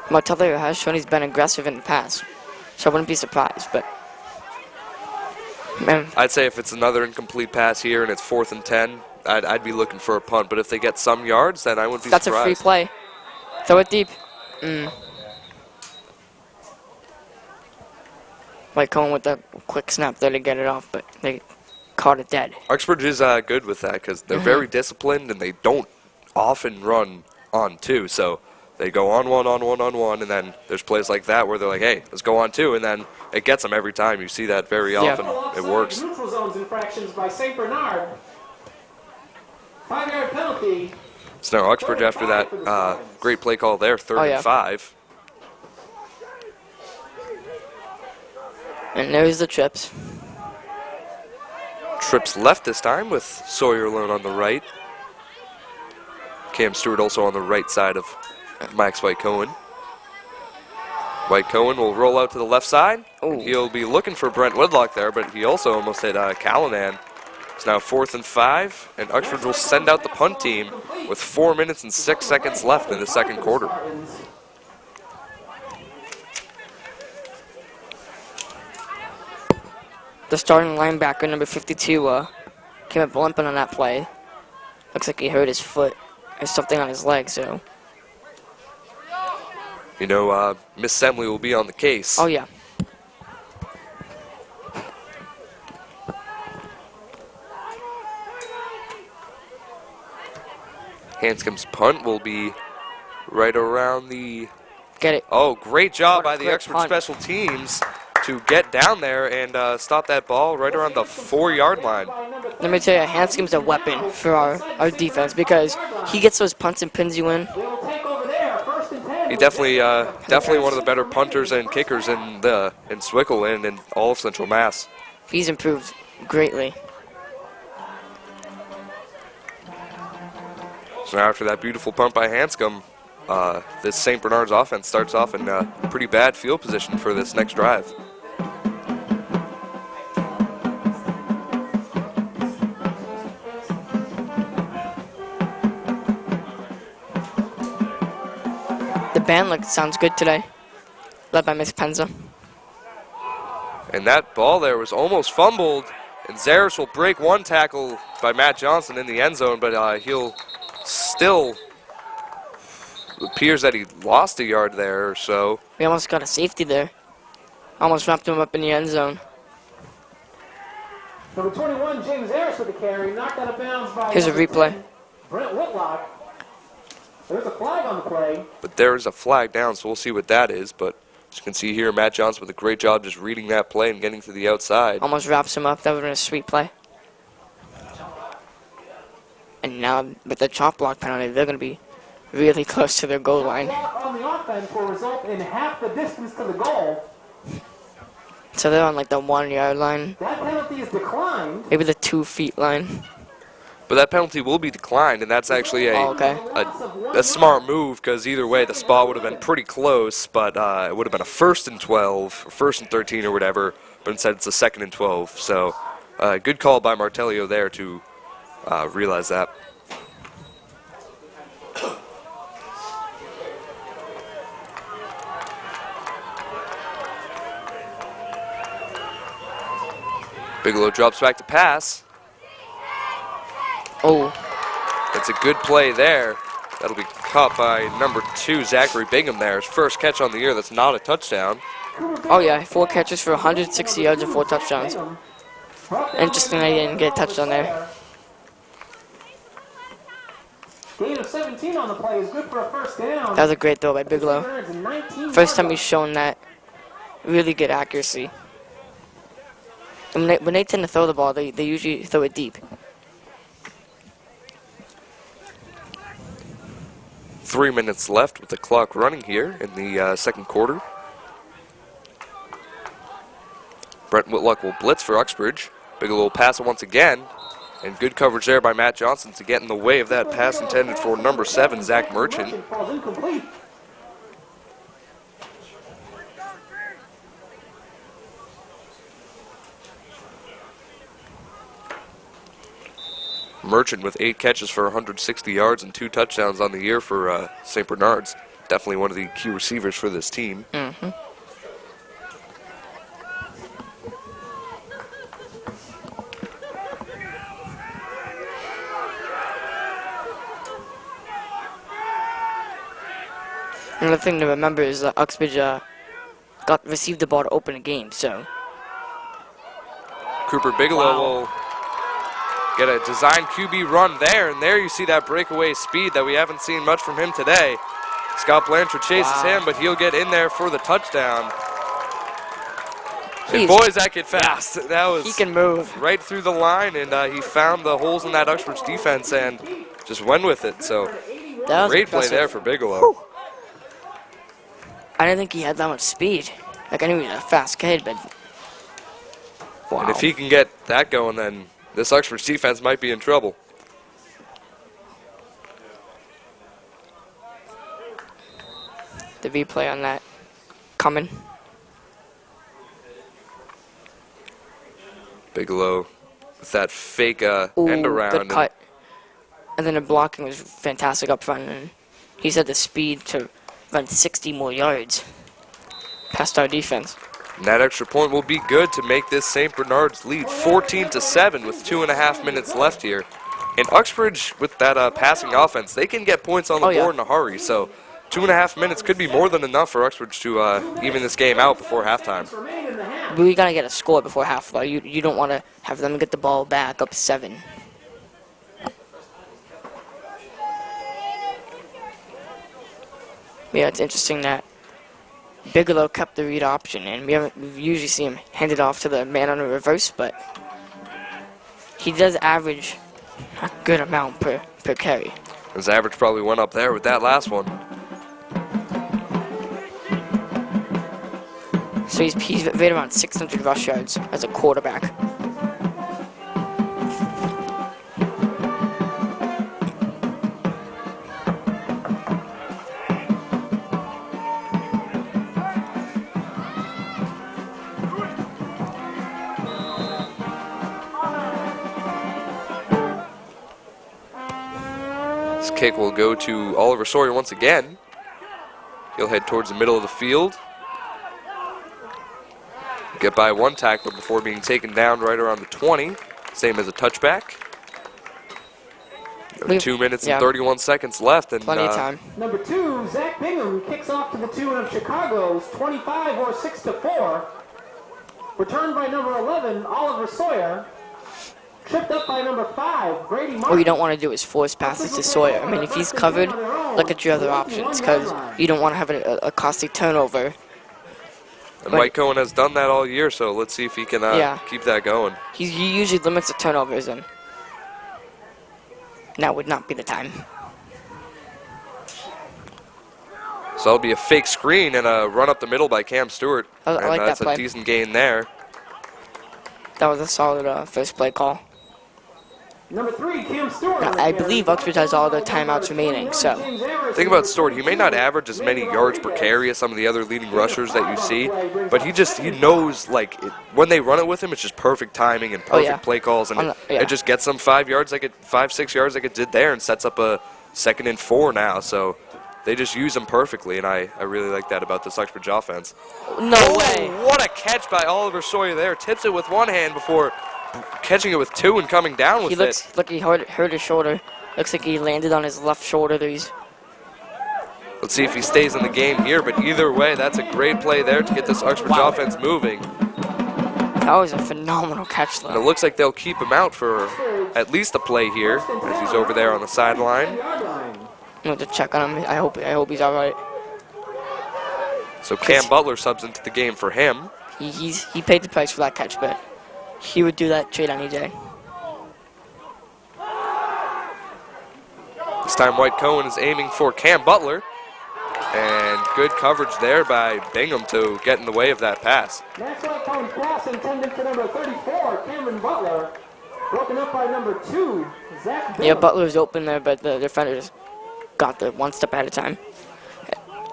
Speaker 2: Montelio has shown he's been aggressive in the past, so I wouldn't be surprised, but man.
Speaker 1: I'd say if it's another incomplete pass here and it's 4th and 10, I'd be looking for a punt. But if they get some yards, then I wouldn't be surprised.
Speaker 2: That's a free play. Throw it deep. Whitecone with the quick snap there to get it off, but they caught it dead.
Speaker 1: Uxbridge is good with that because they're very disciplined and they don't often run on two. So they go on one, and then there's plays like that where they're like, hey, let's go on two, and then it gets them every time. You see that very often. It works.
Speaker 4: Neutral zones infractions by St. Bernard. 5-yard penalty.
Speaker 1: So now Uxbridge, after that great play call there, third and 5.
Speaker 2: And there's the trips.
Speaker 1: Trips left this time with Sawyer alone on the right. Cam Stewart also on the right side of Max White-Cohen. White-Cohen will roll out to the left side. He'll be looking for Brent Whitlock there, but he also almost hit Callanan. It's now 4th and 5, and Uxbridge will send out the punt team with 4 minutes and 6 seconds left in the second quarter.
Speaker 2: The starting linebacker, number 52, came up limping on that play. Looks like he hurt his foot or something on his leg, so.
Speaker 1: You know, Miss Semley will be on the case.
Speaker 2: Oh, yeah.
Speaker 1: Hanscom's punt will be right around the...
Speaker 2: Get it.
Speaker 1: Oh, great job by the
Speaker 2: quick
Speaker 1: Uxbridge
Speaker 2: punt.
Speaker 1: special teams to get down there and stop that ball right around the 4-yard line.
Speaker 2: Let me tell you, Hanscom's a weapon for our defense because he gets those punts and pins you in.
Speaker 1: He definitely one of the better punters and kickers in Swickle and in all of Central Mass.
Speaker 2: He's improved greatly.
Speaker 1: So after that beautiful punt by Hanscom, this St. Bernards offense starts off in a pretty bad field position for this next drive.
Speaker 2: The band sounds good today, led by Miss Penza.
Speaker 1: And that ball there was almost fumbled, and Zaris will break one tackle by Matt Johnson in the end zone, but he'll still... appears that he lost a yard there or so.
Speaker 2: We almost got a safety there. Almost wrapped him up in the end zone.
Speaker 4: Number 21, James Harris with the carry, knocked out of bounds by...
Speaker 2: Here's a replay.
Speaker 4: Brent Whitlock. There's a flag on the play.
Speaker 1: But there is a flag down, so we'll see what that is. But as you can see here, Matt Johnson with a great job just reading that play and getting to the outside.
Speaker 2: Almost wraps him up. That would have been a sweet play. And now with the chop block penalty, they're going to be really close to their goal line.
Speaker 4: On the offense will result in half the distance to the goal.
Speaker 2: So they're on like the 1 yard line.
Speaker 4: That penalty is declined.
Speaker 2: Maybe the 2 feet line.
Speaker 1: But that penalty will be declined, and that's actually a smart move because either way the spot would have been pretty close, but it would have been a 1st and 12 or 1st and 13 or whatever, but instead it's a 2nd and 12. So good call by Martellio there to realize that. Bigelow drops back to pass.
Speaker 2: Oh.
Speaker 1: That's a good play there. That'll be caught by number 2, Zachary Bingham there. His first catch on the year. That's not a touchdown.
Speaker 2: Oh, yeah. 4 catches for 160 yards and 4 touchdowns. Interesting that he didn't get a touchdown there.
Speaker 4: Gain of 17 on the play is good for a first down.
Speaker 2: That was a great throw by Bigelow. First time he's shown that really good accuracy. And when they tend to throw the ball, they usually throw it deep.
Speaker 1: 3 minutes left with the clock running here in the second quarter. Brent Whitlock will blitz for Uxbridge. Bigelow will pass it once again. And good coverage there by Matt Johnson to get in the way of that pass intended for number 7, Zach Merchant. Merchant with 8 catches for 160 yards and 2 touchdowns on the year for St. Bernards. Definitely one of the key receivers for this team.
Speaker 2: Mm-hmm. Another thing to remember is that Uxbridge received the ball to open a game, so.
Speaker 1: Cooper Bigelow will Get a design QB run there, and there you see that breakaway speed that we haven't seen much from him today. Scott Blanchard chases him, but he'll get in there for the touchdown. And boys, that kid fast. That was
Speaker 2: He can move.
Speaker 1: right through the line, and he found the holes in that Uxbridge defense and just went with it. So
Speaker 2: That was
Speaker 1: great play
Speaker 2: impressive.
Speaker 1: there for Bigelow.
Speaker 2: Whew. I didn't think he had that much speed. Like, I knew he was a fast kid, but wow.
Speaker 1: And if he can get that going, then this Uxbridge defense might be in trouble.
Speaker 2: The replay on that coming.
Speaker 1: Bigelow with that fake
Speaker 2: Ooh,
Speaker 1: end around.
Speaker 2: good cut. And then the blocking was fantastic up front, and he said the speed to run 60 more yards past our defense.
Speaker 1: And that extra point will be good to make this St. Bernards lead 14-7 with 2.5 minutes left here. And Uxbridge, with that passing offense, they can get points on the board in a hurry. So 2.5 minutes could be more than enough for Uxbridge to even this game out before halftime.
Speaker 2: We gotta get a score before half, though. You don't want to have them get the ball back up 7. Yeah, it's interesting that Bigelow kept the read option, and we usually see him hand it off to the man on the reverse, but he does average a good amount per carry.
Speaker 1: His average probably went up there with that last one.
Speaker 2: So he's right around 600 rush yards as a quarterback.
Speaker 1: This kick will go to Oliver Sawyer once again. He'll head towards the middle of the field. Get by one tackler before being taken down right around the 20. Same as a touchback. 2 minutes and 31 seconds left. And
Speaker 2: plenty of time.
Speaker 4: Number 2, Zach Bingham kicks off to the tune of Chicago's 25 or 6-4. Returned by number 11, Oliver Sawyer. Tripped up by number 5, Brady Martin.
Speaker 2: What you don't want to do is force passes to Sawyer. I mean, if he's covered, look at your other options, because you don't want to have a costly turnover.
Speaker 1: And Mike Cohen has done that all year, so let's see if he can keep that going.
Speaker 2: He usually limits the turnovers, and now would not be the time.
Speaker 1: So that'll be a fake screen and a run up the middle by Cam Stewart.
Speaker 2: I like
Speaker 1: that's
Speaker 2: that play.
Speaker 1: a decent gain there.
Speaker 2: That was a solid first play call.
Speaker 4: Number 3, Cam Stewart.
Speaker 2: I believe Uxbridge has all their timeouts remaining, so.
Speaker 1: Think about Stewart. He may not average as many yards per carry as some of the other leading rushers that you see, but he knows, like, when they run it with him, it's just perfect timing and perfect play calls, and it just gets them 5 yards, 5-6 yards like it did there, and sets up a 2nd and 4 now. So they just use him perfectly, and I really like that about this Uxbridge offense.
Speaker 2: No way.
Speaker 1: What a catch by Oliver Sawyer there. Tips it with one hand before catching it with two and coming down with it.
Speaker 2: He looks like he hurt his shoulder. Looks like he landed on his left shoulder.
Speaker 1: Let's see if he stays in the game here, but either way, that's a great play there to get this Uxbridge offense moving.
Speaker 2: That was a phenomenal catch, though.
Speaker 1: And it looks like they'll keep him out for at least a play here as he's over there on the sideline.
Speaker 2: I'm going to check on him. I hope he's all right.
Speaker 1: So Cam Butler subs into the game for him.
Speaker 2: He paid the price for that catch, but he would do that trade any day.
Speaker 1: This time White Cohen is aiming for Cam Butler. And good coverage there by Bingham to get in the way of that pass.
Speaker 4: That's White Cohen's pass intended for number 34, Cameron Butler. Broken up by number 2, Zach Bingham.
Speaker 2: Yeah, Butler was open there, but the defenders got the one step at a time.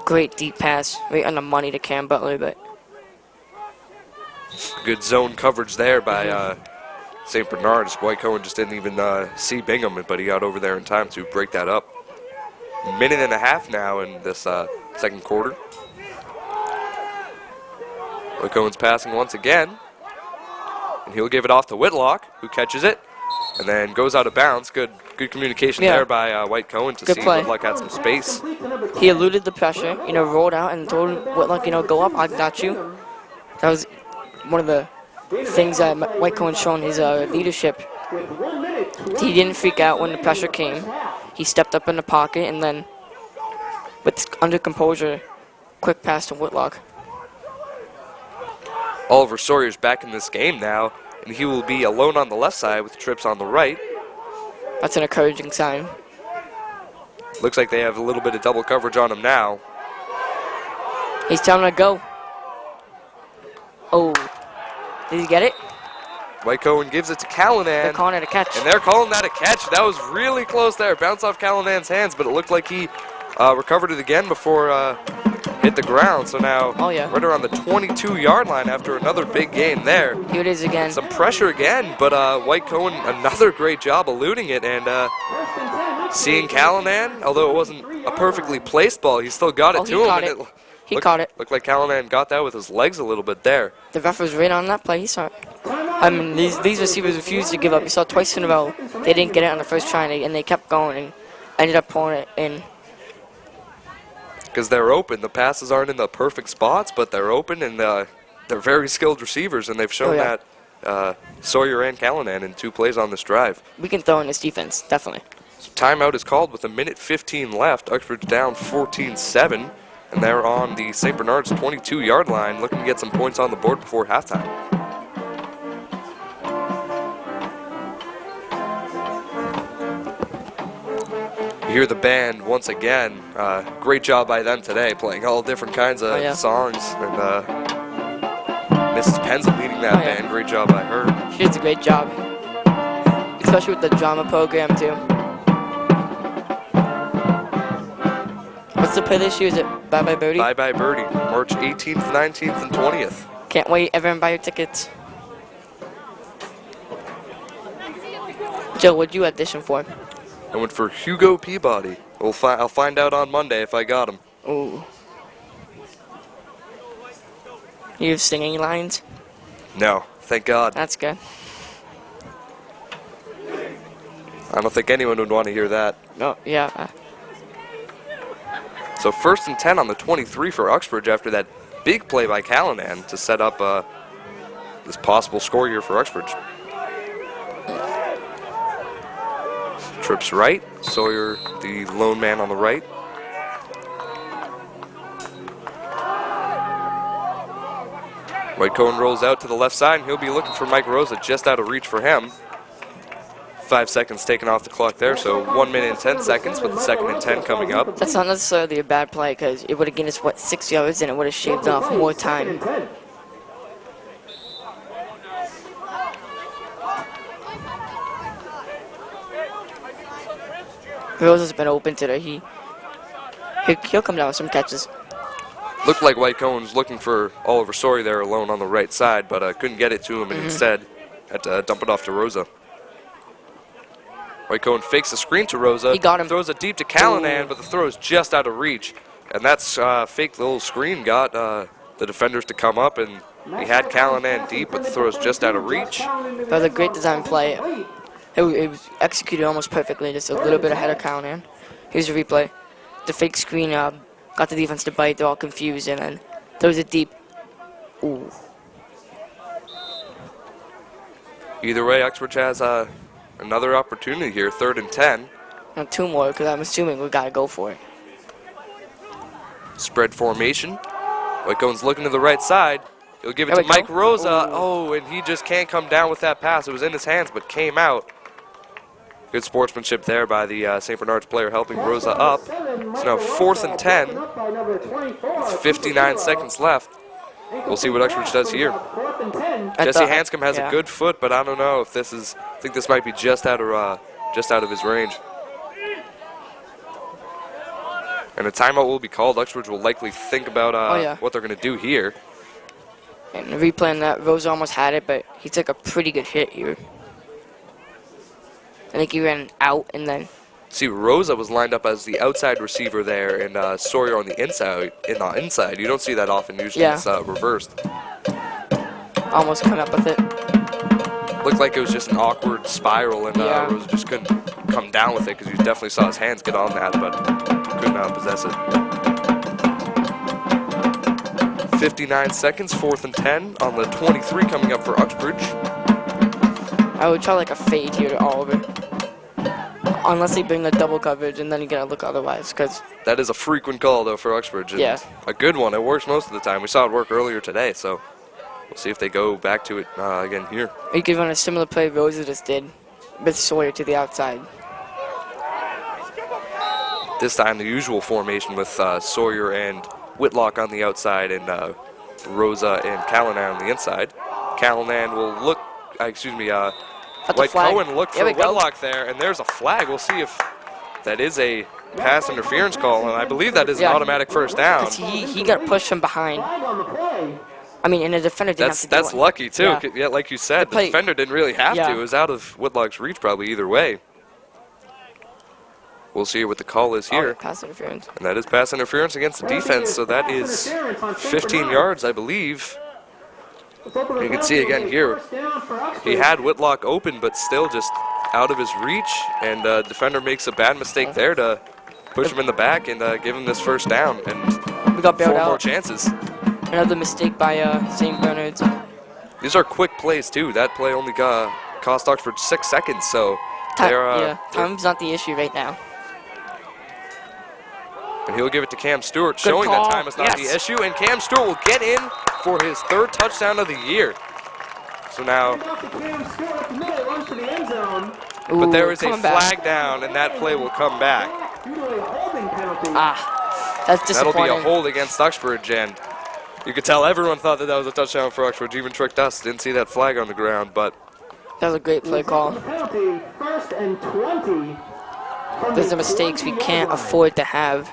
Speaker 2: Great deep pass, right on the money to Cam Butler, but
Speaker 1: good zone coverage there by St. Bernards. White Cohen just didn't even see Bingham, but he got over there in time to break that up. Minute and a half now in this second quarter. White Cohen's passing once again. And he'll give it off to Whitlock, who catches it and then goes out of bounds. Good communication there by White Cohen to see Whitlock had some space.
Speaker 2: He eluded the pressure, rolled out and told Whitlock, go up, I got you. That was one of the things that White Cohen's shown his leadership
Speaker 4: with 1 minute.
Speaker 2: He didn't freak out when the pressure came. He stepped up in the pocket and then, under composure, quick pass to Whitlock.
Speaker 1: Oliver Sawyer's back in this game now, and he will be alone on the left side with Trips on the right.
Speaker 2: That's an encouraging sign.
Speaker 1: Looks like they have a little bit of double coverage on him now.
Speaker 2: He's telling him to go. Oh, did he get it?
Speaker 1: White Cohen gives it to Callanan.
Speaker 2: They're calling it a catch.
Speaker 1: And they're calling that a catch. That was really close there. Bounced off Callanan's hands, but it looked like he recovered it again before hit the ground. So now right around the 22-yard line after another big game there.
Speaker 2: Here it is again.
Speaker 1: Some pressure again, but White Cohen, another great job eluding it. And seeing Callanan, although it wasn't a perfectly placed ball, he still got it to him.
Speaker 2: He caught it.
Speaker 1: Looked like Callanan got that with his legs a little bit there.
Speaker 2: The ref was right on that play. He saw it. I mean, these receivers refused to give up. You saw twice in a row. They didn't get it on the first try, and they kept going and ended up pulling it in.
Speaker 1: Because they're open. The passes aren't in the perfect spots, but they're open, and they're very skilled receivers, and they've shown that Sawyer and Callanan in 2 plays on this drive.
Speaker 2: We can throw in this defense, definitely.
Speaker 1: So timeout is called with 1:15 left. Uxbridge down 14-7, and they're on the St. Bernards 22-yard line, looking to get some points on the board before halftime. You hear the band once again. Great job by them today, playing all different kinds of songs. And Mrs. Penza leading that band. Great job by her.
Speaker 2: She does a great job, especially with the drama program too. What's the play this year? Is it Bye Bye Birdie?
Speaker 1: Bye Bye Birdie, March 18th, 19th, and 20th.
Speaker 2: Can't wait. Everyone buy your tickets. Joe, what'd you audition for?
Speaker 1: I went for Hugo Peabody. I'll find out on Monday if I got him.
Speaker 2: Ooh. You have singing lines?
Speaker 1: No, thank God.
Speaker 2: That's good.
Speaker 1: I don't think anyone would want to hear that.
Speaker 2: No, yeah.
Speaker 1: So 1st and 10 on the 23 for Uxbridge after that big play by Callanan to set up this possible score here for Uxbridge. Trips right, Sawyer the lone man on the right. White Cohen rolls out to the left side, and he'll be looking for Mike Rosa just out of reach for him. 5 seconds taken off the clock there, so 1 minute and 10 seconds with the 2nd and 10 coming up.
Speaker 2: That's not necessarily a bad play because it would have given us, 6 yards, and it would have shaved off more time. Rosa's been open today. He'll come down with some catches.
Speaker 1: Looked like White Cohen was looking for Oliver Sawyer there alone on the right side, but couldn't get it to him, and instead had to dump it off to Rosa. White Cohen fakes a screen to Rosa.
Speaker 2: He got him.
Speaker 1: Throws it deep to Callanan, but the throw is just out of reach. And that's fake little screen got the defenders to come up, and he had Callanan deep, but the throw is just out of reach.
Speaker 2: That was a great design play. It was executed almost perfectly, just a little bit ahead of Callanan. Here's a replay. The fake screen got the defense to bite. They're all confused, and then throws it deep. Ooh.
Speaker 1: Either way, Uxbridge has another opportunity here, 3rd and 10.
Speaker 2: And 2 more, because I'm assuming we got to go for it.
Speaker 1: Spread formation. White Cohen's looking to the right side. He'll give it to Mike Rosa. Oh, and he just can't come down with that pass. It was in his hands, but came out. Good sportsmanship there by the St. Bernards player helping Rosa up. So now 4th and 10. With 59 seconds left. We'll see what Uxbridge does here. Jesse Hanscom has a good foot, but I don't know if this is. I think this might be just out of his range. And a timeout will be called. Uxbridge will likely think about what they're going to do here.
Speaker 2: And replaying that, Rosa almost had it, but he took a pretty good hit here. I think he ran out and then.
Speaker 1: See, Rosa was lined up as the outside receiver there, and Sawyer on the inside. You don't see that often. Usually it's reversed.
Speaker 2: Almost come up with it.
Speaker 1: Looked like it was just an awkward spiral, and Rosa just couldn't come down with it because you definitely saw his hands get on that, but couldn't possess it. 59 seconds, 4th and 10 on the 23 coming up for Uxbridge.
Speaker 2: I would try like a fade here to Oliver. Unless they bring the double coverage, and then you gotta look otherwise, because
Speaker 1: That is a frequent call, though, for Uxbridge. And
Speaker 2: Yeah.
Speaker 1: a good one. It works most of the time. We saw it work earlier today, so we'll see if they go back to it again here.
Speaker 2: you could run a similar play Rosa just did with Sawyer to the outside.
Speaker 1: This time, the usual formation with Sawyer and Whitlock on the outside and Rosa and Callanan on the inside. Callanan will look,
Speaker 2: At the
Speaker 1: White
Speaker 2: flag.
Speaker 1: Cohen looked for
Speaker 2: There we go.
Speaker 1: Whitlock there, and there's a flag. We'll see if that is a pass interference call, and I believe that is an automatic first down.
Speaker 2: 'Cause he got pushed from behind.
Speaker 4: Flag on the play.
Speaker 2: I mean, and the defender didn't have to do
Speaker 1: That's
Speaker 2: it.
Speaker 1: lucky, too.
Speaker 2: Yeah.
Speaker 1: Yeah, like you said, the
Speaker 2: play-
Speaker 1: defender didn't really have
Speaker 2: Yeah.
Speaker 1: to. It was out of Whitlock's reach probably either way. We'll see what the call is
Speaker 2: Oh,
Speaker 1: here.
Speaker 2: pass interference.
Speaker 1: And that is pass interference against the defense, so that is 15 yards, I believe.
Speaker 4: You
Speaker 1: can see again here, He had Whitlock open, but still just out of his reach, and defender makes a bad mistake there to push him in the back and give him this first down, and
Speaker 2: We got bailed
Speaker 1: 4 more
Speaker 2: out.
Speaker 1: chances.
Speaker 2: Another mistake by St. Bernards.
Speaker 1: These are quick plays, too. That play only cost Uxbridge 6 seconds, so they're,
Speaker 2: Time's not the issue right now.
Speaker 1: and he'll give it to Cam Stewart, showing
Speaker 2: call.
Speaker 1: that time is not the
Speaker 2: Yes.
Speaker 1: issue, and Cam Stewart will get in for his 3rd touchdown of the year. So now, but there is a
Speaker 2: coming back.
Speaker 1: flag down, and that play will come back.
Speaker 4: Due to a holding penalty.
Speaker 2: That's
Speaker 1: That'll be
Speaker 2: disappointing.
Speaker 1: a hold against Uxbridge, and you could tell everyone thought that was a touchdown for Uxbridge, even tricked us. Didn't see that flag on the ground, but
Speaker 2: That was a great play call.
Speaker 4: Penalty, 1st and 20. from
Speaker 2: Those
Speaker 4: the
Speaker 2: are mistakes we
Speaker 4: 20-yard
Speaker 2: can't
Speaker 4: line.
Speaker 2: afford to have.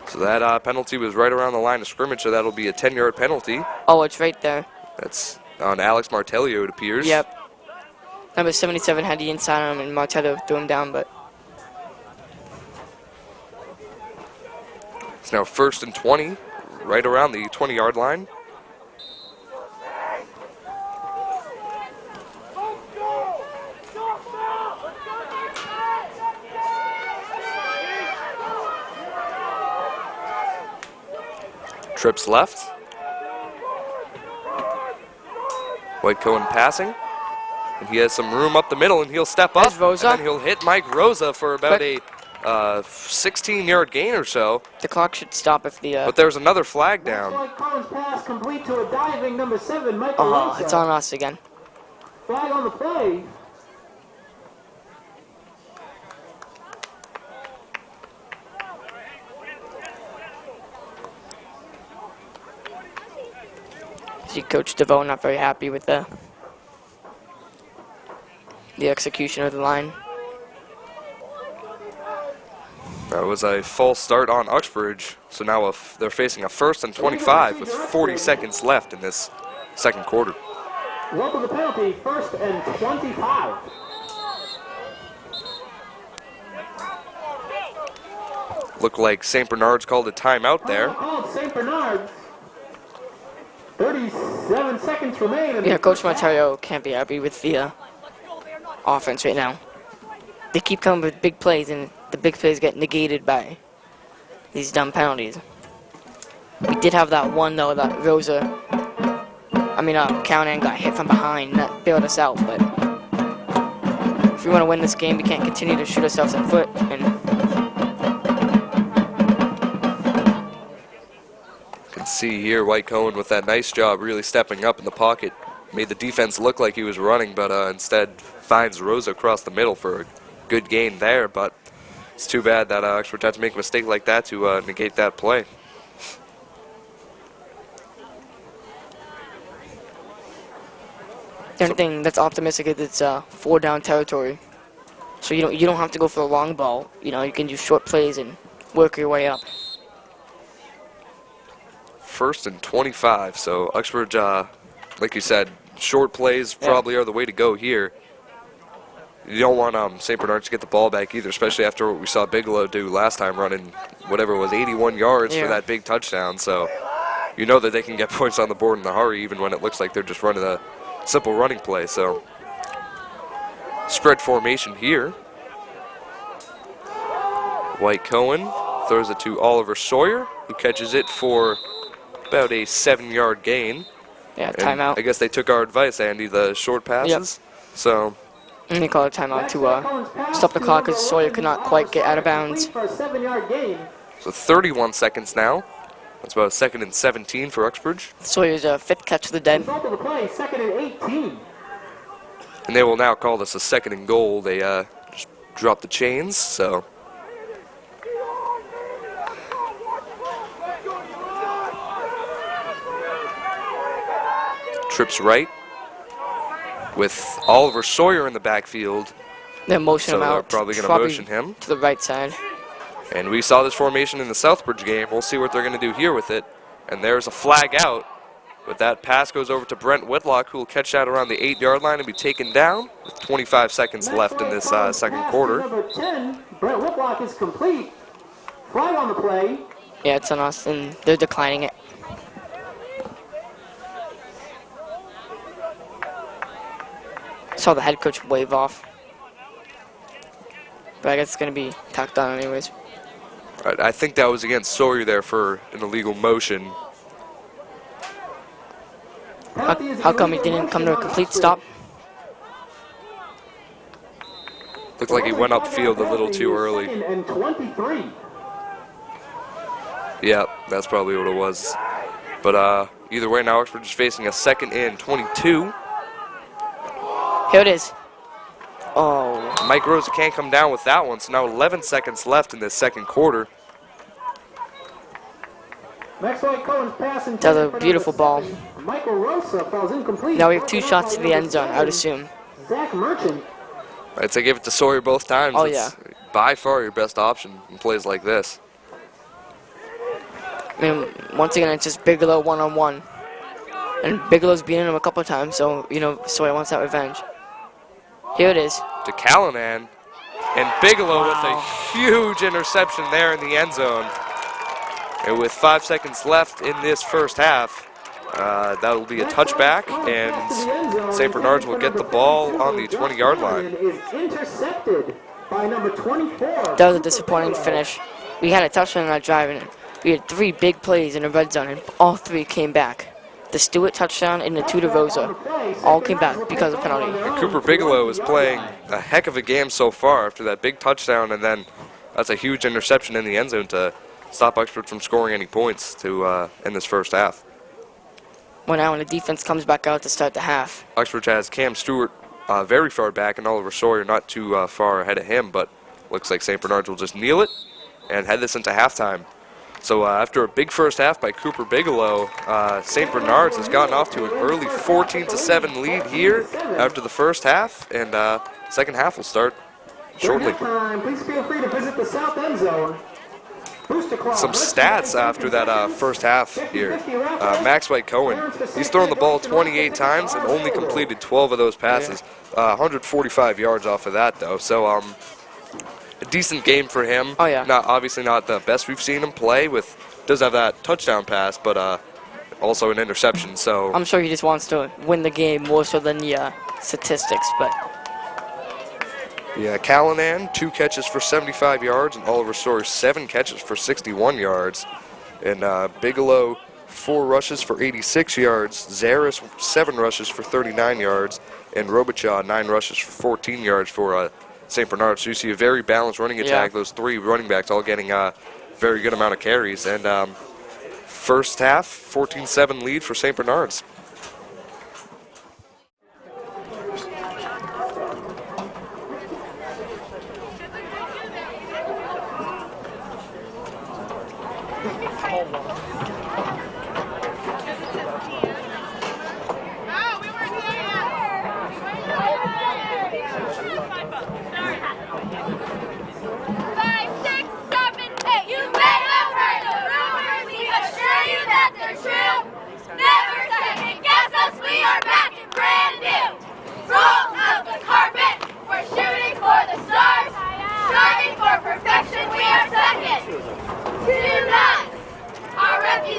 Speaker 1: so that penalty was right around the line of scrimmage, so that'll be a 10-yard penalty.
Speaker 2: Oh, it's right there.
Speaker 1: That's on Alex Martellio, it appears.
Speaker 2: Yep. Number 77 had the inside on him, and Martello threw him down, but
Speaker 1: It's now 1st and 20, right around the 20-yard line. Trips left. White Cohen passing. And he has some room up the middle, and he'll step up.
Speaker 2: There's Rosa.
Speaker 1: And then he'll hit Mike Rosa for about
Speaker 2: But-
Speaker 1: a 16-yard gain or so.
Speaker 2: the clock should stop if the.
Speaker 1: But there's another flag down.
Speaker 4: White Cohen's pass complete to a diving number 7, Michael Rosa.
Speaker 2: It's on us again.
Speaker 4: Flag on the play.
Speaker 2: See Coach DeVoe not very happy with the execution of the line.
Speaker 1: That was a false start on Uxbridge, so now they're facing a 1st and 25 with 40 seconds left in this second quarter.
Speaker 4: What was the penalty? 1st and 25.
Speaker 1: Looked like St. Bernards called a timeout there.
Speaker 4: Called St. Bernards. 37 seconds remain. in the
Speaker 2: Yeah, Coach
Speaker 4: first half.
Speaker 2: Martello can't be happy with the offense right now. They keep coming with big plays, and the big plays get negated by these dumb penalties. We did have that one, though, that Callanan got hit from behind, and that bailed us out, but if we want to win this game, we can't continue to shoot ourselves in the foot, and
Speaker 1: You can see here White Cohen with that nice job really stepping up in the pocket. Made the defense look like he was running, but instead finds Rosa across the middle for a good gain there, but it's too bad that Uxbridge had to make a mistake like that to negate that play.
Speaker 2: the only thing that's optimistic is it's 4-down territory. So you don't have to go for the long ball. You know, you can do short plays and work your way up.
Speaker 1: 1st and 25, so Uxbridge, like you said, short plays probably are the way to go here. You don't want St. Bernards to get the ball back either, especially after what we saw Bigelow do last time, running whatever it was, 81 yards for that big touchdown. So you know that they can get points on the board in a hurry, even when it looks like they're just running a simple running play. So spread formation here. White Cohen throws it to Oliver Sawyer, who catches it for about a 7-yard gain.
Speaker 2: Yeah,
Speaker 1: And
Speaker 2: timeout.
Speaker 1: I guess they took our advice, Andy, the short passes. So
Speaker 2: And they called a timeout to stop the clock because Sawyer could not quite get out of bounds.
Speaker 4: For a 7-yard gain.
Speaker 1: So 31 seconds now. That's about a 2nd and 17 for Uxbridge.
Speaker 2: Sawyer's 5th catch of the day.
Speaker 4: Result of the play, 2nd and 18.
Speaker 1: And they will now call this a 2nd and goal. They just dropped the chains, so. Trips right with Oliver Sawyer in the backfield.
Speaker 2: They'll motion
Speaker 1: So
Speaker 2: him
Speaker 1: they're
Speaker 2: out.
Speaker 1: probably going to motion him.
Speaker 2: To the right side.
Speaker 1: And we saw this formation in the Southbridge game. We'll see what they're going to do here with it. And there's a flag out. But that pass goes over to Brent Whitlock, who will catch that around the 8-yard line and be taken down with 25 seconds left in this second quarter.
Speaker 4: Number 10, Brent Whitlock is complete. Flag on the play.
Speaker 2: Yeah, it's on us, and they're declining it. Saw the head coach wave off. But I guess it's going to be tacked on anyways.
Speaker 1: Right, I think that was against Sawyer there for an illegal motion.
Speaker 2: How come he didn't come to a complete stop?
Speaker 1: Looked like he went upfield a little too early.
Speaker 4: 2nd and 23.
Speaker 1: Yeah, that's probably what it was. But either way, now Uxbridge is facing a 2nd and 22.
Speaker 2: Here it is. Oh,
Speaker 1: Mike Rosa can't come down with that one, so now 11 seconds left in this second quarter.
Speaker 4: Maxwell Cohen's pass
Speaker 2: that was a beautiful ball.
Speaker 4: Michael Rosa falls incomplete.
Speaker 2: Now we have 2 shots to the end zone, I would assume.
Speaker 4: Zach Merchant.
Speaker 1: I'd say give it to Sawyer both times.
Speaker 2: Oh,
Speaker 1: It's by far your best option in plays like this.
Speaker 2: I mean, once again, it's just Bigelow one-on-one. And Bigelow's beaten him a couple of times, so, you know, Sawyer wants that revenge. Here it is.
Speaker 1: To Callanan. And Bigelow with a huge interception there in the end zone. And with 5 seconds left in this first half, that will be a touchback, and St. Bernards will get the ball on the 20-yard line.
Speaker 4: Is intercepted by number 24.
Speaker 2: That was a disappointing finish. We had a touchdown on that drive, and we had 3 big plays in the red zone, and all 3 came back. The Stewart touchdown and the 2 to Rosa all came back because of penalty.
Speaker 1: And Cooper Bigelow is playing a heck of a game so far after that big touchdown, and then that's a huge interception in the end zone to stop Uxbridge from scoring any points to in this first half.
Speaker 2: Well, now when the defense comes back out to start the half.
Speaker 1: Uxbridge has Cam Stewart very far back and Oliver Sawyer not too far ahead of him, but looks like St. Bernards will just kneel it and head this into halftime. So after a big first half by Cooper Bigelow, St. Bernards has gotten off to an early 14-7 lead here after the first half, and second half will start shortly.
Speaker 4: Please feel free to visit the south end zone.
Speaker 1: Some stats after that first half here. Max White Cohen, he's thrown the ball 28 times and only completed 12 of those passes. 145 yards off of that, though. So a decent game for him.
Speaker 2: Oh, yeah.
Speaker 1: Obviously not the best we've seen him play. Does have that touchdown pass, but also an interception. So
Speaker 2: I'm sure he just wants to win the game more so than the statistics, but.
Speaker 1: yeah, Callanan, 2 catches for 75 yards, and Oliver Sawyer, 7 catches for 61 yards. And Bigelow, 4 rushes for 86 yards. Zaris, 7 rushes for 39 yards. And Robichaud, 9 rushes for 14 yards for St. Bernards. So you see a very balanced running attack.
Speaker 2: Yeah.
Speaker 1: Those 3 running backs all getting a very good amount of carries. And first half, 14-7 lead for St. Bernards.
Speaker 5: Our reputation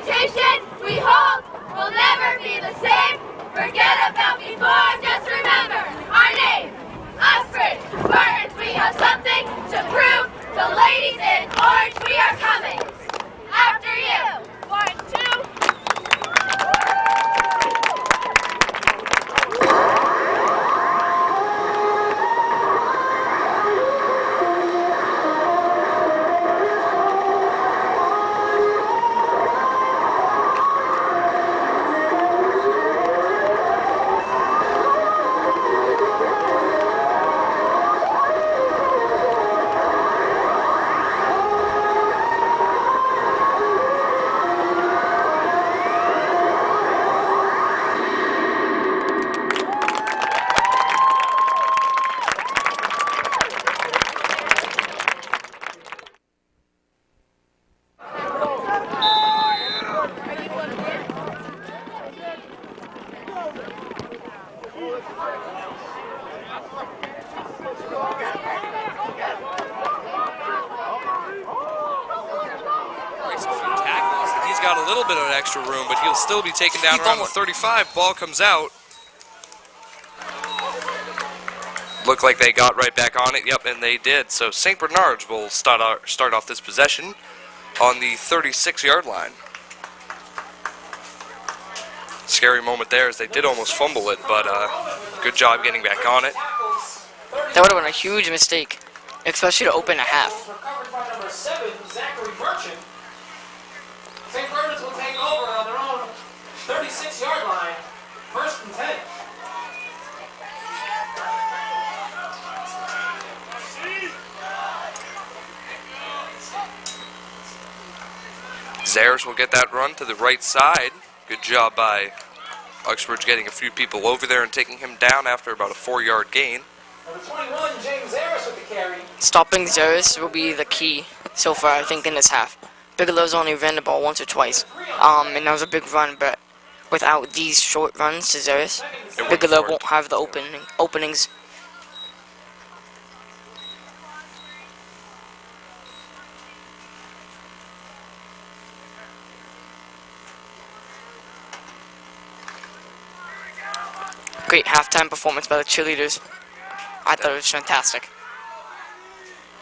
Speaker 1: got a little bit of extra room, but he'll still be taken down around the 35. Ball comes out. Looked like they got right back on it. Yep, and they did. So St. Bernards will start off this possession on the 36-yard line. Scary moment there as they did almost fumble it, but good job getting back on it.
Speaker 2: That would have been a huge mistake, especially to open a half.
Speaker 4: Recovered by number 7, Zachary Merchant. St. Bernards will take over on their own 36-yard line, 1st and 10.
Speaker 1: Zares will get that run to the right side. Good job by Uxbridge getting a few people over there and taking him down after about a 4-yard gain.
Speaker 4: Number 21, James Zares with the carry.
Speaker 2: Stopping Zares will be the key so far, I think, in this half. Bigelow's only ran the ball once or twice, and that was a big run, but without these short runs to Zares, Bigelow won't have the openings. Great halftime performance by the cheerleaders. I thought it was fantastic.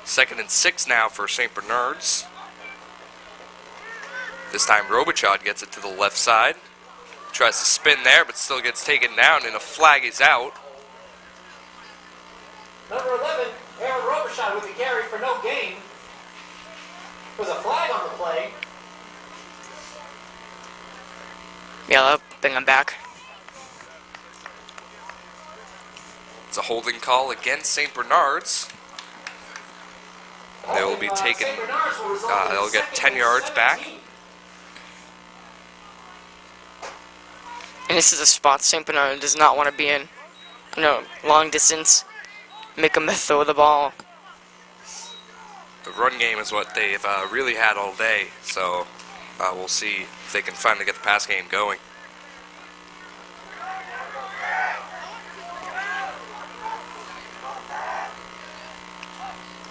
Speaker 1: 2nd and 6 now for St. Bernards. This time Robichaud gets it to the left side. Tries to spin there, but still gets taken down, and a flag is out.
Speaker 4: Number 11, Aaron Robichaud with the carry for no gain. There's a flag on the play.
Speaker 2: Yeah, they'll bring him back.
Speaker 1: It's a holding call against St. Bernards. They will be taken, they'll get 10 yards back.
Speaker 2: And this is a spot St. Bernard does not want to be in. You know, long distance, make them throw the ball.
Speaker 1: The run game is what they've really had all day, so we'll see if they can finally get the pass game going.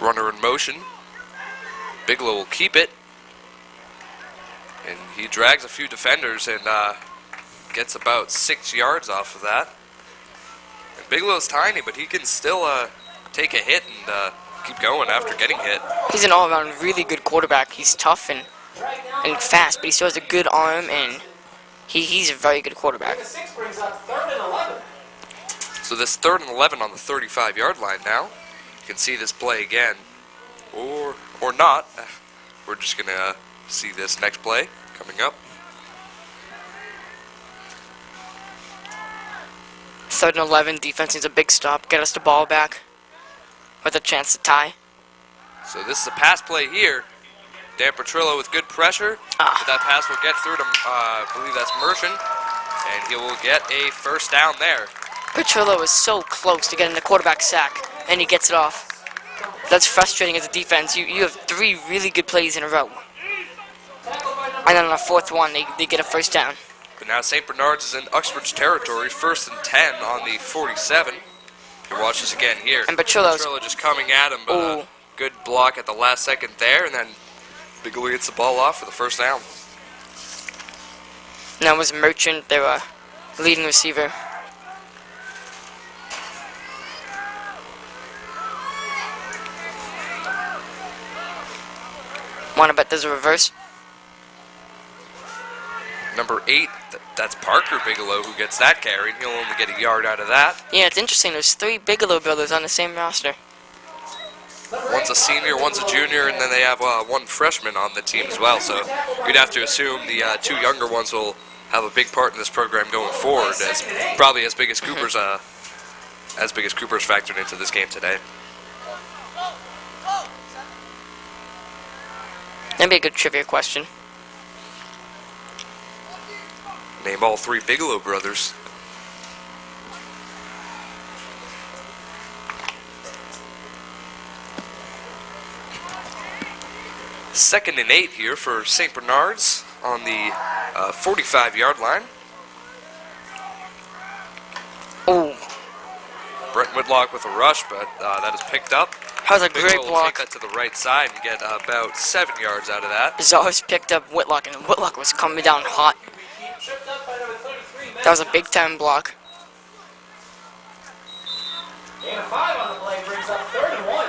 Speaker 1: Runner in motion. Bigelow will keep it. And he drags a few defenders and gets about 6 yards off of that. And Bigelow's tiny, but he can still take a hit and keep going after getting hit.
Speaker 2: He's an all-around really good quarterback. He's tough and fast, but he still has a good arm, and he's a very good quarterback.
Speaker 4: 6 brings up 3rd and 11.
Speaker 1: So this 3rd and 11 on the 35-yard line now. You can see this play again, or not. We're just going to see this next play coming up.
Speaker 2: 3rd and 11, defense needs a big stop, get us the ball back with a chance to tie.
Speaker 1: So this is a pass play here. Dan Petrillo with good pressure. But that pass will get through to, I believe that's Merchant, and he will get a 1st down there.
Speaker 2: Petrillo is so close to getting the quarterback sack, and he gets it off. That's frustrating as a defense. You have 3 really good plays in a row. And then on the 4th one, they get a 1st down.
Speaker 1: But now St. Bernards is in Uxbridge territory, 1st and 10 on the 47. You can watch this again here.
Speaker 2: And Petrillo
Speaker 1: just coming at him, but a good block at the last second there, and then Bigelow gets the ball off for the 1st down.
Speaker 2: And that was Merchant, their leading receiver. Want to bet there's a reverse?
Speaker 1: Number 8, that's Parker Bigelow who gets that carry, and he'll only get a yard out of that.
Speaker 2: Yeah, it's interesting. There's 3 Bigelow brothers on the same roster.
Speaker 1: One's a senior, one's a junior, and then they have 1 freshman on the team as well. So you'd have to assume the 2 younger ones will have a big part in this program going forward, as probably as big as Cooper's factored into this game today.
Speaker 2: That'd be a good trivia question.
Speaker 1: Name all 3 Bigelow brothers. Second and 8 here for St. Bernards on the 45-yard line.
Speaker 2: Oh,
Speaker 1: Brent Whitlock with a rush, but that is picked up.
Speaker 2: That was a
Speaker 1: Bigelow
Speaker 2: great
Speaker 1: will
Speaker 2: block.
Speaker 1: take that to the right side and get about 7 yards out of that.
Speaker 2: Zars picked up Whitlock, and Whitlock was coming down hot.
Speaker 4: Tripped up by number 33,
Speaker 2: That was a big-time block.
Speaker 4: And a 5 on the play brings up 31.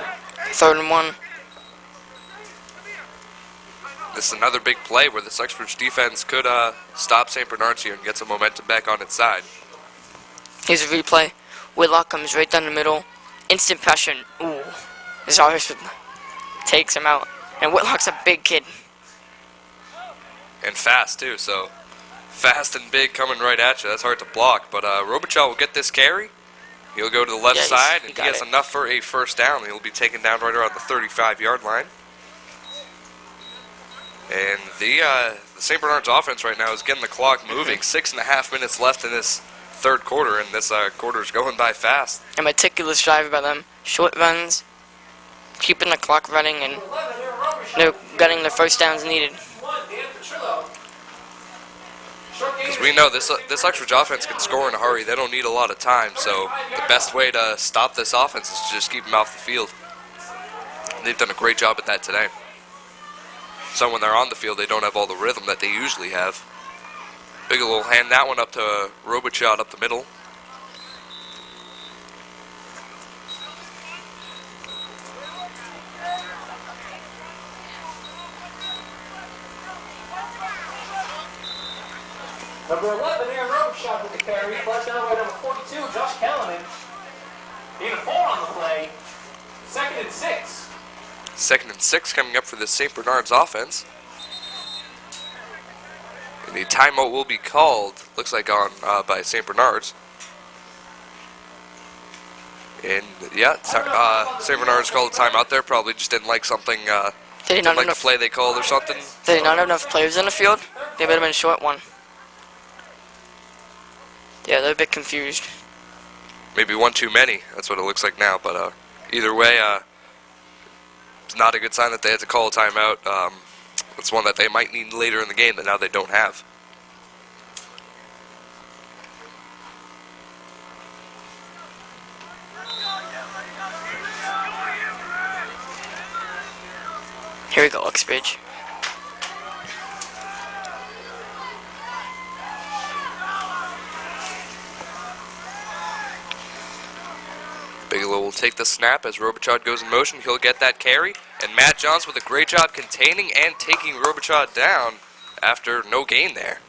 Speaker 2: 3rd and 1.
Speaker 1: This is another big play where this Uxbridge defense could stop St. Bernards here and get some momentum back on its side.
Speaker 2: Here's a replay. Whitlock comes right down the middle. Instant pressure. Ooh. Zars takes him out. And Whitlock's a big kid.
Speaker 1: And fast, too, so fast and big coming right at you. That's hard to block, but Robichaud will get this carry. He'll go to the left side, and he gets enough for a first down. He'll be taken down right around the 35-yard line. And the St. Bernards offense right now is getting the clock moving. 6.5 minutes left in this third quarter, and this quarter is going by fast.
Speaker 2: A meticulous drive by them. Short runs, keeping the clock running, and they're getting the first downs needed.
Speaker 1: Because we know this Uxbridge offense can score in a hurry. They don't need a lot of time, so the best way to stop this offense is to just keep them off the field. And they've done a great job at that today. So when they're on the field, they don't have all the rhythm that they usually have. Bigelow will hand that one up to Robichaud up the middle.
Speaker 4: Number 11, Aaron Robichaud with the carry. Flushed down by number 42, Josh Kellerman. Gain a 4 on the play. 2nd and 6.
Speaker 1: 2nd and 6 coming up for the St. Bernards offense. And the timeout will be called, looks like on by St. Bernards. And yeah, St. Bernards called a timeout there. Probably just didn't like something, didn't like the play they called or something.
Speaker 2: They did not have enough players in the field. They might have been a short one. Yeah, they're a bit confused.
Speaker 1: Maybe one too many. That's what it looks like now. But either way, it's not a good sign that they had to call a timeout. It's one that they might need later in the game that now they don't have.
Speaker 2: Here we go, Uxbridge.
Speaker 1: Bigelow will take the snap as Robichaud goes in motion. He'll get that carry. And Matt Johnson with a great job containing and taking Robichaud down after no gain there.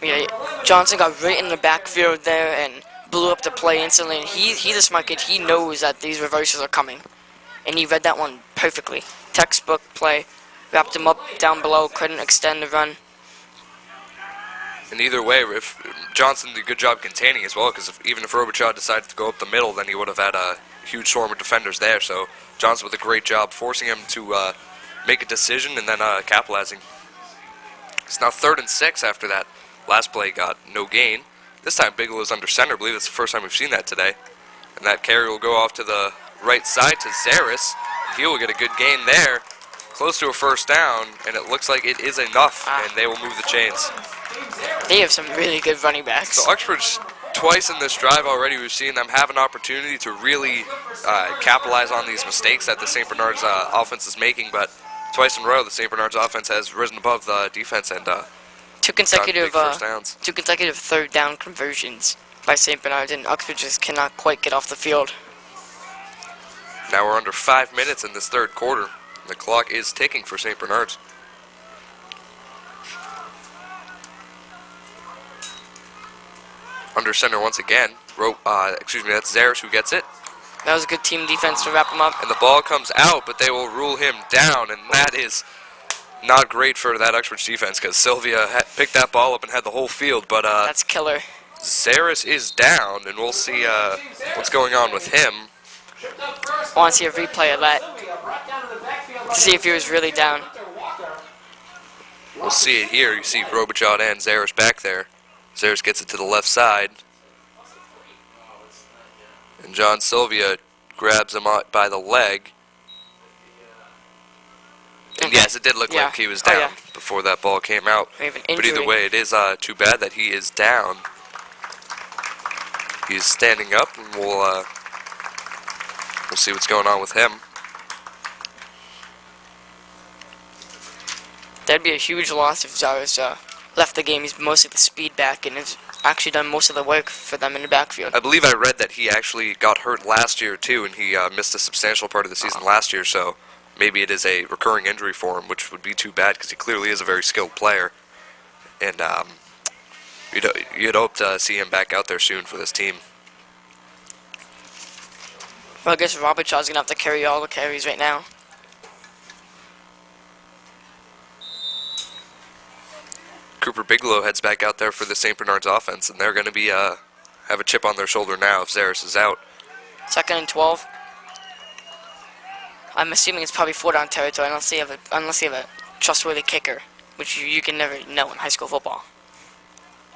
Speaker 2: Yeah, Johnson got right in the backfield there and blew up the play instantly. And he's a smart kid. He knows that these reverses are coming. And he read that one perfectly. Textbook play. Wrapped him up down below. Couldn't extend the run.
Speaker 1: And either way, if Johnson did a good job containing as well, because even if Robichaud decided to go up the middle, then he would have had a huge swarm of defenders there. So Johnson with a great job forcing him to make a decision and then capitalizing. It's now 3rd and 6 after that last play got no gain. This time Bigelow's under center. I believe it's the first time we've seen that today. And that carry will go off to the right side to Zaris. He will get a good gain there. Close to a first down, and it looks like it is enough, and they will move the chains.
Speaker 2: They have some really good running backs.
Speaker 1: So Uxbridge, twice in this drive already, we've seen them have an opportunity to really capitalize on these mistakes that the St. Bernards offense is making, but twice in a row, the St. Bernards offense has risen above the defense and
Speaker 2: two consecutive
Speaker 1: first downs.
Speaker 2: 2 consecutive 3rd down conversions by St. Bernards, and Uxbridge just cannot quite get off the field.
Speaker 1: Now we're under 5 minutes in this third quarter. The clock is ticking for St. Bernards. Under center once again. That's Zaris who gets it.
Speaker 2: That was a good team defense to wrap him up.
Speaker 1: And the ball comes out, but they will rule him down, and that is not great for that Uxbridge defense because Sylvia picked that ball up and had the whole field. But
Speaker 2: that's killer.
Speaker 1: Zaris is down, and we'll see what's going on with him.
Speaker 2: I want to see a replay of that to see if he was really down.
Speaker 1: We'll see it here. You see Robichaud and Zaris back there. Zaris gets it to the left side. And John Sylvia grabs him out by the leg. And yes, it did look like he was down before that ball came out. But either way, it is too bad that he is down. He's standing up, and we'll We'll see what's going on with him.
Speaker 2: That'd be a huge loss if Zara's left the game. He's mostly the speed back and has actually done most of the work for them in the backfield.
Speaker 1: I believe I read that he actually got hurt last year too, and he missed a substantial part of the season last year, so maybe it is a recurring injury for him, which would be too bad because he clearly is a very skilled player. And you'd hope to see him back out there soon for this team.
Speaker 2: Well, I guess Robert Shaw's going to have to carry all the carries right now.
Speaker 1: Cooper Bigelow heads back out there for the St. Bernards offense, and they're going to be have a chip on their shoulder now if Zaris is out.
Speaker 2: 2nd and 12. I'm assuming it's probably 4-down territory unless you have a trustworthy kicker, which you can never know in high school football.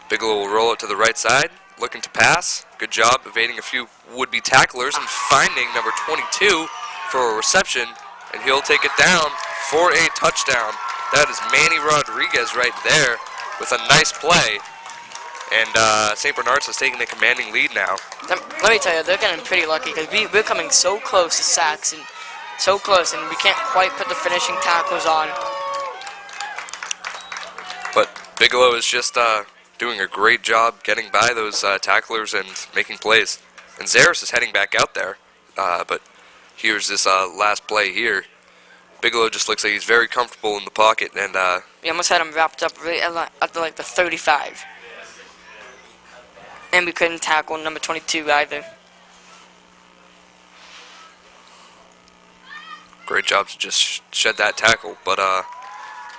Speaker 1: Bigelow will roll it to the right side, looking to pass. Good job evading a few would-be tacklers and finding number 22 for a reception, and he'll take it down for a touchdown. That is Manny Rodriguez right there with a nice play, and St. Bernards has taken a commanding lead now.
Speaker 2: Let me tell you, they're getting pretty lucky because we're coming so close to sacks and so close, and we can't quite put the finishing tackles on.
Speaker 1: But Bigelow is just doing a great job getting by those tacklers and making plays. And Zaris is heading back out there, but here's this last play here. Bigelow just looks like he's very comfortable in the pocket, and
Speaker 2: We almost had him wrapped up right at like the 35. And we couldn't tackle number 22 either.
Speaker 1: great job to just shed that tackle. But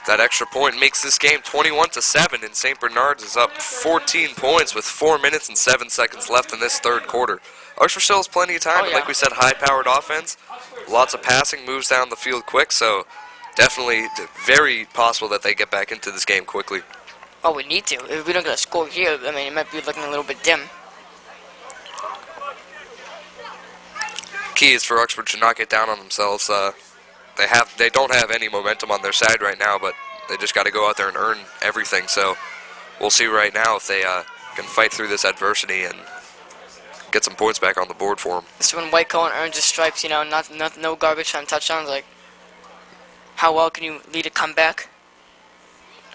Speaker 1: that extra point makes this game 21-7, and St. Bernards is up 14 points with 4 minutes and 7 seconds left in this third quarter. Uxbridge still has plenty of time,
Speaker 2: Oh,
Speaker 1: and
Speaker 2: yeah.
Speaker 1: like we said, high-powered offense, lots of passing, moves down the field quick, so definitely very possible that they get back into this game quickly.
Speaker 2: Oh, we need to. If we don't get a score here, I mean, it might be looking a little bit dim.
Speaker 1: Key is for Uxbridge to not get down on themselves. They don't have any momentum on their side right now, but they just got to go out there and earn everything. So we'll see right now if they can fight through this adversity and get some points back on the board for them.
Speaker 2: This is when White Cohen earns his stripes, you know, no garbage time touchdowns. Like, how well can you lead a comeback?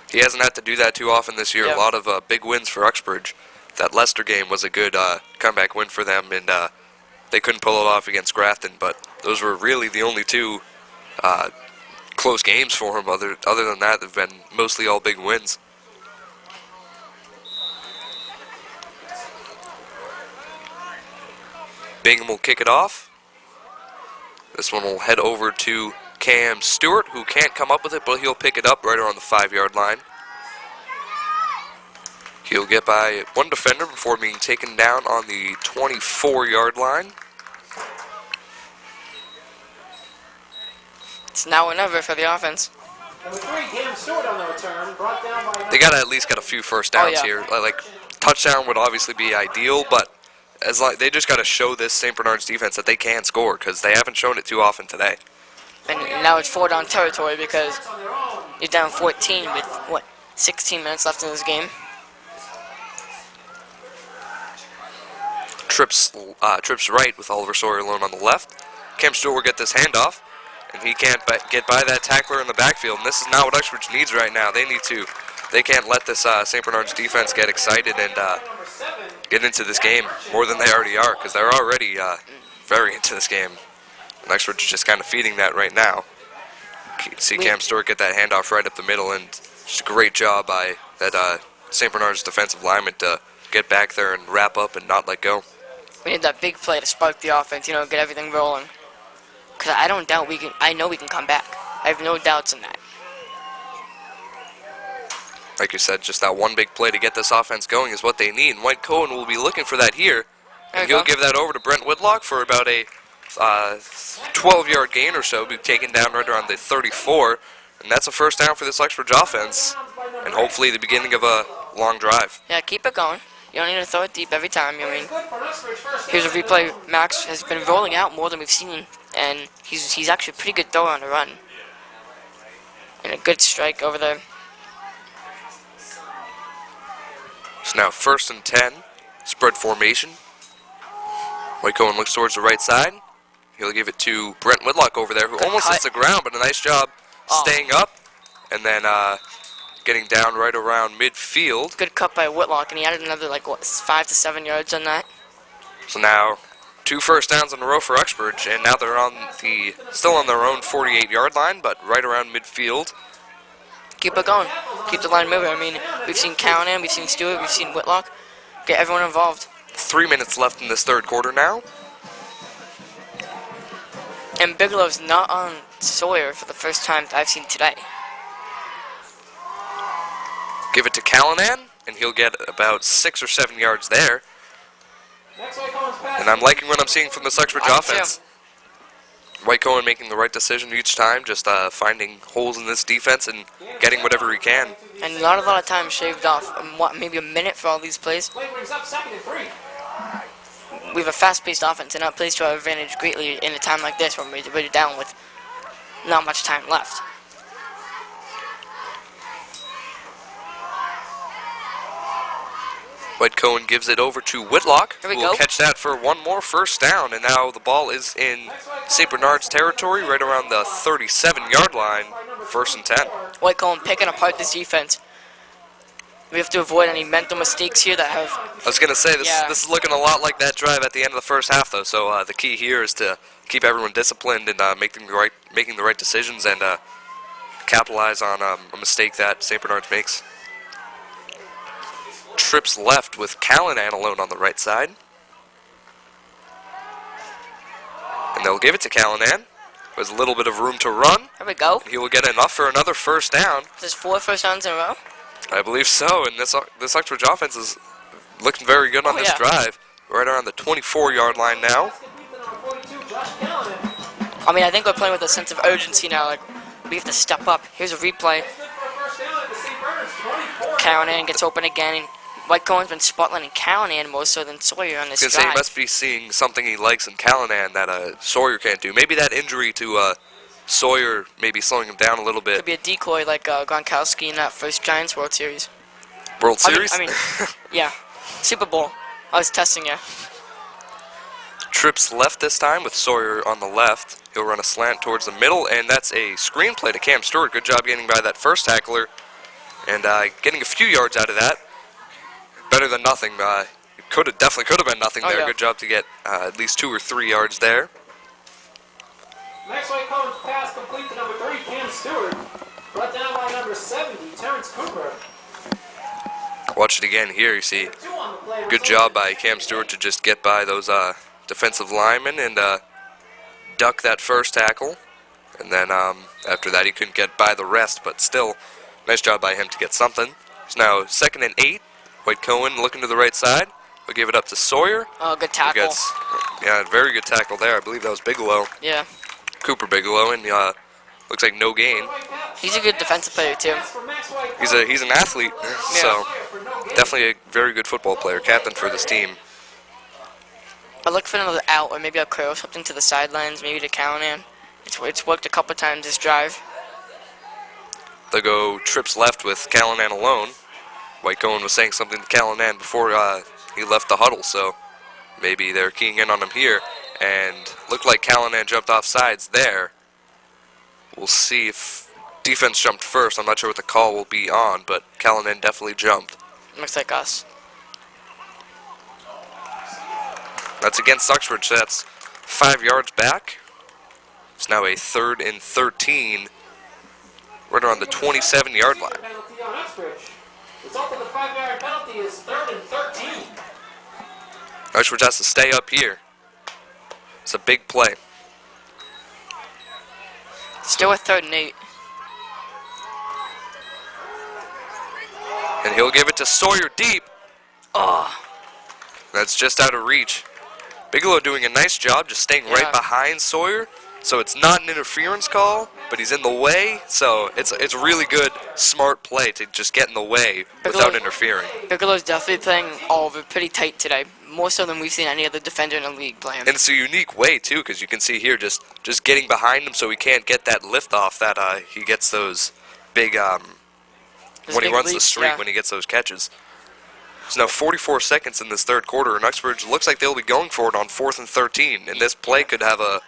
Speaker 1: He hasn't had to do that too often this year.
Speaker 2: Yeah.
Speaker 1: A lot of big wins for Uxbridge. That Leicester game was a good comeback win for them, and they couldn't pull it off against Grafton, but those were really the only two close games for him. Other than that, they've been mostly all big wins. Bingham will kick it off. This one will head over to Cam Stewart, who can't come up with it, but he'll pick it up right around the 5-yard line. He'll get by one defender before being taken down on the 24-yard line.
Speaker 2: It's now or never for the offense.
Speaker 4: Number 3, Cam Stewart on the return, brought down by...
Speaker 1: They got to at least get a few first downs
Speaker 2: yeah.
Speaker 1: here. Like, touchdown would obviously be ideal, but they just got to show this St. Bernards defense that they can score, because they haven't shown it too often today.
Speaker 2: And now it's 4-down territory because you're down 14 with, 16 minutes left in this game.
Speaker 1: Trips right with Oliver Sawyer alone on the left. Cam Stewart will get this handoff, and he can't get by that tackler in the backfield. And this is not what Uxbridge needs right now. They can't let this St. Bernards defense get excited and get into this game more than they already are, because they're already very into this game. And Uxbridge is just kind of feeding that right now. See Cam Stewart get that handoff right up the middle, and just a great job by that St. Bernards defensive lineman to get back there and wrap up and not let go.
Speaker 2: We need that big play to spark the offense, you know, get everything rolling. Because I don't doubt I know we can come back. I have no doubts in that.
Speaker 1: Like you said, just that one big play to get this offense going is what they need, and White Cohen will be looking for that here.
Speaker 2: There
Speaker 1: And
Speaker 2: you
Speaker 1: he'll
Speaker 2: go.
Speaker 1: give that over to Brent Whitlock for about a 12-yard gain or so, be taken down right around the 34, and that's a first down for this Uxbridge offense, and hopefully the beginning of a long drive.
Speaker 2: Yeah, keep it going. You don't need to throw it deep every time. I mean, here's a replay. Max has been rolling out more than we've seen, and he's actually a pretty good thrower on the run. And a good strike over there.
Speaker 1: So now 1st and 10, spread formation. White Cohen looks towards the right side. He'll give it to Brent Whitlock over there, who
Speaker 2: Good
Speaker 1: almost
Speaker 2: cut.
Speaker 1: hits the ground, but a nice job
Speaker 2: Oh.
Speaker 1: staying up and then getting down right around midfield.
Speaker 2: Good cut by Whitlock, and he added another, like, what, 5 to 7 yards on that.
Speaker 1: So now 2 first downs in a row for Uxbridge, and now they're still on their own 48-yard line, but right around midfield.
Speaker 2: Keep it going. Keep the line moving. I mean, we've seen Callanan, we've seen Stewart, we've seen Whitlock. Get everyone involved.
Speaker 1: 3 minutes left in this third quarter now.
Speaker 2: And Bigelow's not on Sawyer for the first time I've seen today.
Speaker 1: Give it to Callanan, and he'll get about 6 or 7 yards there. And I'm liking what I'm seeing from this Uxbridge offense. White Cohen making the right decision each time, just finding holes in this defense and getting whatever he can.
Speaker 2: And not a lot of time shaved off. Maybe a minute for all these plays. We have a fast-paced offense, and that plays to our advantage greatly in a time like this when we're down with not much time left.
Speaker 1: White Cohen gives it over to Whitlock,
Speaker 2: Here we
Speaker 1: who will
Speaker 2: go.
Speaker 1: catch that for one more first down, and now the ball is in St. Bernards territory, right around the 37-yard line, 1st and 10.
Speaker 2: White Cohen picking apart this defense. We have to avoid any mental mistakes here that have...
Speaker 1: I was going to say, this
Speaker 2: Yeah.
Speaker 1: is looking a lot like that drive at the end of the first half, though, so the key here is to keep everyone disciplined and making the right decisions and capitalize on a mistake that St. Bernards makes. Trips left with Callanan alone on the right side. And they'll give it to Callanan. There's a little bit of room to run.
Speaker 2: Here we go.
Speaker 1: He will get enough for another first down.
Speaker 2: There's 4 first downs in a row.
Speaker 1: I believe so, and this Uxbridge offense is looking very good on this
Speaker 2: yeah.
Speaker 1: drive. Right around the 24-yard line now.
Speaker 2: I mean, I think we're playing with a sense of urgency now. Like, we have to step up. Here's a replay. Callanan gets open again, and White Cohen's been spotlighting Callanan more so than Sawyer on this
Speaker 1: I was going to say, he
Speaker 2: drive.
Speaker 1: must be seeing something he likes in Callanan that Sawyer can't do. Maybe that injury to Sawyer maybe slowing him down a little bit.
Speaker 2: Could be a decoy like Gronkowski in that first Giants World Series.
Speaker 1: World Series?
Speaker 2: I mean, yeah. Super Bowl. I was testing you.
Speaker 1: Trips left this time with Sawyer on the left. He'll run a slant towards the middle, and that's a screen play to Cam Stewart. Good job getting by that first tackler and getting a few yards out of that. Better than nothing. It definitely could have been nothing there.
Speaker 2: Yeah.
Speaker 1: Good job to get at least 2 or 3 yards there.
Speaker 4: Next White Cohen's pass complete to number 3, Cam Stewart. Brought down by number 70, Terrence Cooper.
Speaker 1: Watch it again here. You see,
Speaker 4: 2 on the play.
Speaker 1: good job by Cam Stewart to just get by those defensive linemen and duck that first tackle. And then after that, he couldn't get by the rest, but still, nice job by him to get something. It's now 2nd and 8. White Cohen looking to the right side. We'll give it up to Sawyer.
Speaker 2: Oh, good
Speaker 1: Who
Speaker 2: tackle.
Speaker 1: gets, yeah, very good tackle there. I believe that was Bigelow.
Speaker 2: Yeah.
Speaker 1: Cooper Bigelow, and looks like no gain.
Speaker 2: He's a good defensive player, too.
Speaker 1: He's an athlete, so definitely a very good football player, captain for this team.
Speaker 2: I look for another out or maybe a curl something to the sidelines, maybe to Callanan. It's worked a couple times this drive.
Speaker 1: They'll go trips left with Callanan alone. White Cohen was saying something to Callanan before he left the huddle, so maybe they're keying in on him here. And looked like Callanan jumped off sides there. We'll see if defense jumped first. I'm not sure what the call will be on, but Callanan definitely jumped.
Speaker 2: Looks like us.
Speaker 1: That's against Uxbridge, so that's 5 yards back. It's now a 3rd and 13, right around the 27-yard line.
Speaker 4: Penalty on Uxbridge. Result of the 5-yard penalty is 3rd and 13.
Speaker 1: Uxbridge has to stay up here. It's a big play.
Speaker 2: Still a 3rd and 8.
Speaker 1: And he'll give it to Sawyer deep.
Speaker 2: Oh,
Speaker 1: That's just out of reach. Bigelow doing a nice job just staying right
Speaker 2: Yeah.
Speaker 1: behind Sawyer. So it's not an interference call, but he's in the way. So it's a really good, smart play to just get in the way without interfering.
Speaker 2: Bigelow's definitely playing all over pretty tight today. More so than we've seen any other defender in the league play him.
Speaker 1: And it's a unique way, too, because you can see here just getting behind him so he can't get that lift off that he gets those big,
Speaker 2: Those
Speaker 1: when he
Speaker 2: big
Speaker 1: runs the
Speaker 2: leaps,
Speaker 1: streak,
Speaker 2: yeah.
Speaker 1: when he gets those catches. There's now 44 seconds in this third quarter, and Uxbridge looks like they'll be going for it on 4th and 13, and this play could have a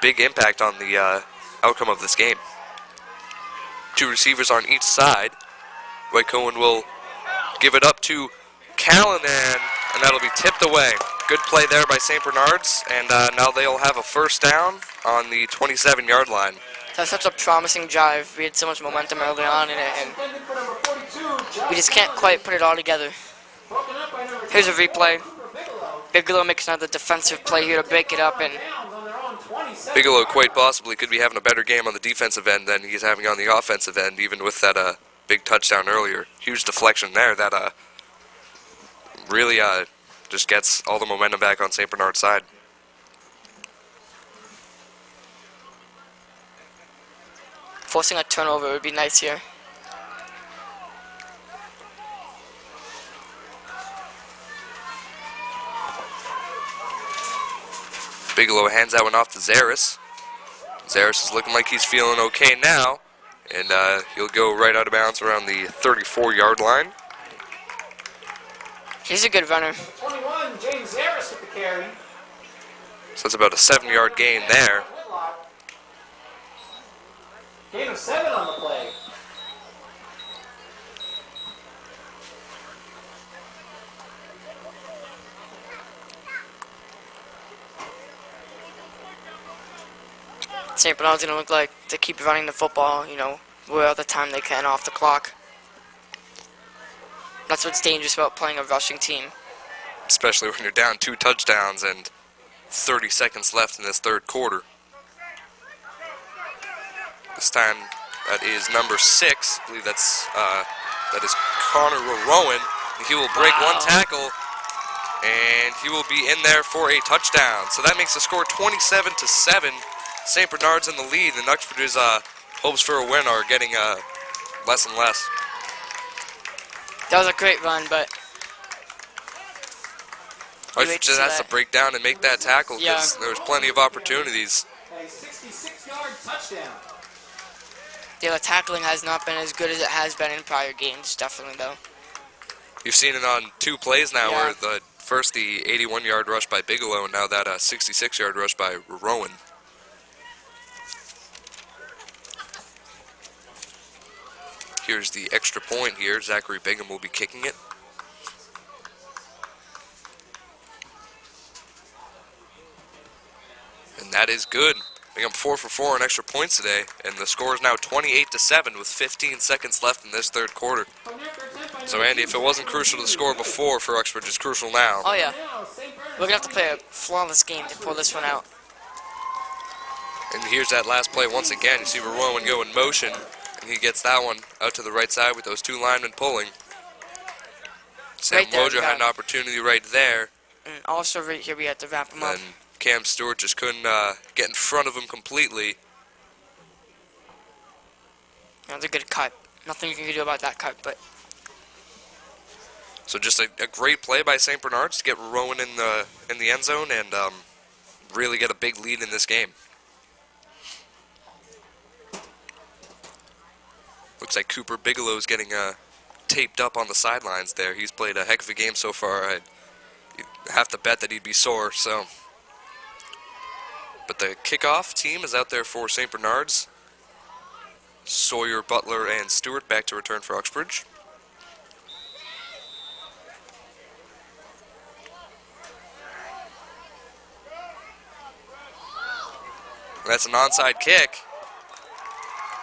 Speaker 1: big impact on the outcome of this game. Two receivers on each side. White Cohen will give it up to Callanan, and that'll be tipped away. Good play there by St. Bernards, and now they'll have a first down on the 27-yard line.
Speaker 2: That's such a promising drive. We had so much momentum early on in it, and we just can't quite put it all together. Here's a replay. Bigelow makes another defensive play here to break it up, and
Speaker 1: Bigelow quite possibly could be having a better game on the defensive end than he's having on the offensive end, even with that big touchdown earlier. Huge deflection there that really just gets all the momentum back on St. Bernard's side.
Speaker 2: forcing a turnover would be nice here.
Speaker 1: Bigelow hands that one off to Zaris. Zaris is looking like he's feeling okay now, and he'll go right out of bounds around the 34-yard line.
Speaker 2: He's a good runner.
Speaker 4: 21, James Zaris with the carry.
Speaker 1: So that's about a 7-yard gain there.
Speaker 4: Gain of 7 on the play.
Speaker 2: St. Bernard's going to look like to keep running the football, you know, where the time they can off the clock. That's what's dangerous about playing a rushing team.
Speaker 1: Especially when you're down 2 touchdowns and 30 seconds left in this third quarter. This time, that is number 6. I believe that is Connor Rowan. He will break one tackle, and he will be in there for a touchdown. So that makes the score 27-7. St. Bernard's in the lead, and Uxbridge's hopes for a win are getting less and less.
Speaker 2: That was a great run, but
Speaker 1: Uxbridge just has to break down and make that tackle because there's plenty of opportunities.
Speaker 4: A 66-yard touchdown.
Speaker 2: yeah, the tackling has not been as good as it has been in prior games, definitely, though.
Speaker 1: You've seen it on 2 plays now,
Speaker 2: Yeah.
Speaker 1: where first the 81-yard rush by Bigelow, and now that 66-yard rush by Rowan. Here's the extra point here. Zachary Bingham will be kicking it. And that is good. Bingham 4 for 4 on extra points today, and the score is now 28-7 with 15 seconds left in this third quarter. So Andy, if it wasn't crucial to the score before for Uxbridge, it's crucial now.
Speaker 2: Oh, yeah. We're going to have to play a flawless game to pull this one out.
Speaker 1: And here's that last play once again. You see Rowan go in motion, and he gets that one out to the right side with those 2 linemen pulling. Sam
Speaker 2: Right there,
Speaker 1: Mojo had an opportunity right there,
Speaker 2: And also right here we had to wrap him up.
Speaker 1: and Cam Stewart just couldn't get in front of him completely.
Speaker 2: That was a good cut. Nothing you can do about that cut, but
Speaker 1: So just a great play by St. Bernards to get Rowan in the end zone and really get a big lead in this game. Looks like Cooper Bigelow's getting taped up on the sidelines there. He's played a heck of a game so far. I'd have to bet that he'd be sore. So, but the kickoff team is out there for St. Bernards. Sawyer, Butler, and Stewart back to return for Uxbridge. That's an onside kick.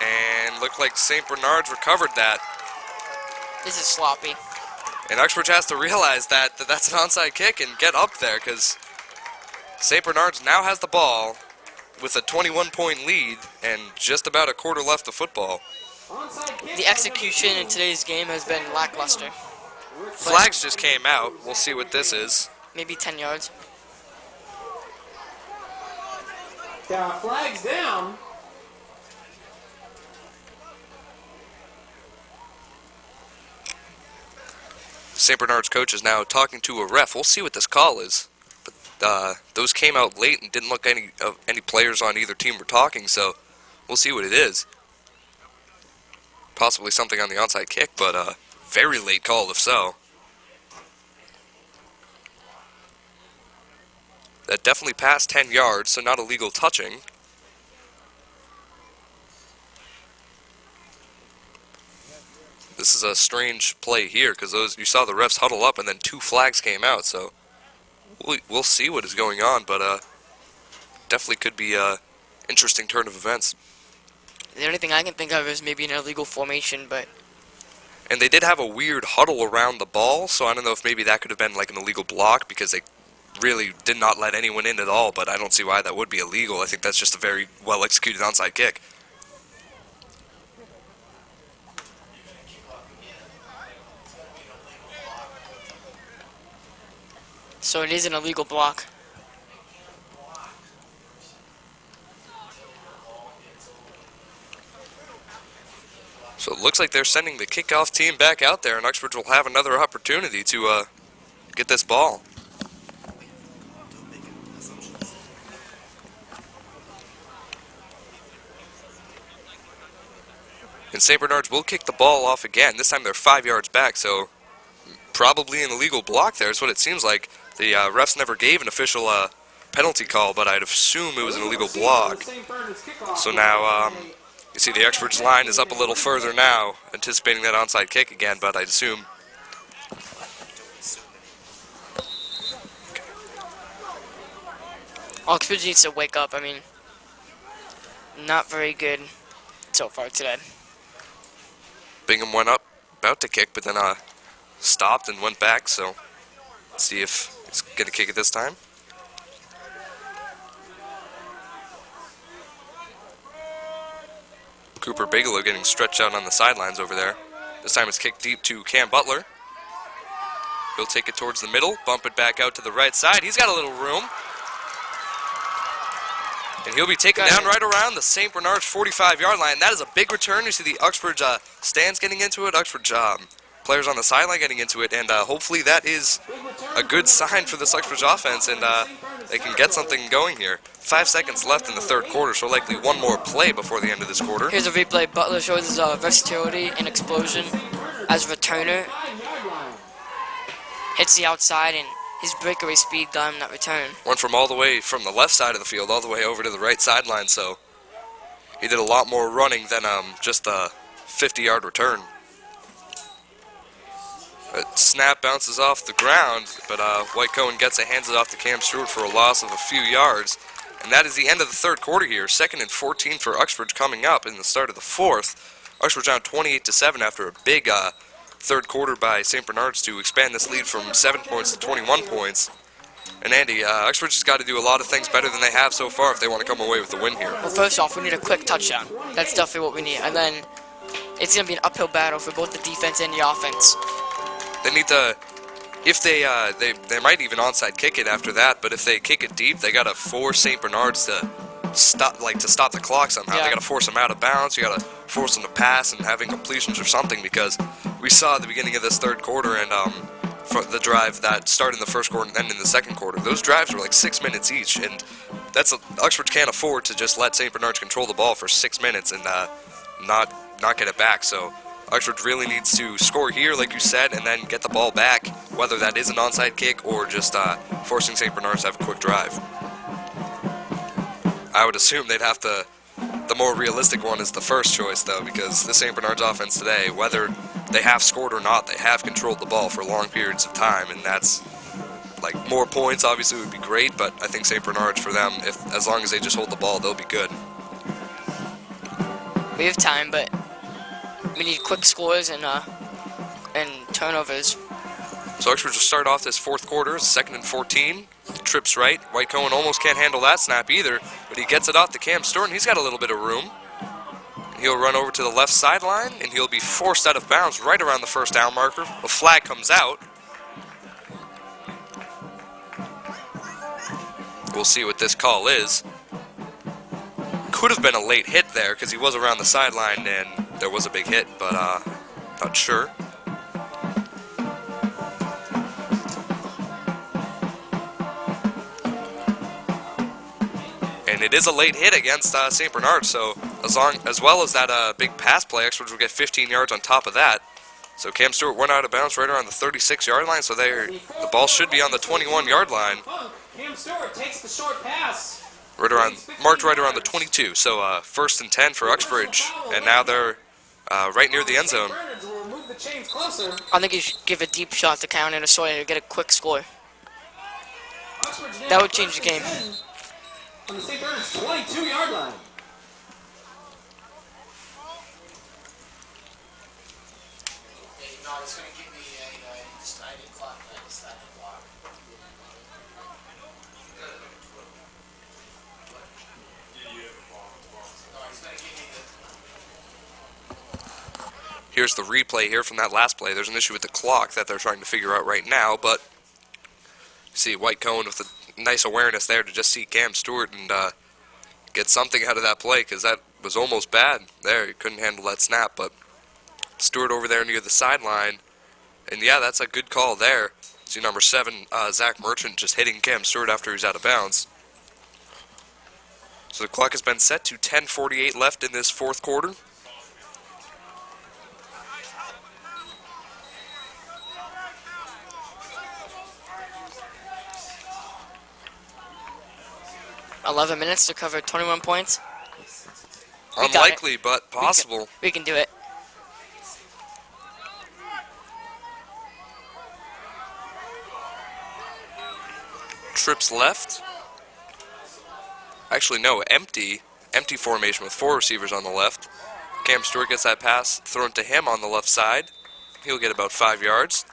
Speaker 1: And looked like St. Bernard's recovered that.
Speaker 2: this is sloppy.
Speaker 1: And Uxbridge has to realize that's an onside kick and get up there because St. Bernard's now has the ball with a 21-point lead and just about a quarter left of football.
Speaker 2: The execution in today's game has been lackluster.
Speaker 1: Flags just came out. We'll see what this is.
Speaker 2: Maybe 10 yards.
Speaker 4: Flags down.
Speaker 1: St. Bernard's coach is now talking to a ref. We'll see what this call is. But those came out late and didn't look any players on either team were talking, so we'll see what it is. Possibly something on the onside kick, but very late call if so. That definitely passed 10 yards, so not illegal touching. This is a strange play here because you saw the refs huddle up and then 2 flags came out. So we'll see what is going on, but definitely could be a interesting turn of events.
Speaker 2: The only thing I can think of is maybe an illegal formation, but...
Speaker 1: And they did have a weird huddle around the ball, so I don't know if maybe that could have been like an illegal block because they really did not let anyone in at all, but I don't see why that would be illegal. I think that's just a very well-executed onside kick.
Speaker 2: So it is an illegal block.
Speaker 1: So it looks like they're sending the kickoff team back out there, and Uxbridge will have another opportunity to get this ball. And St. Bernards will kick the ball off again. This time they're 5 yards back, so probably an illegal block there is what it seems like. The refs never gave an official penalty call, but I'd assume it was an illegal block. So now you see the Uxbridge line is up a little further now, anticipating that onside kick again, but I'd assume...
Speaker 2: Uxbridge needs to wake up. I mean, not very good so far today.
Speaker 1: Bingham went up, about to kick, but then stopped and went back, so let's see if he's going to kick it this time. Cooper Bigelow getting stretched out on the sidelines over there. This time it's kicked deep to Cam Butler. He'll take it towards the middle, bump it back out to the right side. He's got a little room. And he'll be taken down right around the St. Bernards 45-yard line. That is a big return. You see the Uxbridge stands getting into it, Uxbridge players on the sideline getting into it, and hopefully that is a good sign for this Uxbridge offense, and they can get something going here. 5 seconds left in the third quarter, so likely one more play before the end of this quarter.
Speaker 2: Here's a replay. Butler shows his versatility and explosion as a returner. Hits the outside, and his breakaway speed got him that return.
Speaker 1: Went from all the way from the left side of the field all the way over to the right sideline, so he did a lot more running than just a 50-yard return. A snap bounces off the ground, but White Cohen gets it, hands it off to Cam Stewart for a loss of a few yards. And that is the end of the third quarter here. 2nd and 14 for Uxbridge coming up in the start of the fourth. Uxbridge down 28-7 after a big third quarter by St. Bernards to expand this lead from 7 points to 21 points. And Andy, Uxbridge has got to do a lot of things better than they have so far if they want to come away with the win here.
Speaker 2: Well, first off, we need a quick touchdown. That's definitely what we need. And then it's going to be an uphill battle for both the defense and the offense.
Speaker 1: They need to, if they might even onside kick it after that, but if they kick it deep, they got to force St. Bernards to stop the clock somehow. Yeah. They got to force them out of bounds. You got to force them to pass and have incompletions or something, because we saw at the beginning of this third quarter and for the drive that started in the first quarter and then in the second quarter, those drives were like 6 minutes each, and Uxbridge can't afford to just let St. Bernards control the ball for 6 minutes and not get it back. So Uxbridge really needs to score here, like you said, and then get the ball back, whether that is an onside kick or just forcing St. Bernards to have a quick drive. I would assume they'd have to, the more realistic one is the first choice, though, because the St. Bernards offense today, whether they have scored or not, they have controlled the ball for long periods of time, and that's, like, more points obviously would be great, but I think St. Bernards, for them, as long as they just hold the ball, they'll be good.
Speaker 2: We have time, but we need quick scores and turnovers.
Speaker 1: So Uxbridge will start off this fourth quarter, 2nd and 14. Trips right. White Cohen almost can't handle that snap either, but he gets it off to Cam Stewart, and he's got a little bit of room. He'll run over to the left sideline, and he'll be forced out of bounds right around the first down marker. A flag comes out. We'll see what this call is. Could have been a late hit there because he was around the sideline and there was a big hit, but not sure. And it is a late hit against St. Bernards, so as well as that big pass play, Uxbridge will get 15 yards on top of that. So Cam Stewart went out of bounds right around the 36-yard line, so the ball should be on the 21-yard line.
Speaker 4: Cam Stewart takes the short pass.
Speaker 1: Marked right around the 22, so 1st and 10 for Uxbridge, and now they're right near the end zone.
Speaker 4: chains closer.
Speaker 2: I think you should give a deep shot to Callan and Sawyer to get a quick score.
Speaker 4: Uxbridge now
Speaker 2: That would change the
Speaker 4: first and
Speaker 2: game.
Speaker 4: 10 on the St. Bernards 22-yard line.
Speaker 1: Here's the replay here from that last play. There's an issue with the clock that they're trying to figure out right now, but you see White Cohen with a nice awareness there to just see Cam Stewart and get something out of that play, because that was almost bad there. He couldn't handle that snap, but Stewart over there near the sideline, and yeah, that's a good call there. See number 7, Zach Merchant, just hitting Cam Stewart after he's out of bounds. So the clock has been set to 10:48 left in this fourth quarter.
Speaker 2: $11 minutes to cover 21 points. We got it.
Speaker 1: Unlikely, but possible.
Speaker 2: We can do it.
Speaker 1: Trips left. Actually, no, empty. Empty formation with 4 receivers on the left. Cam Stewart gets that pass thrown to him on the left side. He'll get about 5 yards.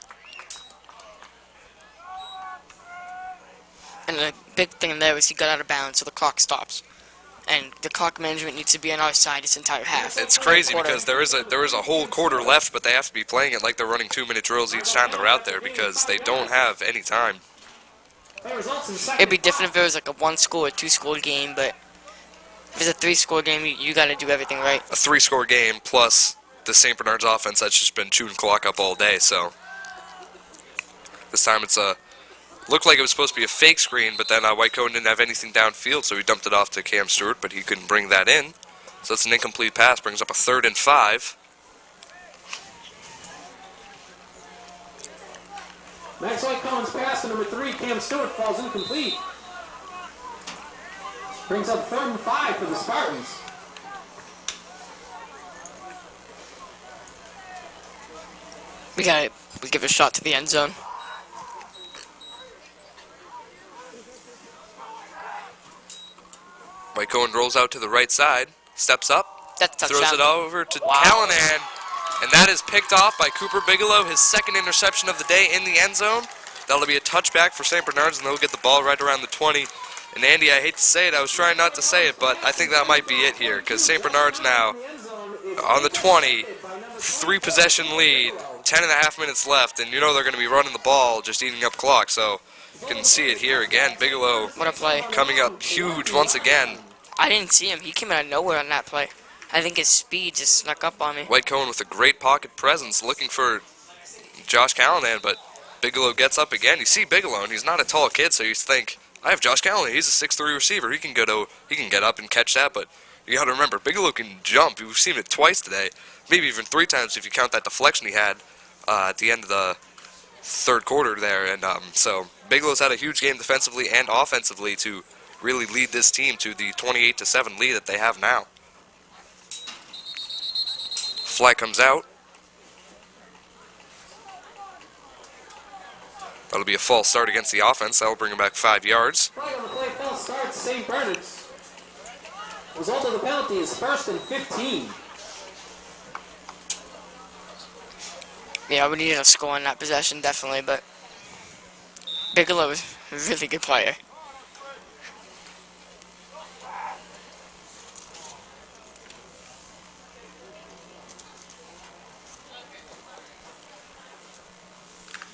Speaker 2: And the big thing there was he got out of bounds, so the clock stops. And the clock management needs to be on our side this entire half.
Speaker 1: It's crazy
Speaker 2: Quarter.
Speaker 1: because there is a whole quarter left, but they have to be playing it like they're running 2-minute drills each time they're out there because they don't have any time.
Speaker 2: It'd be different if it was like a 1-score or 2-score game, but if it's a 3-score game, you got to do everything right.
Speaker 1: A 3-score game plus the St. Bernards offense that's just been chewing clock up all day, so this time it's looked like it was supposed to be a fake screen, but then White Cohen didn't have anything downfield, so he dumped it off to Cam Stewart, but he couldn't bring that in. So it's an incomplete pass, brings up a 3rd and 5.
Speaker 4: Max White Cohen's pass to number 3, Cam Stewart, falls incomplete. Brings up 3rd and 5 for the Spartans.
Speaker 2: We give a shot to the end zone.
Speaker 1: White Cohen rolls out to the right side, steps up,
Speaker 2: That's touchdown.
Speaker 1: throws it over to
Speaker 2: Wow.
Speaker 1: Callanan, and that is picked off by Cooper Bigelow, his 2nd interception of the day in the end zone. That'll be a touchback for St. Bernards, and they'll get the ball right around the 20. And Andy, I hate to say it, I was trying not to say it, but I think that might be it here, because St. Bernards now on the 20, 3-possession lead, 10.5 minutes left, and you know they're going to be running the ball, just eating up clock, so you can see it here again. Bigelow
Speaker 2: What a play.
Speaker 1: coming up huge once again.
Speaker 2: I didn't see him. He came out of nowhere on that play. I think his speed just snuck up on me.
Speaker 1: White Cohen with a great pocket presence, looking for Josh Callanan, but Bigelow gets up again. You see Bigelow, and he's not a tall kid, so you think, I have Josh Callanan. He's a 6'3" receiver. He can get up and catch that, but you got to remember, Bigelow can jump. We've seen it twice today, maybe even 3 times if you count that deflection he had at the end of the 3rd quarter there. And so Bigelow's had a huge game defensively and offensively to really lead this team to the 28-7 lead that they have now. Flag comes out. That'll be a false start against the offense. That'll bring him back 5 yards.
Speaker 4: Flag on the play, false start, St. Bernards. Result of the penalty is 1st and 15.
Speaker 2: Yeah, we needed a score on that possession, definitely, but Bigelow is a really good player.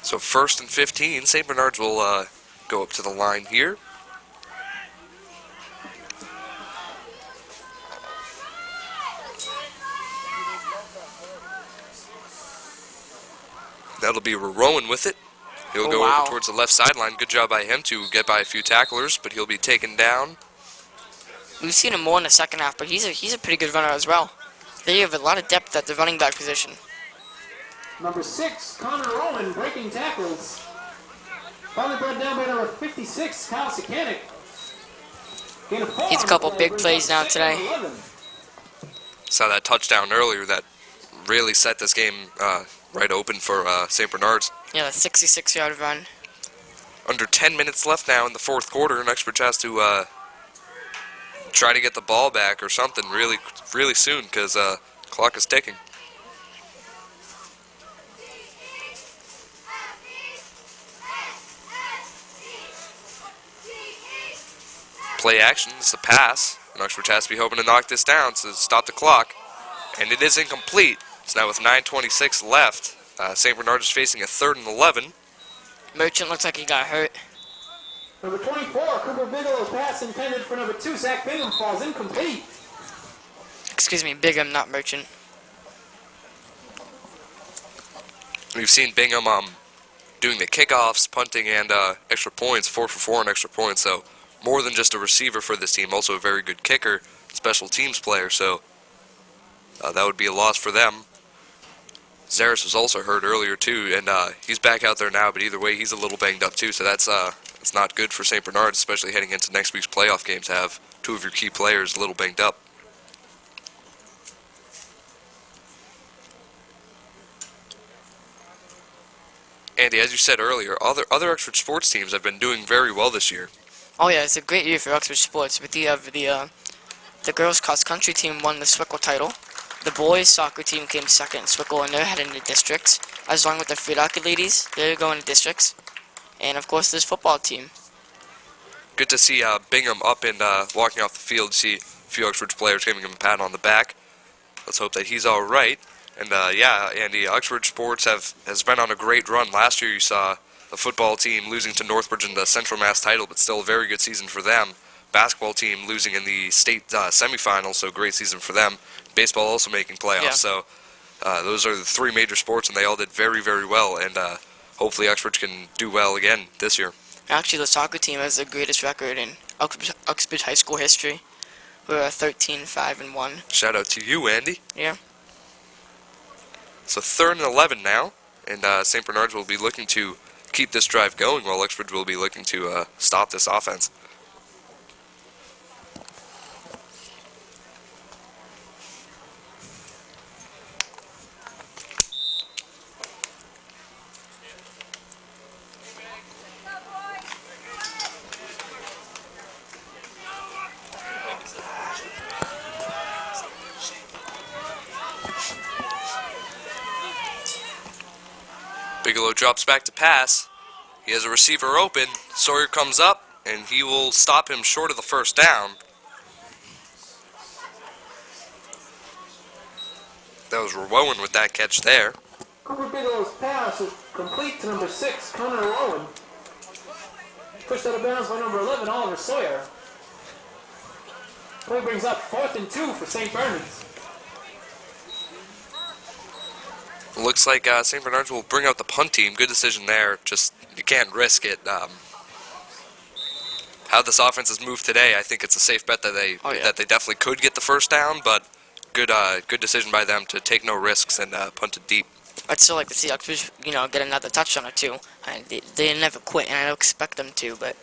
Speaker 1: So 1st and 15, St. Bernards will go up to the line here. That'll be Rowan with it. He'll go over towards the left sideline. Good job by him to get by a few tacklers, but he'll be taken down.
Speaker 2: We've seen him more in the second half, but he's a pretty good runner as well. They have a lot of depth at the running back position.
Speaker 4: Number 6, Connor Rowan, breaking tackles. Finally brought down by number 56, Kyle Sakanik.
Speaker 2: He's a couple big plays now today.
Speaker 1: Saw that touchdown earlier that really set this game, right open for St. Bernards.
Speaker 2: Yeah, a 66-yard run.
Speaker 1: Under 10 minutes left now in the fourth quarter, and Uxbridge has to try to get the ball back or something really soon because clock is ticking. Play action, it's a pass, and Uxbridge has to be hoping to knock this down to stop the clock, and it is incomplete. So now with 9:26 left, St. Bernards is facing a 3rd and 11.
Speaker 2: Merchant looks like he got hurt.
Speaker 4: Number 24, Cooper Bigelow's pass intended for number 2, Zach Bingham, falls incomplete.
Speaker 2: Excuse me, Bigham, not Merchant.
Speaker 1: We've seen Bingham doing the kickoffs, punting, and extra points, 4 for 4 on extra points, so more than just a receiver for this team, also a very good kicker, special teams player, so that would be a loss for them. Zaris was also hurt earlier too, and he's back out there now, but either way, he's a little banged up too, so that's it's not good for St. Bernards, especially heading into next week's playoff games, to have 2 of your key players a little banged up. Andy, as you said earlier, other Uxbridge sports teams have been doing very well this year.
Speaker 2: Oh yeah, it's a great year for Uxbridge sports. With the girls cross country team won the Swickle title. The boys soccer team came second in Swickle, and they're heading to districts. As long with the Friedake ladies, they're going to districts. And of course, this football team.
Speaker 1: Good to see Bingham up and walking off the field. See a few Uxbridge players giving him a pat on the back. Let's hope that he's all right. And yeah, Andy, Uxbridge sports has been on a great run. Last year, you saw the football team losing to Northbridge in the Central Mass title, but still a very good season for them. Basketball team losing in the state semifinals, so great season for them. Baseball also making playoffs.
Speaker 2: Yeah.
Speaker 1: So those are the 3 major sports, and they all did very, very well. And hopefully Uxbridge can do well again this year.
Speaker 2: Actually, the soccer team has the greatest record in Uxbridge high school history. We're 13-5-1.
Speaker 1: Shout out to you, Andy.
Speaker 2: Yeah.
Speaker 1: So 3rd and 11 now, and St. Bernards will be looking to keep this drive going, while Uxbridge will be looking to stop this offense. Bigelow drops back to pass. He has a receiver open. Sawyer comes up, and he will stop him short of the first down. That was Rowan with that catch there.
Speaker 4: Cooper Bigelow's pass is complete to number 6, Connor Rowan. Pushed out of bounds by number 11, Oliver Sawyer. Play brings up 4th and 2 for St. Bernards.
Speaker 1: Looks like St. Bernards will bring out the punt team. Good decision there. Just, you can't risk it. How this offense has moved today, I think it's a safe bet that they definitely could get the first down, but good decision by them to take no risks and punt it deep.
Speaker 2: I'd still like to see Uxbridge, get another touchdown or 2. And they never quit, and I don't expect them to, but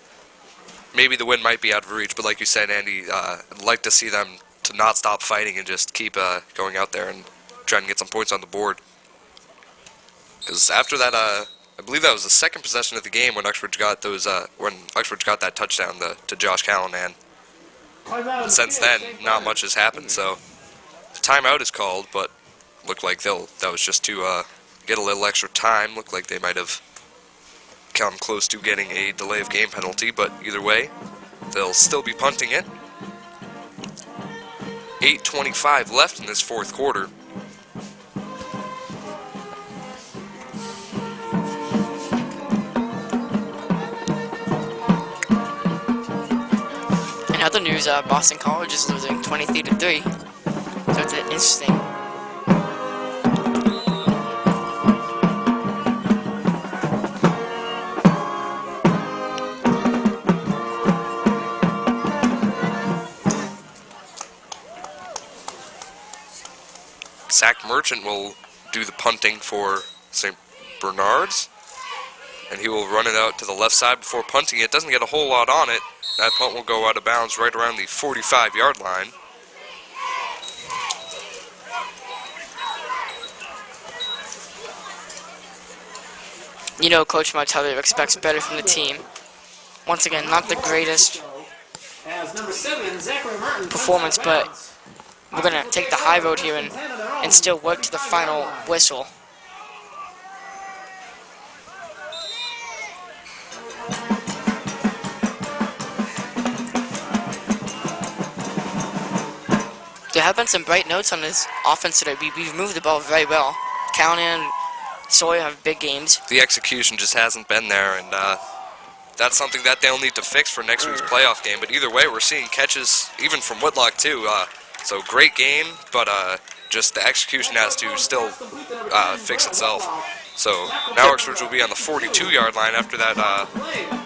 Speaker 1: Maybe the win might be out of reach, but like you said, Andy, I'd like to see them to not stop fighting and just keep going out there and trying to get some points on the board. Because after that, I believe that was the second possession of the game when Uxbridge got that touchdown to Josh Callahan. And since then, not much has happened. So the timeout is called, but looked like that was just to get a little extra time. Looked like they might have come close to getting a delay of game penalty, but either way, they'll still be punting it. 8:25 left in this fourth quarter.
Speaker 2: in other news, Boston College is losing 23-3. So it's interesting.
Speaker 1: Zach Merchant will do the punting for St. Bernards, and he will run it out to the left side before punting it. Doesn't get a whole lot on it. That punt will go out of bounds right around the 45-yard line.
Speaker 2: You know, Coach Martelli expects better from the team. Once again, not the greatest
Speaker 4: As number 7, Zachary Martin,
Speaker 2: performance, but we're going to take the high road here and still work to the final whistle. There have been some bright notes on this offense today. We've moved the ball very well. Callahan and Sawyer have big games.
Speaker 1: The execution just hasn't been there, and that's something that they'll need to fix for next week's playoff game. But either way, we're seeing catches even from Whitlock too. So great game, but just the execution has to still fix itself. So now Uxbridge will be on the 42-yard line after that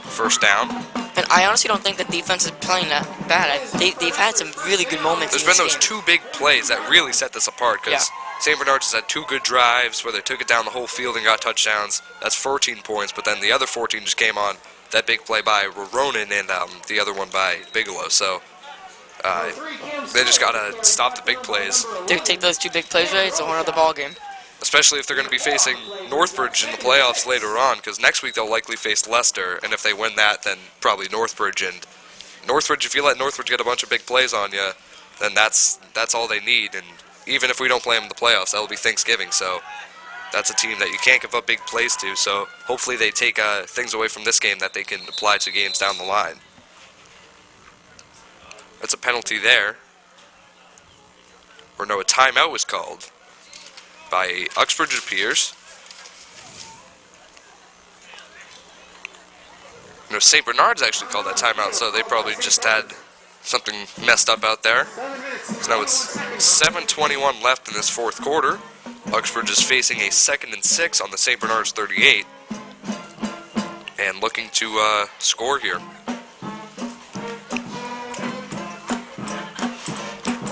Speaker 1: first down.
Speaker 2: And I honestly don't think the defense is playing that bad. They've had some really good moments.
Speaker 1: There's
Speaker 2: in
Speaker 1: been
Speaker 2: this
Speaker 1: those
Speaker 2: game.
Speaker 1: 2 big plays that really set this apart, because St. Bernards has had 2 good drives where they took it down the whole field and got touchdowns. That's 14 points, but then the other 14 just came on that big play by Ronan and the other one by Bigelow. So they just got to stop the big plays.
Speaker 2: They take those 2 big plays away, it's a whole other ball game.
Speaker 1: Especially if they're going to be facing Northbridge in the playoffs later on, because next week they'll likely face Leicester, and if they win that, then probably Northbridge. And Northbridge, if you let Northbridge get a bunch of big plays on you, then that's all they need. And even if we don't play them in the playoffs, that'll be Thanksgiving. So that's a team that you can't give up big plays to. So hopefully they take things away from this game that they can apply to games down the line. That's a penalty there. Or no, a timeout was called by Uxbridge, it appears. No, St. Bernards actually called that timeout, so they probably just had something messed up out there. So now it's 7:21 left in this fourth quarter. Uxbridge is facing a 2nd and 6 on the St. Bernards 38 and looking to score here.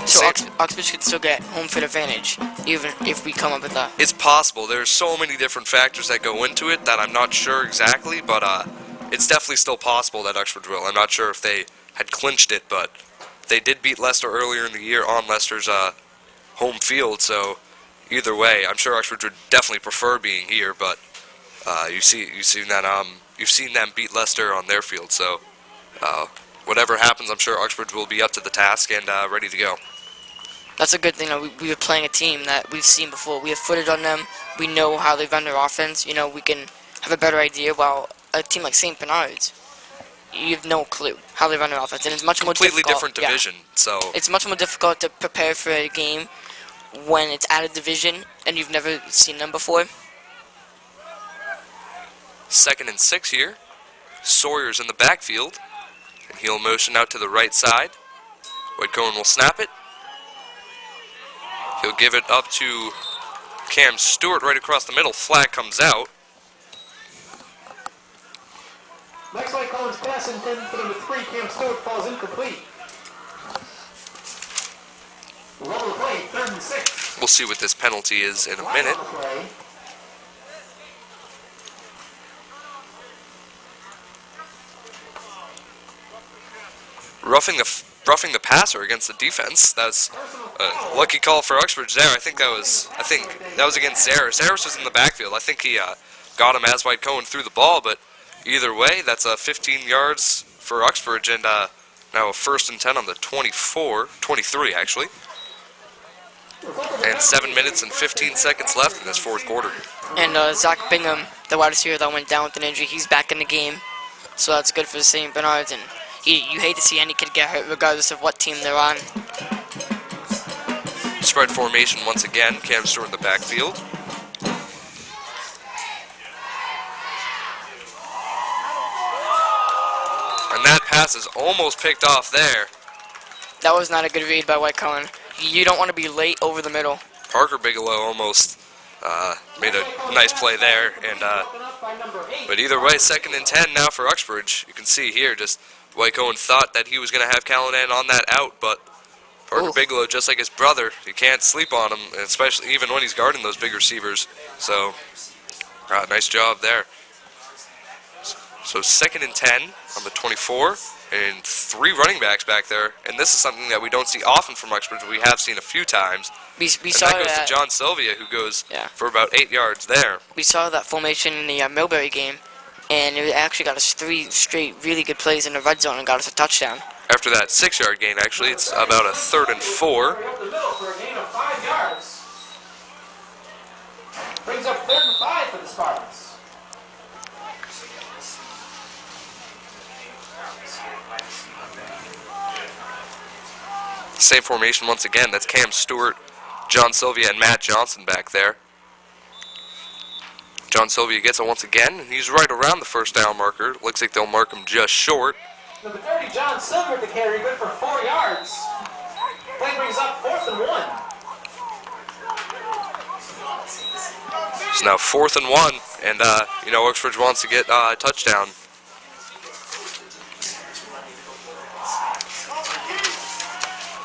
Speaker 2: So Uxbridge could still get home field advantage, even if we come up with that.
Speaker 1: It's possible. There's so many different factors that go into it that I'm not sure exactly, but it's definitely still possible that Uxbridge will. I'm not sure if they had clinched it, but they did beat Leicester earlier in the year on Leicester's home field, so either way, I'm sure Uxbridge would definitely prefer being here, but you've seen them beat Leicester on their field, so whatever happens, I'm sure Uxbridge will be up to the task and ready to go.
Speaker 2: That's a good thing. We were playing a team that we've seen before. We have footage on them. We know how they run their offense. You know, we can have a better idea. While a team like St. Bernards, you have no clue how they run their offense, and it's much more
Speaker 1: completely
Speaker 2: difficult.
Speaker 1: different division. So
Speaker 2: it's much more difficult to prepare for a game when it's out of division and you've never seen them before.
Speaker 1: 2nd and 6 here. Sawyer's in the backfield, and he'll motion out to the right side. White Cohen will snap it. He'll give it up to Cam Stewart right across the middle. Flag comes out.
Speaker 4: Next White Cohen's pass intended for number 3, Cam Stewart, falls incomplete. Level of play, 3rd and 6.
Speaker 1: We'll see what this penalty is in a minute. Roughing the passer against the defense. That's a lucky call for Uxbridge there. I think that was against Zaris. Zaris was in the backfield. I think he got him as White Cohen threw the ball, but either way, that's 15 yards for Uxbridge, and now a 1st and 10 on the 23 actually. And 7 minutes and 15 seconds left in this fourth quarter.
Speaker 2: And Zach Bingham, the wide receiver that went down with an injury, he's back in the game. So that's good for St. Bernards, and you hate to see any kid get hurt regardless of what team they're on.
Speaker 1: Spread formation once again. Cam Stewart in the backfield. And that pass is almost picked off there.
Speaker 2: That was not a good read by White Cohen. You don't want to be late over the middle.
Speaker 1: Parker Bigelow almost made a nice play there, and but either way, 2nd and 10 now for Uxbridge. You can see here, just White Cohen thought that he was going to have Callahan on that out, but Parker Bigelow, just like his brother, you can't sleep on him, especially even when he's guarding those big receivers. So, nice job there. So 2nd and 10 on the 24, and 3 running backs back there. And this is something that we don't see often from Uxbridge, but we have seen a few times.
Speaker 2: We
Speaker 1: And
Speaker 2: saw
Speaker 1: that goes
Speaker 2: that.
Speaker 1: to John Sylvia, who goes
Speaker 2: Yeah.
Speaker 1: for about 8 yards there.
Speaker 2: We saw that formation in the Millbury game, and it actually got us 3 straight really good plays in the red zone and got us a touchdown.
Speaker 1: After that 6-yard gain, actually, it's about a 3rd and 4.
Speaker 4: Up the middle for a gain of 5 yards. Brings up 3rd and 5 for the Spartans.
Speaker 1: Same formation once again. That's Cam Stewart, John Sylvia, and Matt Johnson back there. John Sylvia gets it once again, and he's right around the first down marker. Looks like they'll mark him just short.
Speaker 4: Number 30, John Silver, the carry, good for 4 yards. Play brings up 4th and 1.
Speaker 1: It's now 4th and 1, and Uxbridge wants to get a touchdown.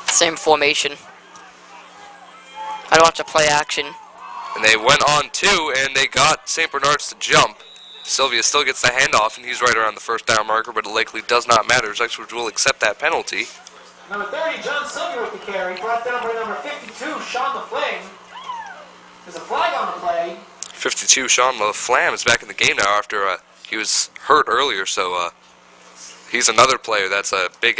Speaker 2: Same formation. I'd watch a play action.
Speaker 1: And they went on 2, and they got St. Bernards to jump. Sylvia still gets the handoff, and he's right around the first down marker, but it likely does not matter, as Uxbridge will accept that penalty.
Speaker 4: Number 30, John Silver with the carry, brought down by number 52, Sean LaFlame. There's a flag on the play.
Speaker 1: 52, Sean LaFlamme is back in the game now after he was hurt earlier, so he's another player that's a big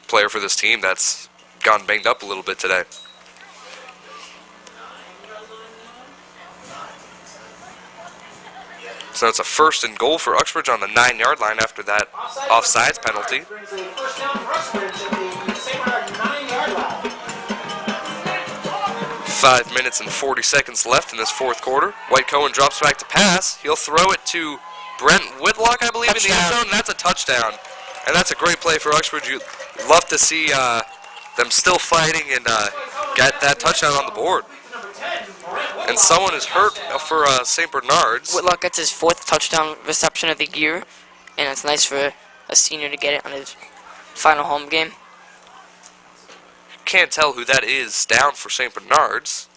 Speaker 1: player for this team that's gone banged up a little bit today. So it's a 1st and goal for Uxbridge on the 9-yard line after that offsides penalty.
Speaker 4: Brings a first down for Uxbridge at the St.Bernards 9-yard line.
Speaker 1: 5 minutes and 40 seconds left in this 4th quarter. White Cohen drops back to pass. He'll throw it to Brent Whitlock, I believe, in the end zone, and that's a touchdown. And that's a great play for Uxbridge. You'd love to see them still fighting and get that touchdown on the board. And someone is hurt for St. Bernards.
Speaker 2: Whitlock gets his 4th touchdown reception of the year, and it's nice for a senior to get it on his final home game.
Speaker 1: Can't tell who that is down for St. Bernards.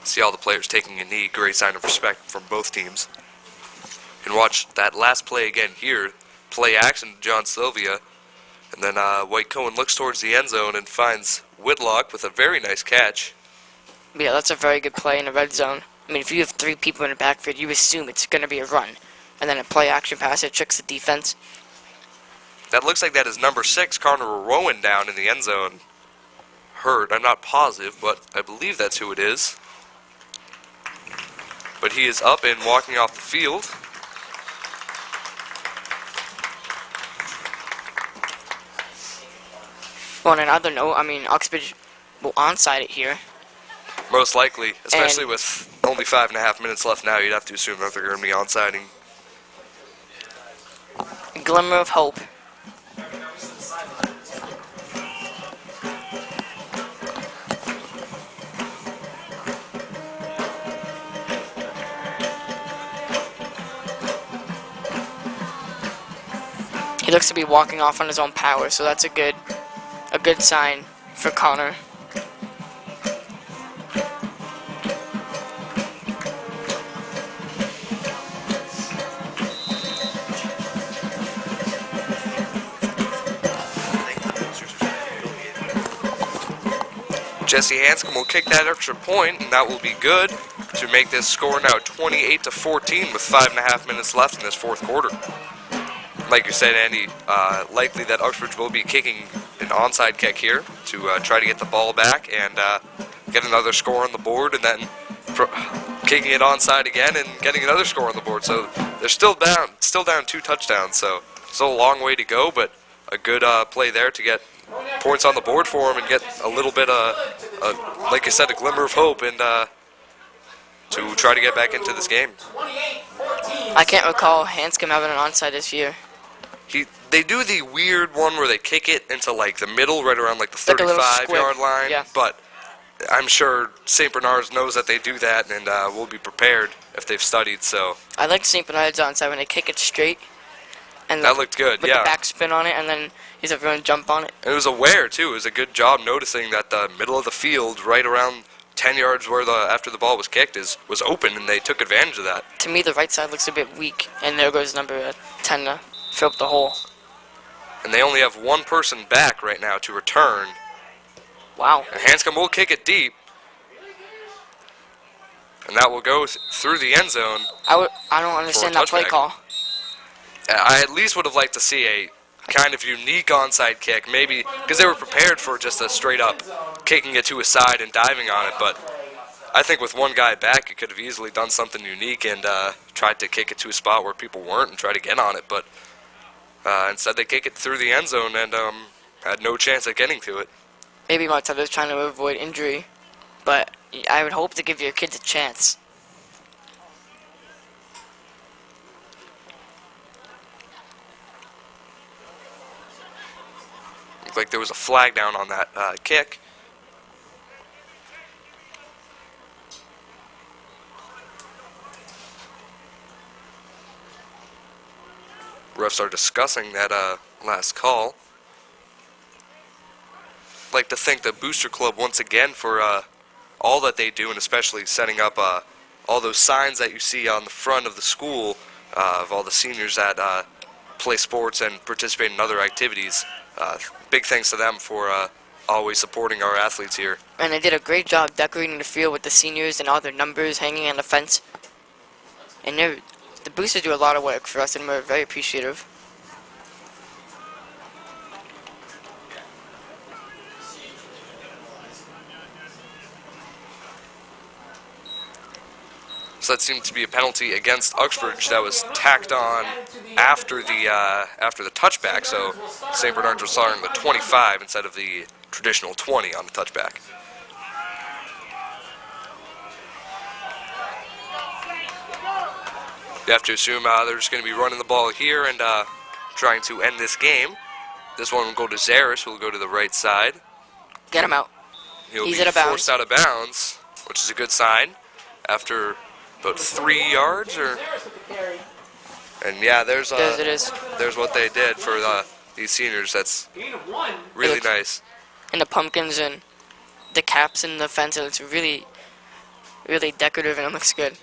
Speaker 1: See all the players taking a knee. Great sign of respect from both teams. And watch that last play again here. Play action to John Sylvia. And then White Cohen looks towards the end zone and finds Whitlock with a very nice catch.
Speaker 2: Yeah, that's a very good play in the red zone. I mean, if you have 3 people in the backfield, you assume it's going to be a run. And then a play action pass, it tricks the defense.
Speaker 1: That looks like that is number 6, Connor Rowan, down in the end zone. Hurt, I'm not positive, but I believe that's who it is. But he is up and walking off the field.
Speaker 2: Well, on another note, I mean, Uxbridge will onside it here.
Speaker 1: Most likely, especially with only 5.5 minutes left now, you'd have to assume that they're going to be onsiding.
Speaker 2: A glimmer of hope. He looks to be walking off on his own power, so that's a good sign for Connor.
Speaker 1: Jesse Hanscom will kick that extra point, and that will be good to make this score now 28-14 with 5.5 minutes left in this 4th quarter. Like you said, Andy, likely that Uxbridge will be kicking an onside kick here to try to get the ball back and get another score on the board, and then kicking it onside again and getting another score on the board. So they're still down 2 touchdowns. So still a long way to go, but a good play there to get points on the board for them and get a little bit like I said, a glimmer of hope and to try to get back into this game.
Speaker 2: I can't recall Hanscom having an onside this year.
Speaker 1: They do the weird one where they kick it into like the middle, right around like the
Speaker 2: Like a little
Speaker 1: 35-yard
Speaker 2: squib,
Speaker 1: line.
Speaker 2: yeah.
Speaker 1: But I'm sure St. Bernards knows that they do that, and will be prepared if they've studied. So
Speaker 2: I like St. Bernards onside when they kick it straight. And
Speaker 1: That looked good,
Speaker 2: with
Speaker 1: yeah.
Speaker 2: the backspin on it, and then he's everyone jump on it.
Speaker 1: And it was aware, too. It was a good job noticing that the middle of the field, right around 10 yards where after the ball was kicked, was open, and they took advantage of that.
Speaker 2: To me, the right side looks a bit weak, and there goes number 10 to fill up the hole.
Speaker 1: And they only have one person back right now to return.
Speaker 2: Wow.
Speaker 1: And Hanscom will kick it deep. And that will go through the end zone.
Speaker 2: I don't understand that play
Speaker 1: touchback.
Speaker 2: call.
Speaker 1: I at least would have liked to see a kind of unique onside kick, maybe because they were prepared for just a straight up kicking it to a side and diving on it. But I think with one guy back, you could have easily done something unique and tried to kick it to a spot where people weren't and try to get on it. But instead, they kick it through the end zone and had no chance at getting to it.
Speaker 2: Maybe Martello's trying to avoid injury, but I would hope to give your kids a chance.
Speaker 1: Looked like there was a flag down on that kick. Refs are discussing that last call. I'd like to thank the Booster Club once again for all that they do, and especially setting up all those signs that you see on the front of the school of all the seniors that play sports and participate in other activities. Big thanks to them for always supporting our athletes here.
Speaker 2: And they did a great job decorating the field with the seniors and all their numbers hanging on the fence. And the boosters do a lot of work for us, and we're very appreciative.
Speaker 1: So that seemed to be a penalty against Uxbridge that was tacked on after the touchback. So St. Bernards was starting the 25 instead of the traditional 20 on the touchback. You have to assume they're just going to be running the ball here and trying to end this game. This one will go to Zaris, who will go to the right side.
Speaker 2: Get him out.
Speaker 1: He's
Speaker 2: out of bounds.
Speaker 1: forced out of bounds, which is a good sign after about 3 yards. And yeah, there's what they did for these seniors. That's really nice.
Speaker 2: And the pumpkins and the caps and the fence, it's really, really decorative, and it looks good.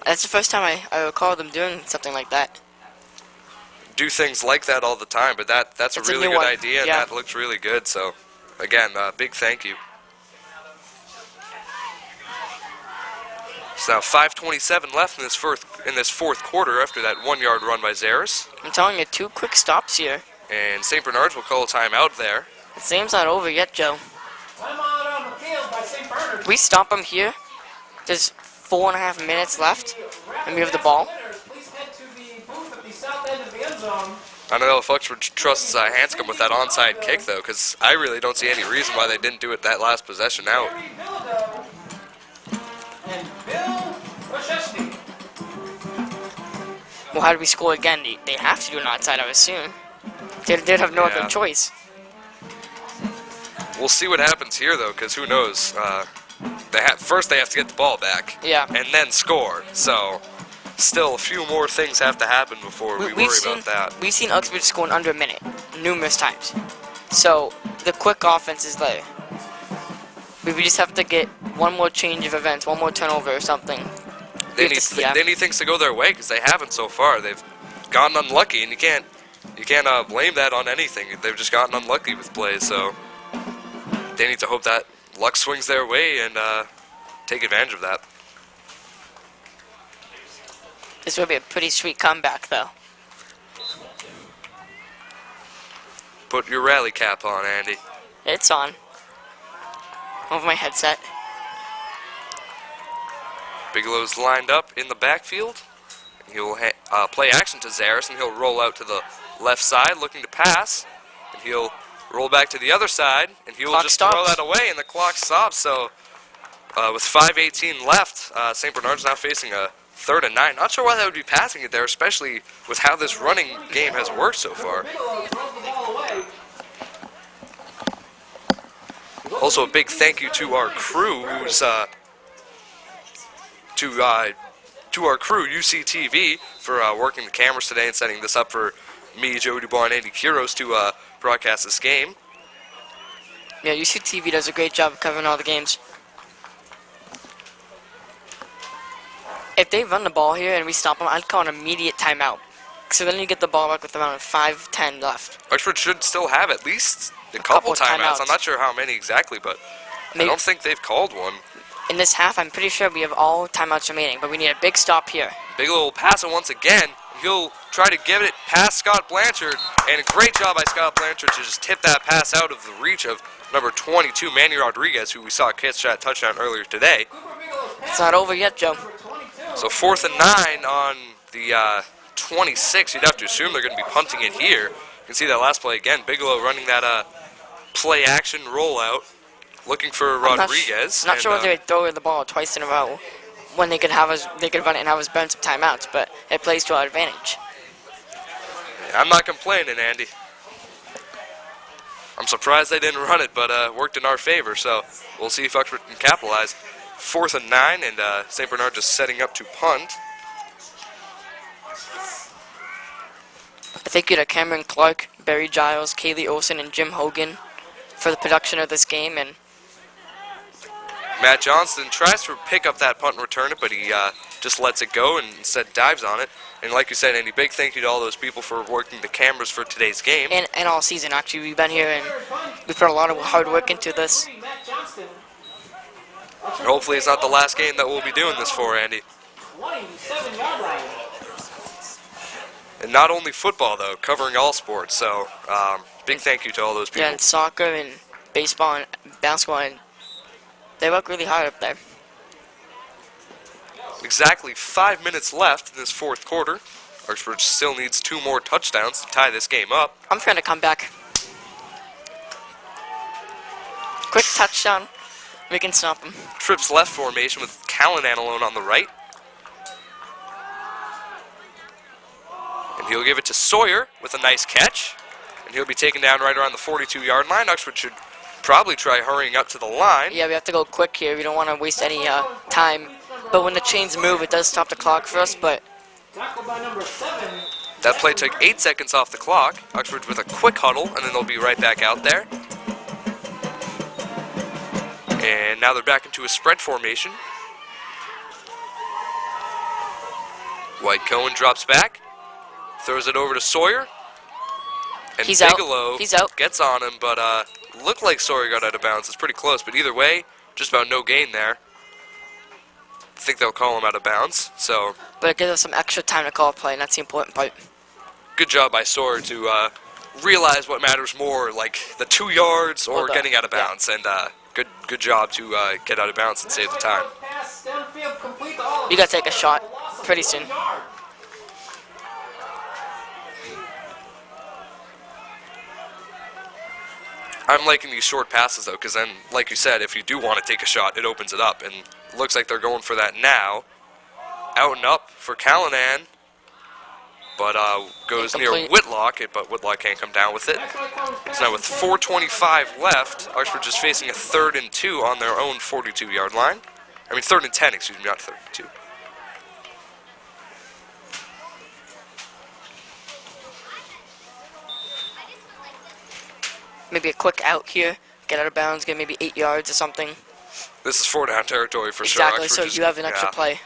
Speaker 2: That's the first time I recall them doing something like that.
Speaker 1: Do things like that all the time, but that's a really good idea, and that looks really good. So, again, big thank you. So now 5:27 left in this fourth quarter after that 1 yard run by Zaris.
Speaker 2: I'm telling you, 2 quick stops here.
Speaker 1: And St. Bernards will call a timeout there.
Speaker 2: The game's not over yet, Joe.
Speaker 4: Timeout on the field by St. Bernards.
Speaker 2: We stomp them here. There's 4.5 minutes left, and we have the ball.
Speaker 4: Please head to the booth at the south end of the end zone.
Speaker 1: I don't know if Uxbridge trusts Hanscom with that onside kick, though, because I really don't see any reason why they didn't do it that last possession out.
Speaker 4: And Bill Wachesny.
Speaker 2: Well, how do we score again? They have to do an onside, I would assume. They did have no other choice.
Speaker 1: We'll see what happens here, though, because who knows? First they have to get the ball back.
Speaker 2: Yeah.
Speaker 1: And then score. So, still a few more things have to happen before we worry about that.
Speaker 2: We've seen Uxbridge score in under a minute, numerous times. So, the quick offense is there. We just have to get one more change of events, one more turnover or something.
Speaker 1: They need things to go their way, because they haven't so far. They've gotten unlucky, and you can't blame that on anything. They've just gotten unlucky with plays, so they need to hope that luck swings their way and take advantage of that.
Speaker 2: This will be a pretty sweet comeback, though.
Speaker 1: Put your rally cap on, Andy.
Speaker 2: It's on. Over my headset.
Speaker 1: Bigelow's lined up in the backfield. He'll play action to Zaris, and he'll roll out to the left side looking to pass. And he'll roll back to the other side, and he will just throw that away, and the clock stops. So with 5:18 left, St. Bernards now facing a 3rd and 9. Not sure why they would be passing it there, especially with how this running game has worked so far. Also, a big thank you to our crew who's to to our crew, UCTV, for working the cameras today and setting this up for me, Joey Dubois, and Andy Quiros to broadcast this game.
Speaker 2: Yeah, UCTV does a great job of covering all the games. If they run the ball here and we stop them, I'd call an immediate timeout. So then you get the ball back with around 5-10 left.
Speaker 1: Uxbridge should still have at least a couple timeouts. I'm not sure how many exactly, but I don't think they've called one.
Speaker 2: In this half, I'm pretty sure we have all timeouts remaining, but we need a big stop here.
Speaker 1: Bigelow will pass it once again. He'll try to give it past Scott Blanchard, and a great job by Scott Blanchard to just tip that pass out of the reach of number 22, Manny Rodriguez, who we saw catch that touchdown earlier today.
Speaker 2: It's not over yet, Joe.
Speaker 1: So 4th and 9 on the 26. You'd have to assume they're going to be punting it here. You can see that last play again. Bigelow running that play action rollout, looking for Rodriguez.
Speaker 2: Not sure if they would throw the ball twice in a row when they could run it and have us burn some timeouts, but it plays to our advantage.
Speaker 1: I'm not complaining, Andy. I'm surprised they didn't run it, but worked in our favor, so we'll see if Uxbridge can capitalize. 4th and 9, and St. Bernards just setting up to punt.
Speaker 2: Thank you to Cameron Clark, Barry Giles, Kaylee Olsen, and Jim Hogan for the production of this game. And
Speaker 1: Matt Johnston tries to pick up that punt and return it, but he just lets it go and instead dives on it. And like you said, Andy, big thank you to all those people for working the cameras for today's game.
Speaker 2: And all season, actually. We've been here and we put a lot of hard work into this.
Speaker 1: And hopefully it's not the last game that we'll be doing this for, Andy.
Speaker 4: 27-yard line.
Speaker 1: And not only football, though, covering all sports. So big thank you to all those people.
Speaker 2: Yeah, and soccer and baseball and basketball, and they work really hard up there.
Speaker 1: Exactly 5 minutes left in this 4th quarter. Uxbridge still needs 2 more touchdowns to tie this game up.
Speaker 2: I'm trying to come back. Quick touchdown. We can stop him.
Speaker 1: Trips left formation with Callanan alone on the right. And he'll give it to Sawyer with a nice catch. And he'll be taken down right around the 42-yard line. Uxbridge should probably try hurrying up to the line.
Speaker 2: Yeah, we have to go quick here. We don't want to waste any time. But when the chains move, it does stop the clock for us, but
Speaker 1: that play took 8 seconds off the clock. Uxbridge with a quick huddle, and then they'll be right back out there. And now they're back into a spread formation. White Cohen drops back, throws it over to Sawyer. And
Speaker 2: He's
Speaker 1: Bigelow
Speaker 2: out. He's out.
Speaker 1: Gets on him, but looked like Sawyer got out of bounds. It's pretty close, but either way, just about no gain there. I think they'll call him out of bounds. So,
Speaker 2: but it gives us some extra time to call a play, and that's the important part.
Speaker 1: Good job by Sawyer to realize what matters more, like the 2 yards or getting out of bounds. Yeah. And good job to get out of bounds and save the time.
Speaker 2: You got to take a shot pretty soon.
Speaker 1: I'm liking these short passes, though, because then, like you said, if you do want to take a shot, it opens it up. And it looks like they're going for that now. Out and up for Callanan, but goes near Whitlock, but Whitlock can't come down with it. So now with 4:25 left, Uxbridge is facing a 3rd and 2 on their own 42-yard line. I mean, 3rd and 10, excuse me, not 3rd and 2.
Speaker 2: Maybe a quick out here, get out of bounds, get maybe 8 yards or something.
Speaker 1: This is 4-down territory for sure.
Speaker 2: Exactly, so you have an extra play.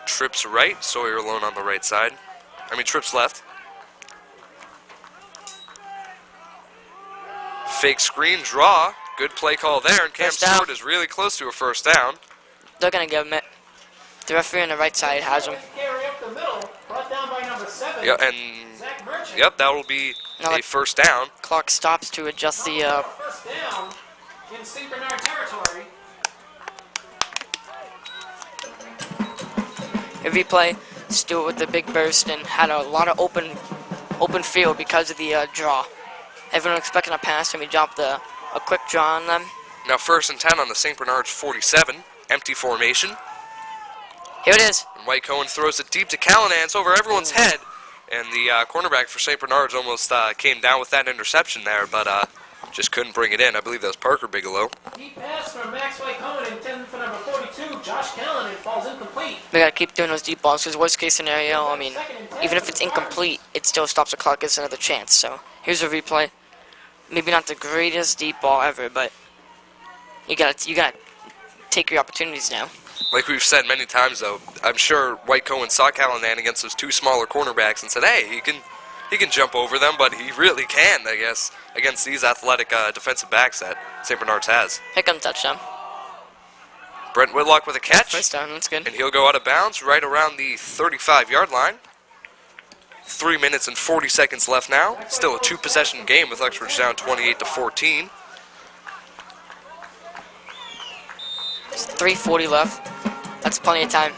Speaker 1: Trips right, Sawyer alone on the right side. Trips left. Fake screen draw. Good play call there, and Cam Stewart is really close to a 1st down.
Speaker 2: They're going to give him it. The referee on the right side has him.
Speaker 1: Yeah, and yep, that will be a 1st down.
Speaker 2: Clock stops to adjust the.
Speaker 4: 1st down in St. Bernards territory.
Speaker 2: Every play, Stewart with the big burst and had a lot of open field because of the draw. Everyone expecting a pass, and we dropped a quick draw on them.
Speaker 1: Now 1st and 10 on the St. Bernards 47, empty formation.
Speaker 2: Here it is.
Speaker 1: And White Cohen throws it deep to Callanan. It's over everyone's head. And the cornerback for St. Bernards almost came down with that interception there. But just couldn't bring it in. I believe that was Parker Bigelow.
Speaker 4: Deep pass from Max White Cohen intended for number 42, Josh Callan, and falls incomplete.
Speaker 2: We gotta keep doing those deep balls because worst case scenario, I mean, even if it's incomplete, it still stops the clock, gets another chance. So here's a replay. Maybe not the greatest deep ball ever, but you gotta take your opportunities now.
Speaker 1: Like we've said many times, though, I'm sure White Cohen saw Callanan against those two smaller cornerbacks and said, hey, he can jump over them, but he really can, I guess, against these athletic defensive backs that St. Bernards has.
Speaker 2: Here comes touchdown.
Speaker 1: Brent Whitlock with a catch.
Speaker 2: First down, that's good.
Speaker 1: And he'll go out of bounds right around the 35-yard line. 3 minutes and 40 seconds left now. Still a two-possession game with Uxbridge down 28-14.
Speaker 2: There's 3:40 left. That's plenty of time.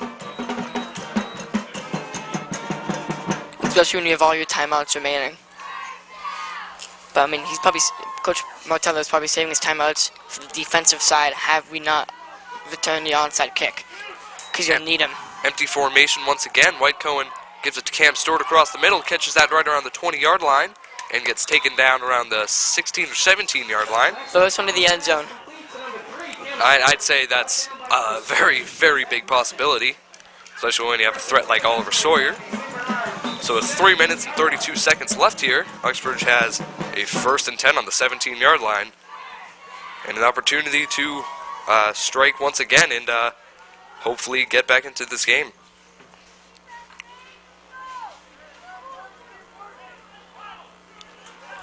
Speaker 2: Especially when you have all your timeouts remaining. But I mean, Coach Martello is probably saving his timeouts for the defensive side. Have we not returned the onside kick? Because you'll need him.
Speaker 1: Empty formation once again. White Cohen gives it to Cam Stewart across the middle, catches that right around the 20-yard line, and gets taken down around the 16 or 17-yard line.
Speaker 2: First one to the end zone.
Speaker 1: I'd say that's a very, very big possibility, especially when you have a threat like Oliver Sawyer. So with 3 minutes and 32 seconds left here, Uxbridge has a 1st and 10 on the 17-yard line, and an opportunity to strike once again and hopefully get back into this game.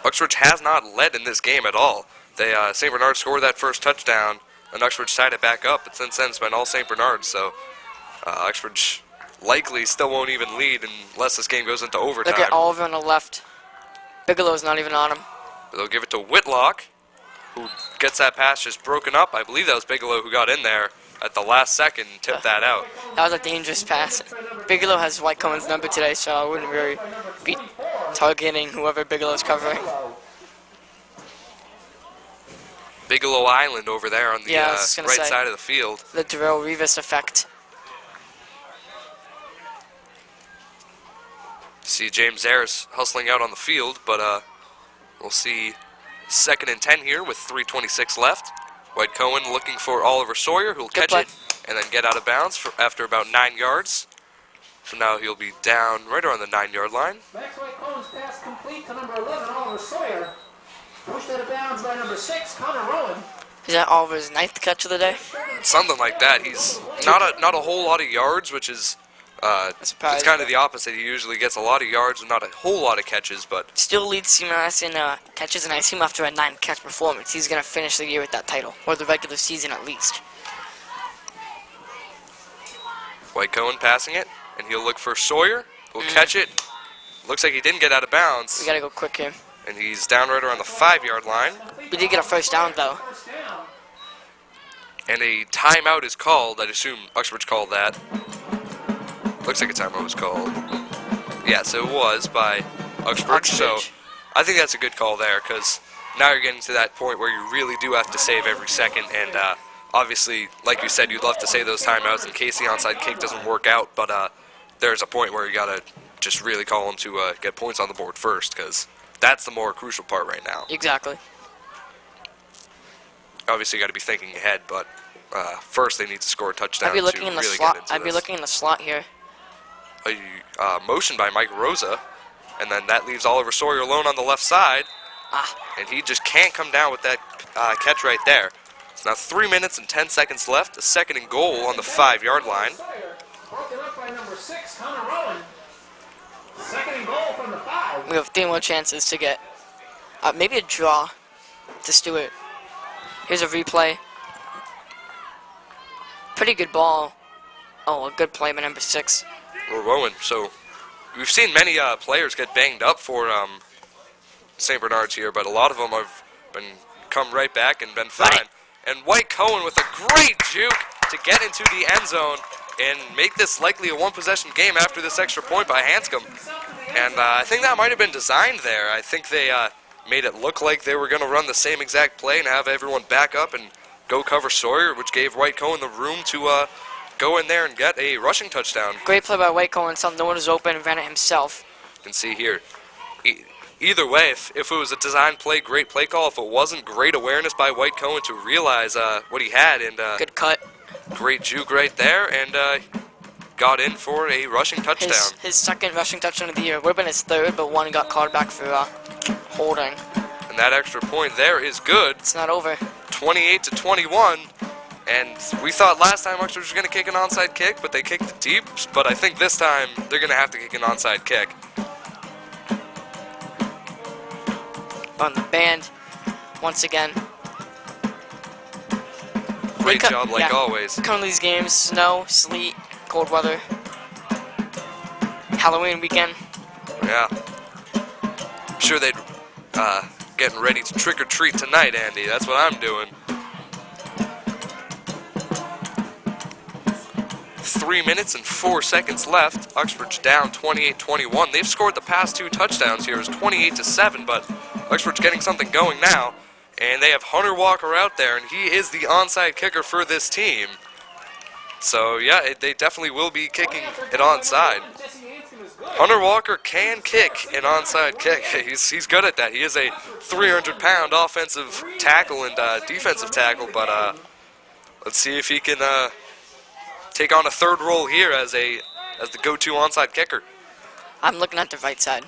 Speaker 1: Uxbridge has not led in this game at all. St. Bernards scored that first touchdown, and Uxbridge tied it back up, but since then it's been all St. Bernards, so Uxbridge likely still won't even lead unless this game goes into overtime.
Speaker 2: Look at Oliver on the left. Bigelow's not even on him.
Speaker 1: They'll give it to Whitlock, who gets that pass just broken up. I believe that was Bigelow who got in there at the last second and tipped that out.
Speaker 2: That was a dangerous pass. Bigelow has White Cohen's number today, so I wouldn't really be targeting whoever Bigelow's covering.
Speaker 1: Bigelow Island over there on the right
Speaker 2: say,
Speaker 1: side of the field.
Speaker 2: The Darrell Rivas effect.
Speaker 1: See James Ayers hustling out on the field, but we'll see 2nd and 10 here with 3:26 left. White Cohen looking for Oliver Sawyer, who'll catch it and then get out of bounds after about 9 yards. So now he'll be down right around the 9-yard line.
Speaker 4: Max White Cohen's pass complete to number 11, Oliver Sawyer. Pushed out of bounds by number 6, Connor Rowan.
Speaker 2: Is that Oliver's 9th catch of the day?
Speaker 1: Something like that. He's not a whole lot of yards, which is it's kind of the opposite. He usually gets a lot of yards and not a whole lot of catches, but
Speaker 2: still leads CMS in catches, and I assume after a 9-catch performance, he's going to finish the year with that title, or the regular season at least.
Speaker 1: White Cohen passing it, and he'll look for Sawyer, who'll catch it. Looks like he didn't get out of bounds.
Speaker 2: We got to go quick here.
Speaker 1: And he's down right around the 5-yard line.
Speaker 2: We did get a first down, though.
Speaker 1: And a timeout is called. I'd assume Uxbridge called that. Looks like a timeout was called. Yes, it was by Uxbridge. So I think that's a good call there, because now you're getting to that point where you really do have to save every second. And obviously, like you said, you'd love to save those timeouts in case the onside kick doesn't work out. But there's a point where you got to just really call them to get points on the board first, because that's the more crucial part right now.
Speaker 2: Exactly.
Speaker 1: Obviously, you got to be thinking ahead, but first they need to score a touchdown.
Speaker 2: I'd be looking in the
Speaker 1: really
Speaker 2: slot. I'd be looking in the slot here.
Speaker 1: A motion by Mike Rosa, and then that leaves Oliver Sawyer alone on the left side, and he just can't come down with that catch right there. It's now 3 minutes and 10 seconds left. A 2nd and goal on the 5-yard line.
Speaker 4: Broken up by number 6, Connor Rowan. 2nd and goal from the 5.
Speaker 2: We have 3 more chances to get maybe a draw to Stewart. Here's a replay. Pretty good ball. Oh, a good play by number 6.
Speaker 1: Rowan. So we've seen many players get banged up for St. Bernards here, but a lot of them have come right back and been fine. And White Cohen with a great juke to get into the end zone and make this likely a one-possession game after this extra point by Hanscom. And I think that might have been designed there. I think they made it look like they were going to run the same exact play and have everyone back up and go cover Sawyer, which gave White Cohen the room to go in there and get a rushing touchdown.
Speaker 2: Great play by White Cohen. Saw no one was open and ran it himself.
Speaker 1: You can see here, either way, if it was a design play, great play call. If it wasn't, great awareness by White Cohen to realize what he had, and
Speaker 2: Good cut.
Speaker 1: great juke right there, and got in for a rushing touchdown.
Speaker 2: His second rushing touchdown of the year. Would have been his third, but one got called back for holding.
Speaker 1: And that extra point there is good.
Speaker 2: It's not over.
Speaker 1: 28-21. And we thought last time Uxbridge was going to kick an onside kick, but they kicked it deep. But I think this time they're going to have to kick an onside kick.
Speaker 2: On the band, once again.
Speaker 1: Great job, like always.
Speaker 2: Come to these games, snow, sleet, cold weather. Halloween weekend.
Speaker 1: Yeah. I'm sure they'd getting ready to trick or treat tonight, Andy. That's what I'm doing. 3 minutes and 4 seconds left. Uxbridge down 28-21. They've scored the past 2 touchdowns here. It's 28-7, but Uxbridge getting something going now. And they have Hunter Walker out there, and he is the onside kicker for this team. So, yeah, they definitely will be kicking it onside. Hunter Walker can kick an onside kick. He's good at that. He is a 300-pound offensive tackle and defensive tackle, but let's see if he can take on a third role here as the go-to onside kicker.
Speaker 2: I'm looking at the right side.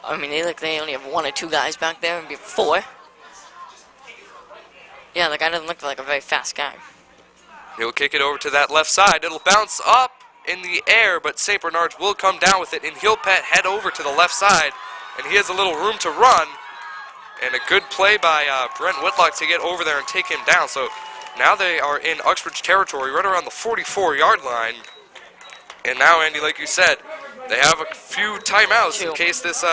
Speaker 2: I mean, they only have 1 or 2 guys back there, and be 4. Yeah, the guy doesn't look like a very fast guy.
Speaker 1: He'll kick it over to that left side. It'll bounce up in the air, but St. Bernards will come down with it, and he'll head over to the left side, and he has a little room to run, and a good play by Brent Whitlock to get over there and take him down. So now they are in Uxbridge territory, right around the 44-yard line, and now, Andy, like you said, they have a few timeouts in case this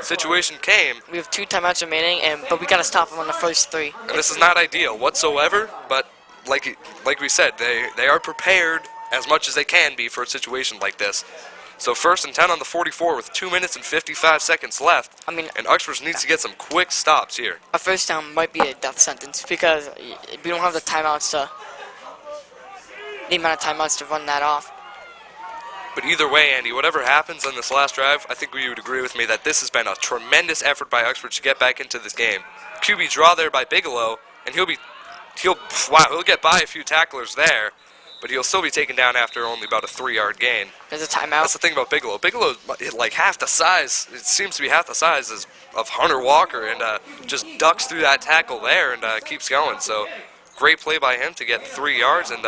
Speaker 1: situation came.
Speaker 2: We have 2 timeouts remaining, but we got to stop them on the first 3.
Speaker 1: And this is not ideal whatsoever, but like we said, they are prepared as much as they can be for a situation like this. So 1st and 10 on the 44 with 2 minutes and 55 seconds left.
Speaker 2: I mean,
Speaker 1: and Uxbridge needs to get some quick stops here.
Speaker 2: A first down might be a death sentence because we don't have the timeouts the amount of timeouts to run that off.
Speaker 1: But either way, Andy, whatever happens on this last drive, I think you would agree with me that this has been a tremendous effort by Uxbridge to get back into this game. QB draw there by Bigelow, and he'll get by a few tacklers there, but he'll still be taken down after only about a 3-yard gain.
Speaker 2: There's a timeout.
Speaker 1: That's the thing about Bigelow. Bigelow's like half the size. It seems to be half the size of Hunter Walker, and just ducks through that tackle there and keeps going. So great play by him to get 3 yards, and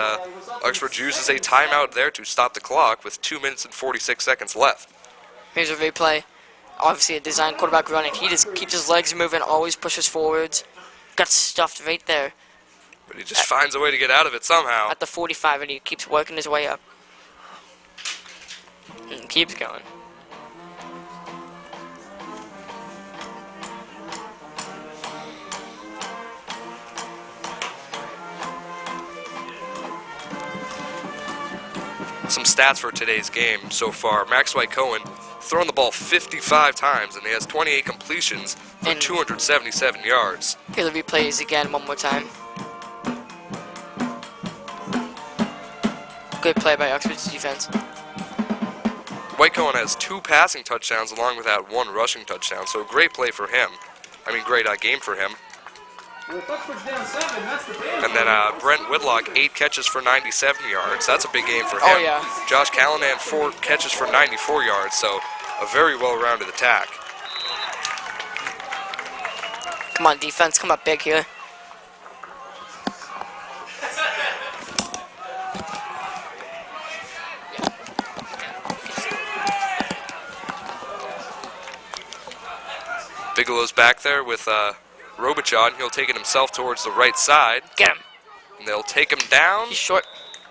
Speaker 1: Uxbridge uses a timeout there to stop the clock with 2 minutes and 46 seconds left.
Speaker 2: Here's a replay. Obviously a design quarterback running. He just keeps his legs moving, always pushes forwards. Got stuffed right there.
Speaker 1: But he just finds a way to get out of it somehow.
Speaker 2: At the 45, and he keeps working his way up. And keeps going.
Speaker 1: Some stats for today's game so far. Max White Cohen thrown the ball 55 times, and he has 28 completions for 277 yards.
Speaker 2: Here the replays again one more time. Good play by Uxbridge's defense.
Speaker 1: White Cohen has 2 passing touchdowns along with that 1 rushing touchdown, so great play for him. I mean, great game for him. And then Brent Whitlock, 8 catches for 97 yards. That's a big game for him.
Speaker 2: Oh, yeah.
Speaker 1: Josh Callanan, 4 catches for 94 yards, so a very well-rounded attack.
Speaker 2: Come on, defense, come up big here.
Speaker 1: Bigelow's back there with Robichaud. He'll take it himself towards the right side.
Speaker 2: Get him.
Speaker 1: And they'll take him down.
Speaker 2: He's short.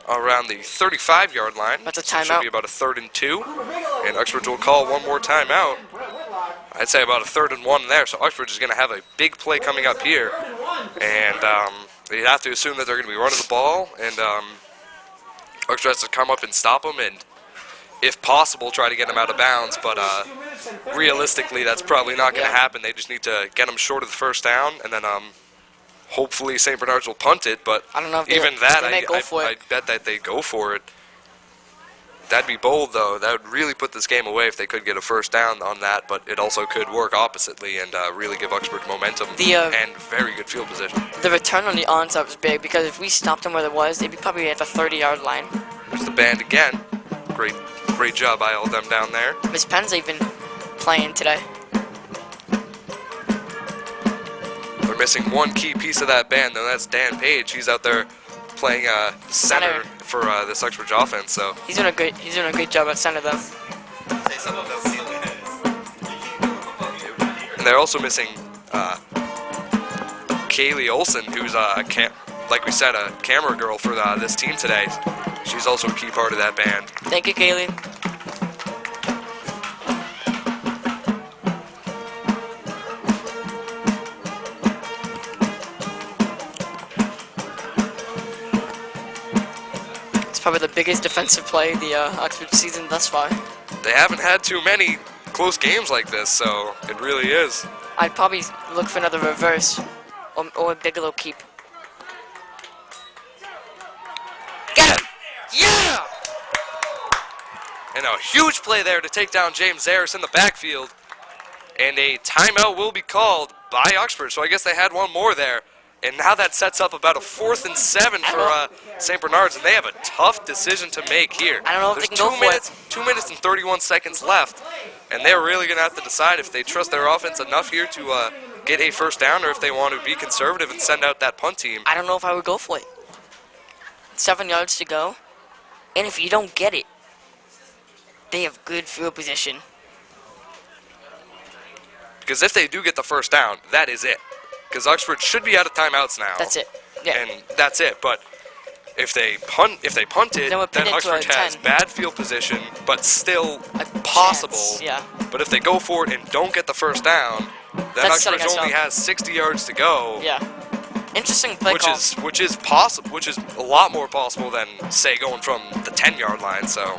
Speaker 1: Around the 35-yard line.
Speaker 2: That's a timeout.
Speaker 1: Should be about a 3rd and 2. And Uxbridge will call one more timeout. I'd say about a 3rd and 1 there. So Uxbridge is going to have a big play coming up here. And you have to assume that they're going to be running the ball. And Uxbridge has to come up and stop them. And if possible, try to get him out of bounds. But realistically, that's probably not going to happen. They just need to get him short of the 1st down. And then hopefully St. Bernards will punt it, but
Speaker 2: I don't know if
Speaker 1: even that,
Speaker 2: I
Speaker 1: I bet that they go for it. That'd be bold, though. That would really put this game away if they could get a first down on that, but it also could work oppositely and really give Uxbridge momentum and very good field position.
Speaker 2: The return on the onside was big because if we stopped them where it was, they'd be probably at the 30-yard line.
Speaker 1: There's the band again. Great job by all of them down there.
Speaker 2: Miss Penn's even playing today.
Speaker 1: They're missing one key piece of that band, though. That's Dan Page. He's out there playing center for this Uxbridge offense. So
Speaker 2: he's doing a great job at center, though.
Speaker 1: And they're also missing Kaylee Olson, who's like we said, a camera girl for this team today. She's also a key part of that band.
Speaker 2: Thank you, Kaylee. Probably the biggest defensive play the Uxbridge season thus far.
Speaker 1: They haven't had too many close games like this, so it really is.
Speaker 2: I'd probably look for another reverse or a Bigelow keep. Get him! Yeah!
Speaker 1: And a huge play there to take down James Harris in the backfield. And a timeout will be called by Uxbridge, so I guess they had one more there. And now that sets up about a 4th and 7 for St. Bernards, and they have a tough decision to make here.
Speaker 2: I don't know if they can go for it.
Speaker 1: 2 minutes and 31 seconds left, and they're really going to have to decide if they trust their offense enough here to get a first down or if they want to be conservative and send out that punt team.
Speaker 2: I don't know if I would go for it. 7 yards to go, and if you don't get it, they have good field position.
Speaker 1: Because if they do get the first down, that is it. Because Uxbridge should be out of timeouts now.
Speaker 2: That's it. Yeah.
Speaker 1: And that's it. But if they punt it, then Uxbridge has bad field position, but still possible.
Speaker 2: Chance, yeah.
Speaker 1: But if they go for it and don't get the first down, then Uxbridge only has 60 yards to go.
Speaker 2: Yeah. Interesting play call.
Speaker 1: Which is possible. Which is a lot more possible than say going from the 10-yard line. So.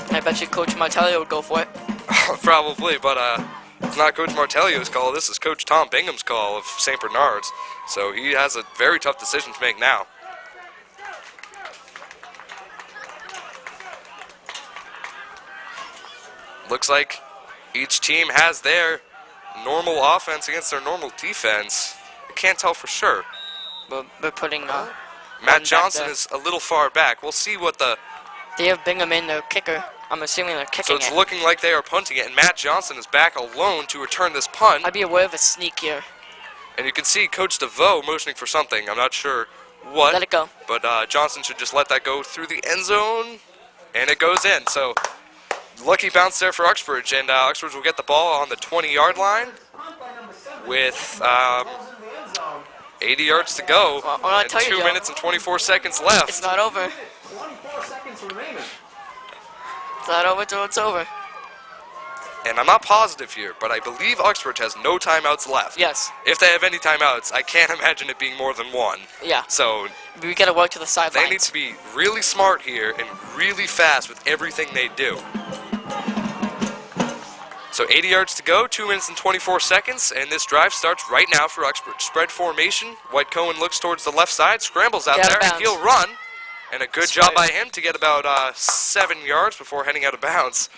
Speaker 2: I bet you Coach Martelli would go for it.
Speaker 1: Probably, but it's not Coach Martellio's call. This is Coach Tom Bingham's call of St. Bernards. So he has a very tough decision to make now. Looks like each team has their normal offense against their normal defense. I can't tell for sure.
Speaker 2: But we're putting
Speaker 1: Matt Johnson is a little far back. We'll see what the...
Speaker 2: They have Bingham in their kicker. I'm assuming they're kicking it.
Speaker 1: So it's looking like they are punting it, and Matt Johnson is back alone to return this punt.
Speaker 2: I'd be aware of a sneak here.
Speaker 1: And you can see Coach DeVoe motioning for something. I'm not sure what.
Speaker 2: Let it go.
Speaker 1: But Johnson should just let that go through the end zone, and it goes in. So lucky bounce there for Uxbridge, and Uxbridge will get the ball on the 20-yard line with 80 yards to go, and 2 minutes and 24 seconds left.
Speaker 2: It's not over.
Speaker 4: 24 seconds remaining.
Speaker 2: It's not over till it's over.
Speaker 1: And I'm not positive here, but I believe Uxbridge has no timeouts left.
Speaker 2: Yes.
Speaker 1: If they have any timeouts, I can't imagine it being more than one.
Speaker 2: Yeah.
Speaker 1: So
Speaker 2: we gotta work to the sidelines.
Speaker 1: They need to be really smart here and really fast with everything they do. So 80 yards to go, 2 minutes and 24 seconds, and this drive starts right now for Uxbridge. Spread formation. White Cohen looks towards the left side, scrambles out there, and he'll run. And a good job by him to get about 7 yards before heading out of bounds.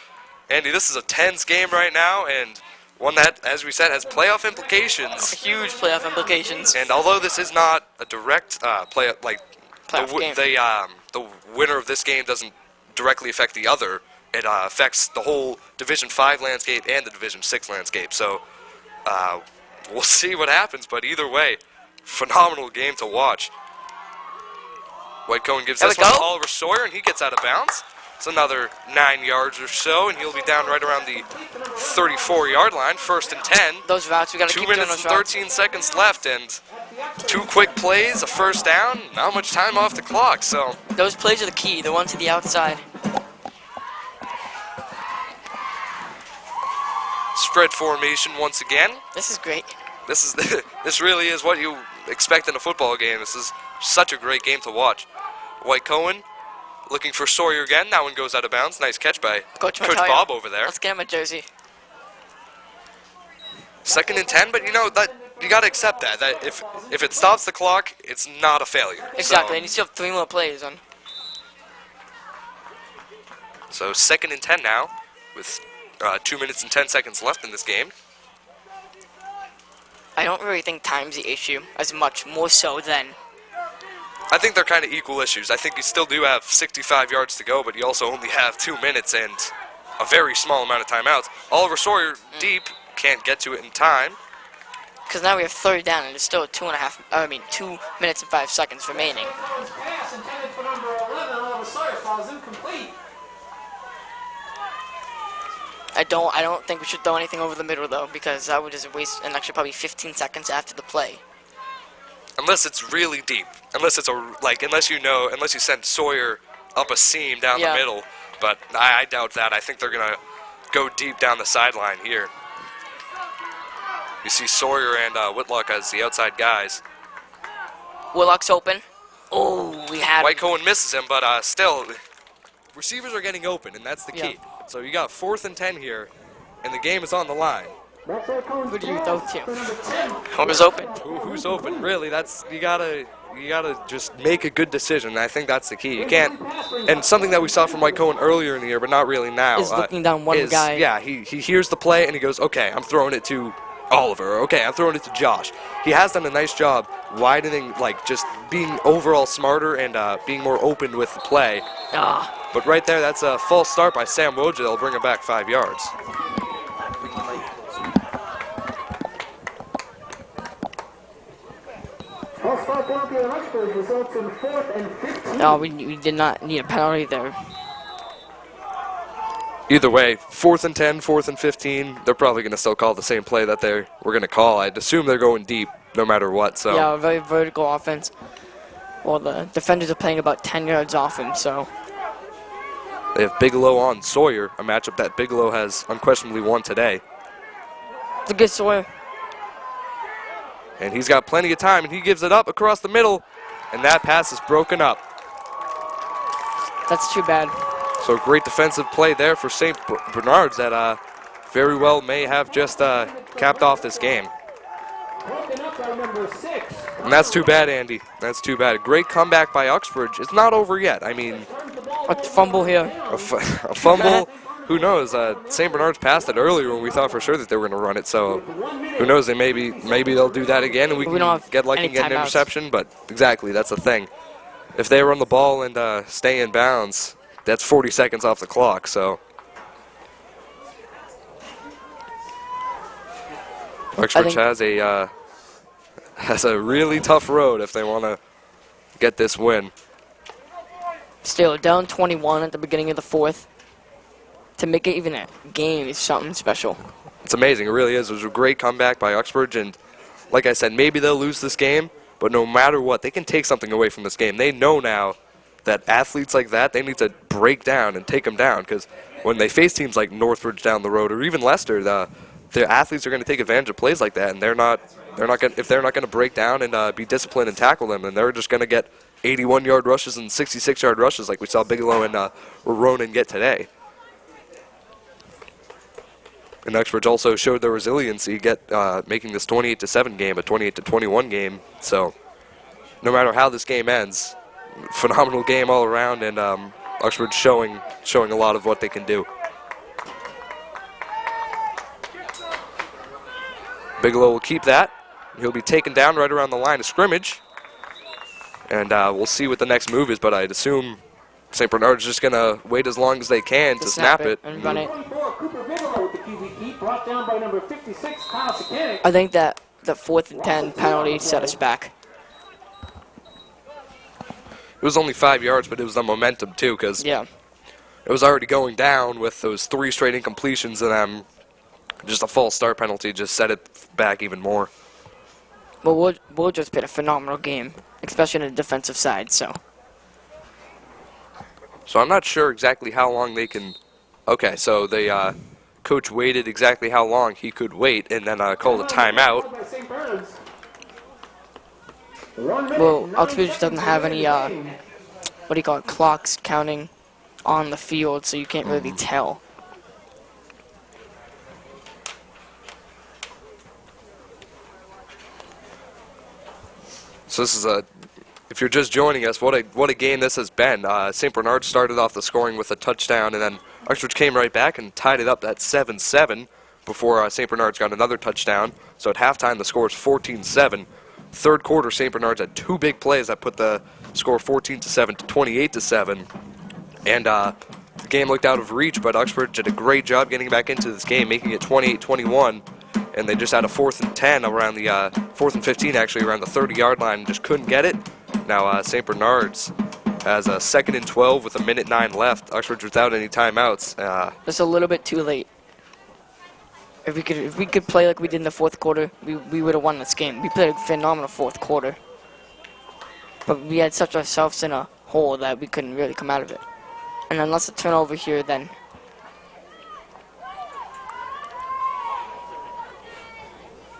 Speaker 1: Andy, this is a tense game right now, and one that, as we said, has playoff implications.
Speaker 2: Huge playoff implications.
Speaker 1: And although this is not a direct playoff game, the winner of this game doesn't directly affect the other. It affects the whole Division 5 landscape and the Division 6 landscape. So we'll see what happens, but either way, phenomenal game to watch. White Cohen gives this one to Oliver Sawyer, and he gets out of bounds. It's another 9 yards or so, and he'll be down right around the 34-yard line, 1st and 10.
Speaker 2: Those routes, we got to keep doing those routes. 2
Speaker 1: minutes and 13 seconds left, and 2 quick plays, a first down, not much time off the clock, so.
Speaker 2: Those plays are the key, the one to the outside.
Speaker 1: Spread formation once again.
Speaker 2: This is great.
Speaker 1: This really is what you expect in a football game. This is such a great game to watch. White Cohen looking for Sawyer again. That one goes out of bounds. Nice catch by Coach Bob over there.
Speaker 2: Let's get him a jersey.
Speaker 1: 2nd and 10, but you know that you got to accept that if it stops the clock, it's not a failure.
Speaker 2: Exactly,
Speaker 1: So,
Speaker 2: and you still have 3 more plays on.
Speaker 1: So 2nd and 10 now, with 2 minutes and 10 seconds left in this game.
Speaker 2: I don't really think time's the issue as much, more so than.
Speaker 1: I think they're kind of equal issues. I think you still do have 65 yards to go, but you also only have 2 minutes and a very small amount of timeouts. Oliver Sawyer deep, can't get to it in time.
Speaker 2: Because now we have 3rd down and there's still 2 minutes and 5 seconds remaining.
Speaker 4: Pass intended for number 11, Oliver Sawyer, falls incomplete.
Speaker 2: I don't think we should throw anything over the middle though, because that would just waste an extra probably 15 seconds after the play.
Speaker 1: Unless it's really deep. Unless it's unless you send Sawyer up a seam down the middle. But I doubt that. I think they're gonna go deep down the sideline here. You see Sawyer and Whitlock as the outside guys.
Speaker 2: Whitlock's open. Oh, we had
Speaker 1: White Cohen misses him, but still, receivers are getting open, and that's the key. So you got 4th and 10 here, and the game is on the line.
Speaker 2: Who do you throw to? Who's open?
Speaker 1: Who's open? Really, that's you gotta just make a good decision. I think that's the key. You can't, and something that we saw from White Cohen earlier in the year, but not really now.
Speaker 2: Is looking down one guy.
Speaker 1: Yeah, he hears the play and he goes, okay, I'm throwing it to Oliver. Okay, I'm throwing it to Josh. He has done a nice job widening, just being overall smarter and being more open with the play. But right there, that's a false start by Sam Wojda. They'll bring it back 5 yards.
Speaker 2: No, we did not need a penalty there.
Speaker 1: Either way, 4th and 10, 4th and 15, they're probably going to still call the same play that we're going to call. I'd assume they're going deep no matter what. So
Speaker 2: yeah, a very vertical offense. Well, the defenders are playing about 10 yards off him, so.
Speaker 1: They have Bigelow on Sawyer, a matchup that Bigelow has unquestionably won today.
Speaker 2: It's a good Sawyer.
Speaker 1: And he's got plenty of time, and he gives it up across the middle, and that pass is broken up.
Speaker 2: That's too bad.
Speaker 1: So great defensive play there for St. Bernards that very well may have just capped off this game. And that's too bad, Andy. That's too bad. Great comeback by Uxbridge. It's not over yet. I mean,
Speaker 2: a fumble here.
Speaker 1: A fumble. Who knows? St. Bernards passed it earlier when we thought for sure that they were going to run it. So who knows? Maybe they'll do that again and we can get lucky and get an interception. But exactly, that's the thing. If they run the ball and stay in bounds, that's 40 seconds off the clock. So Uxbridge has a really tough road if they want to get this win.
Speaker 2: Still down 21 at the beginning of the 4th. To make it even a game is something special.
Speaker 1: It's amazing. It really is. It was a great comeback by Uxbridge, and like I said, maybe they'll lose this game, but no matter what, they can take something away from this game. They know now that athletes like that, they need to break down and take them down, because when they face teams like Northbridge down the road or even Leicester, their athletes are going to take advantage of plays like that, and if they're not going to break down and be disciplined and tackle them, then they're just going to get 81-yard rushes and 66-yard rushes like we saw Bigelow and Ronan get today. And Uxbridge also showed their resiliency, making this 28-7 game a 28-21 game. So no matter how this game ends, phenomenal game all around, and Uxbridge showing a lot of what they can do. Bigelow will keep that. He'll be taken down right around the line of scrimmage. And we'll see what the next move is, but I'd assume St. Bernards is just going to wait as long as they can to snap it.
Speaker 2: And run it.
Speaker 4: Brought down by number 56, Kyle Sekanic.
Speaker 2: I think that the 4th and 10 penalty set us back.
Speaker 1: It was only 5 yards, but it was the momentum too, because it was already going down with those 3 straight incompletions, and just a false start penalty just set it back even more.
Speaker 2: Well, we'll just played a phenomenal game, especially on the defensive side. So
Speaker 1: I'm not sure exactly how long they can. Okay, so they. Coach waited exactly how long he could wait and then called a timeout.
Speaker 2: Well, Uxbridge doesn't have any, clocks counting on the field, so you can't really tell.
Speaker 1: So this is If you're just joining us, what a game this has been. St. Bernards started off the scoring with a touchdown, and then Uxbridge came right back and tied it up at 7-7 before St. Bernards got another touchdown. So at halftime, the score is 14-7. Third quarter, St. Bernards had two big plays that put the score 14-7 to 28-7. And the game looked out of reach, but Uxbridge did a great job getting back into this game, making it 28-21. And they just had a 4th and 10 around the 4th and 15 actually around the 30-yard line and just couldn't get it. Now St. Bernards has a 2nd and 12 with 1:09 left. Uxbridge without any timeouts.
Speaker 2: Just a little bit too late. If we could play like we did in the fourth quarter, we would have won this game. We played a phenomenal fourth quarter, but we had such ourselves in a hole that we couldn't really come out of it. And unless a turnover here, then.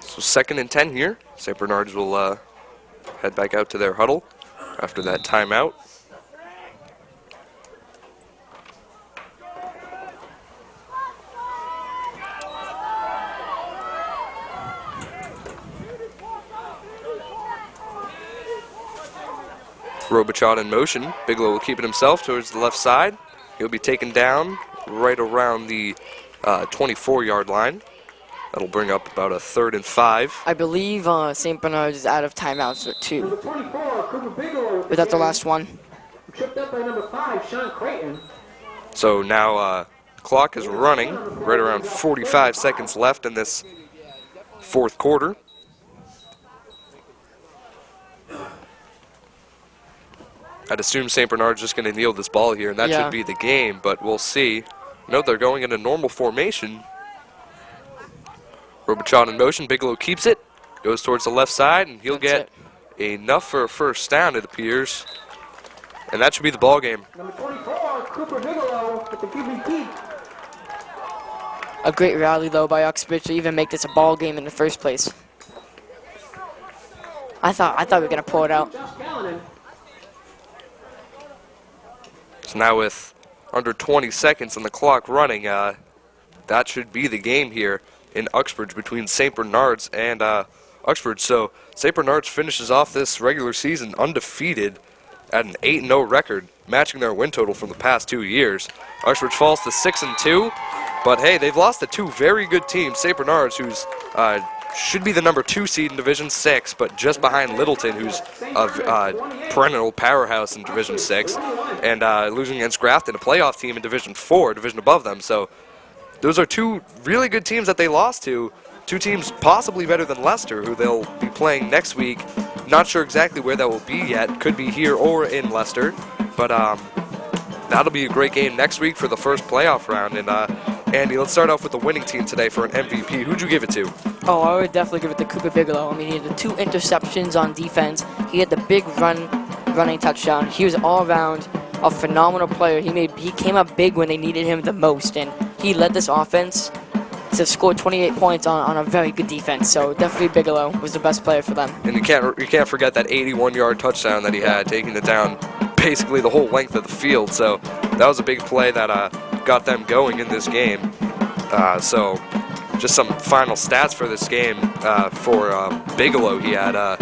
Speaker 1: So 2nd and 10 here. St. Bernards will head back out to their huddle after that timeout. Robichaud in motion. Bigelow will keep it himself towards the left side. He'll be taken down right around the 24-yard line. That'll bring up about a 3rd and 5.
Speaker 2: I believe St. Bernards is out of timeouts with 2.
Speaker 4: Number 24, Cooper Bigelow.
Speaker 2: Was that the last one?
Speaker 4: Tripped up by number 5, Sean Creighton.
Speaker 1: So now clock is running. Right around 45 seconds left in this fourth quarter. I'd assume St. Bernard's just going to kneel this ball here, and that should be the game, but we'll see. Note they're going in a normal formation. Robichaud in motion. Bigelow keeps it, goes towards the left side, and he'll get enough for a first down, it appears. And that should be the ball game.
Speaker 4: Number 24, Cooper Bigelow with the QB keep.
Speaker 2: A great rally, though, by Uxbridge to even make this a ball game in the first place. I thought we were going to pull it out.
Speaker 1: So now with under 20 seconds on the clock running, that should be the game here in Uxbridge between St. Bernards and Uxbridge. So St. Bernards finishes off this regular season undefeated at an 8-0 record, matching their win total from the past 2 years. Uxbridge falls to 6-2, but hey, they've lost to two very good teams. St. Bernards, who's should be the number 2 seed in Division 6, but just behind Littleton, who's a perennial powerhouse in Division 6, and losing against Grafton, a playoff team in Division 4, division above them. So those are two really good teams that they lost to. Two teams possibly better than Leicester, who they'll be playing next week. Not sure exactly where that will be yet. Could be here or in Leicester. But that'll be a great game next week for the first playoff round. And Andy, let's start off with the winning team today for an MVP. Who'd you give it to?
Speaker 2: Oh, I would definitely give it to Cooper Bigelow. I mean, he had the 2 interceptions on defense. He had the big running touchdown. He was all around a phenomenal player. He came up big when they needed him the most, and he led this offense to score 28 points on a very good defense. So definitely Bigelow was the best player for them.
Speaker 1: And you can't forget that 81-yard touchdown that he had, taking it down basically the whole length of the field. So that was a big play that got them going in this game. So just some final stats for this game for Bigelow. He had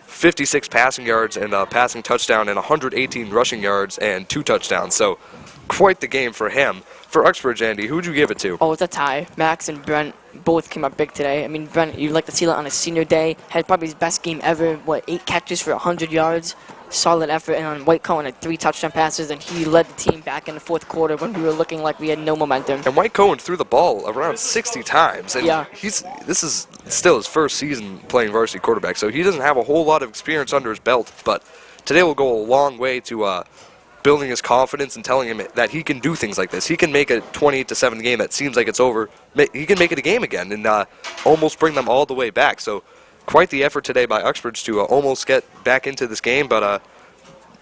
Speaker 1: 56 passing yards and a passing touchdown and 118 rushing yards and 2 touchdowns. So quite the game for him. For Uxbridge, Andy, who would you give it to?
Speaker 2: Oh, it's a tie. Max and Brent both came up big today. I mean, Brent, you'd like to see that on his senior day. Had probably his best game ever. 8 catches for 100 yards. Solid effort. And on White Cohen had 3 touchdown passes, and he led the team back in the fourth quarter when we were looking like we had no momentum.
Speaker 1: And White Cohen threw the ball around 60 times. And
Speaker 2: yeah.
Speaker 1: This is still his first season playing varsity quarterback, so he doesn't have a whole lot of experience under his belt. But today will go a long way to building his confidence and telling him that he can do things like this. He can make a 28-7 game that seems like it's over. He can make it a game again and almost bring them all the way back. So quite the effort today by Uxbridge to almost get back into this game, but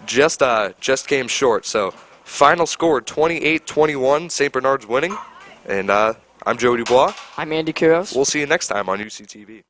Speaker 1: just came short. So final score 28-21, St. Bernards winning. And I'm Joe Dubois.
Speaker 2: I'm Andy Kuros.
Speaker 1: We'll see you next time on UCTV.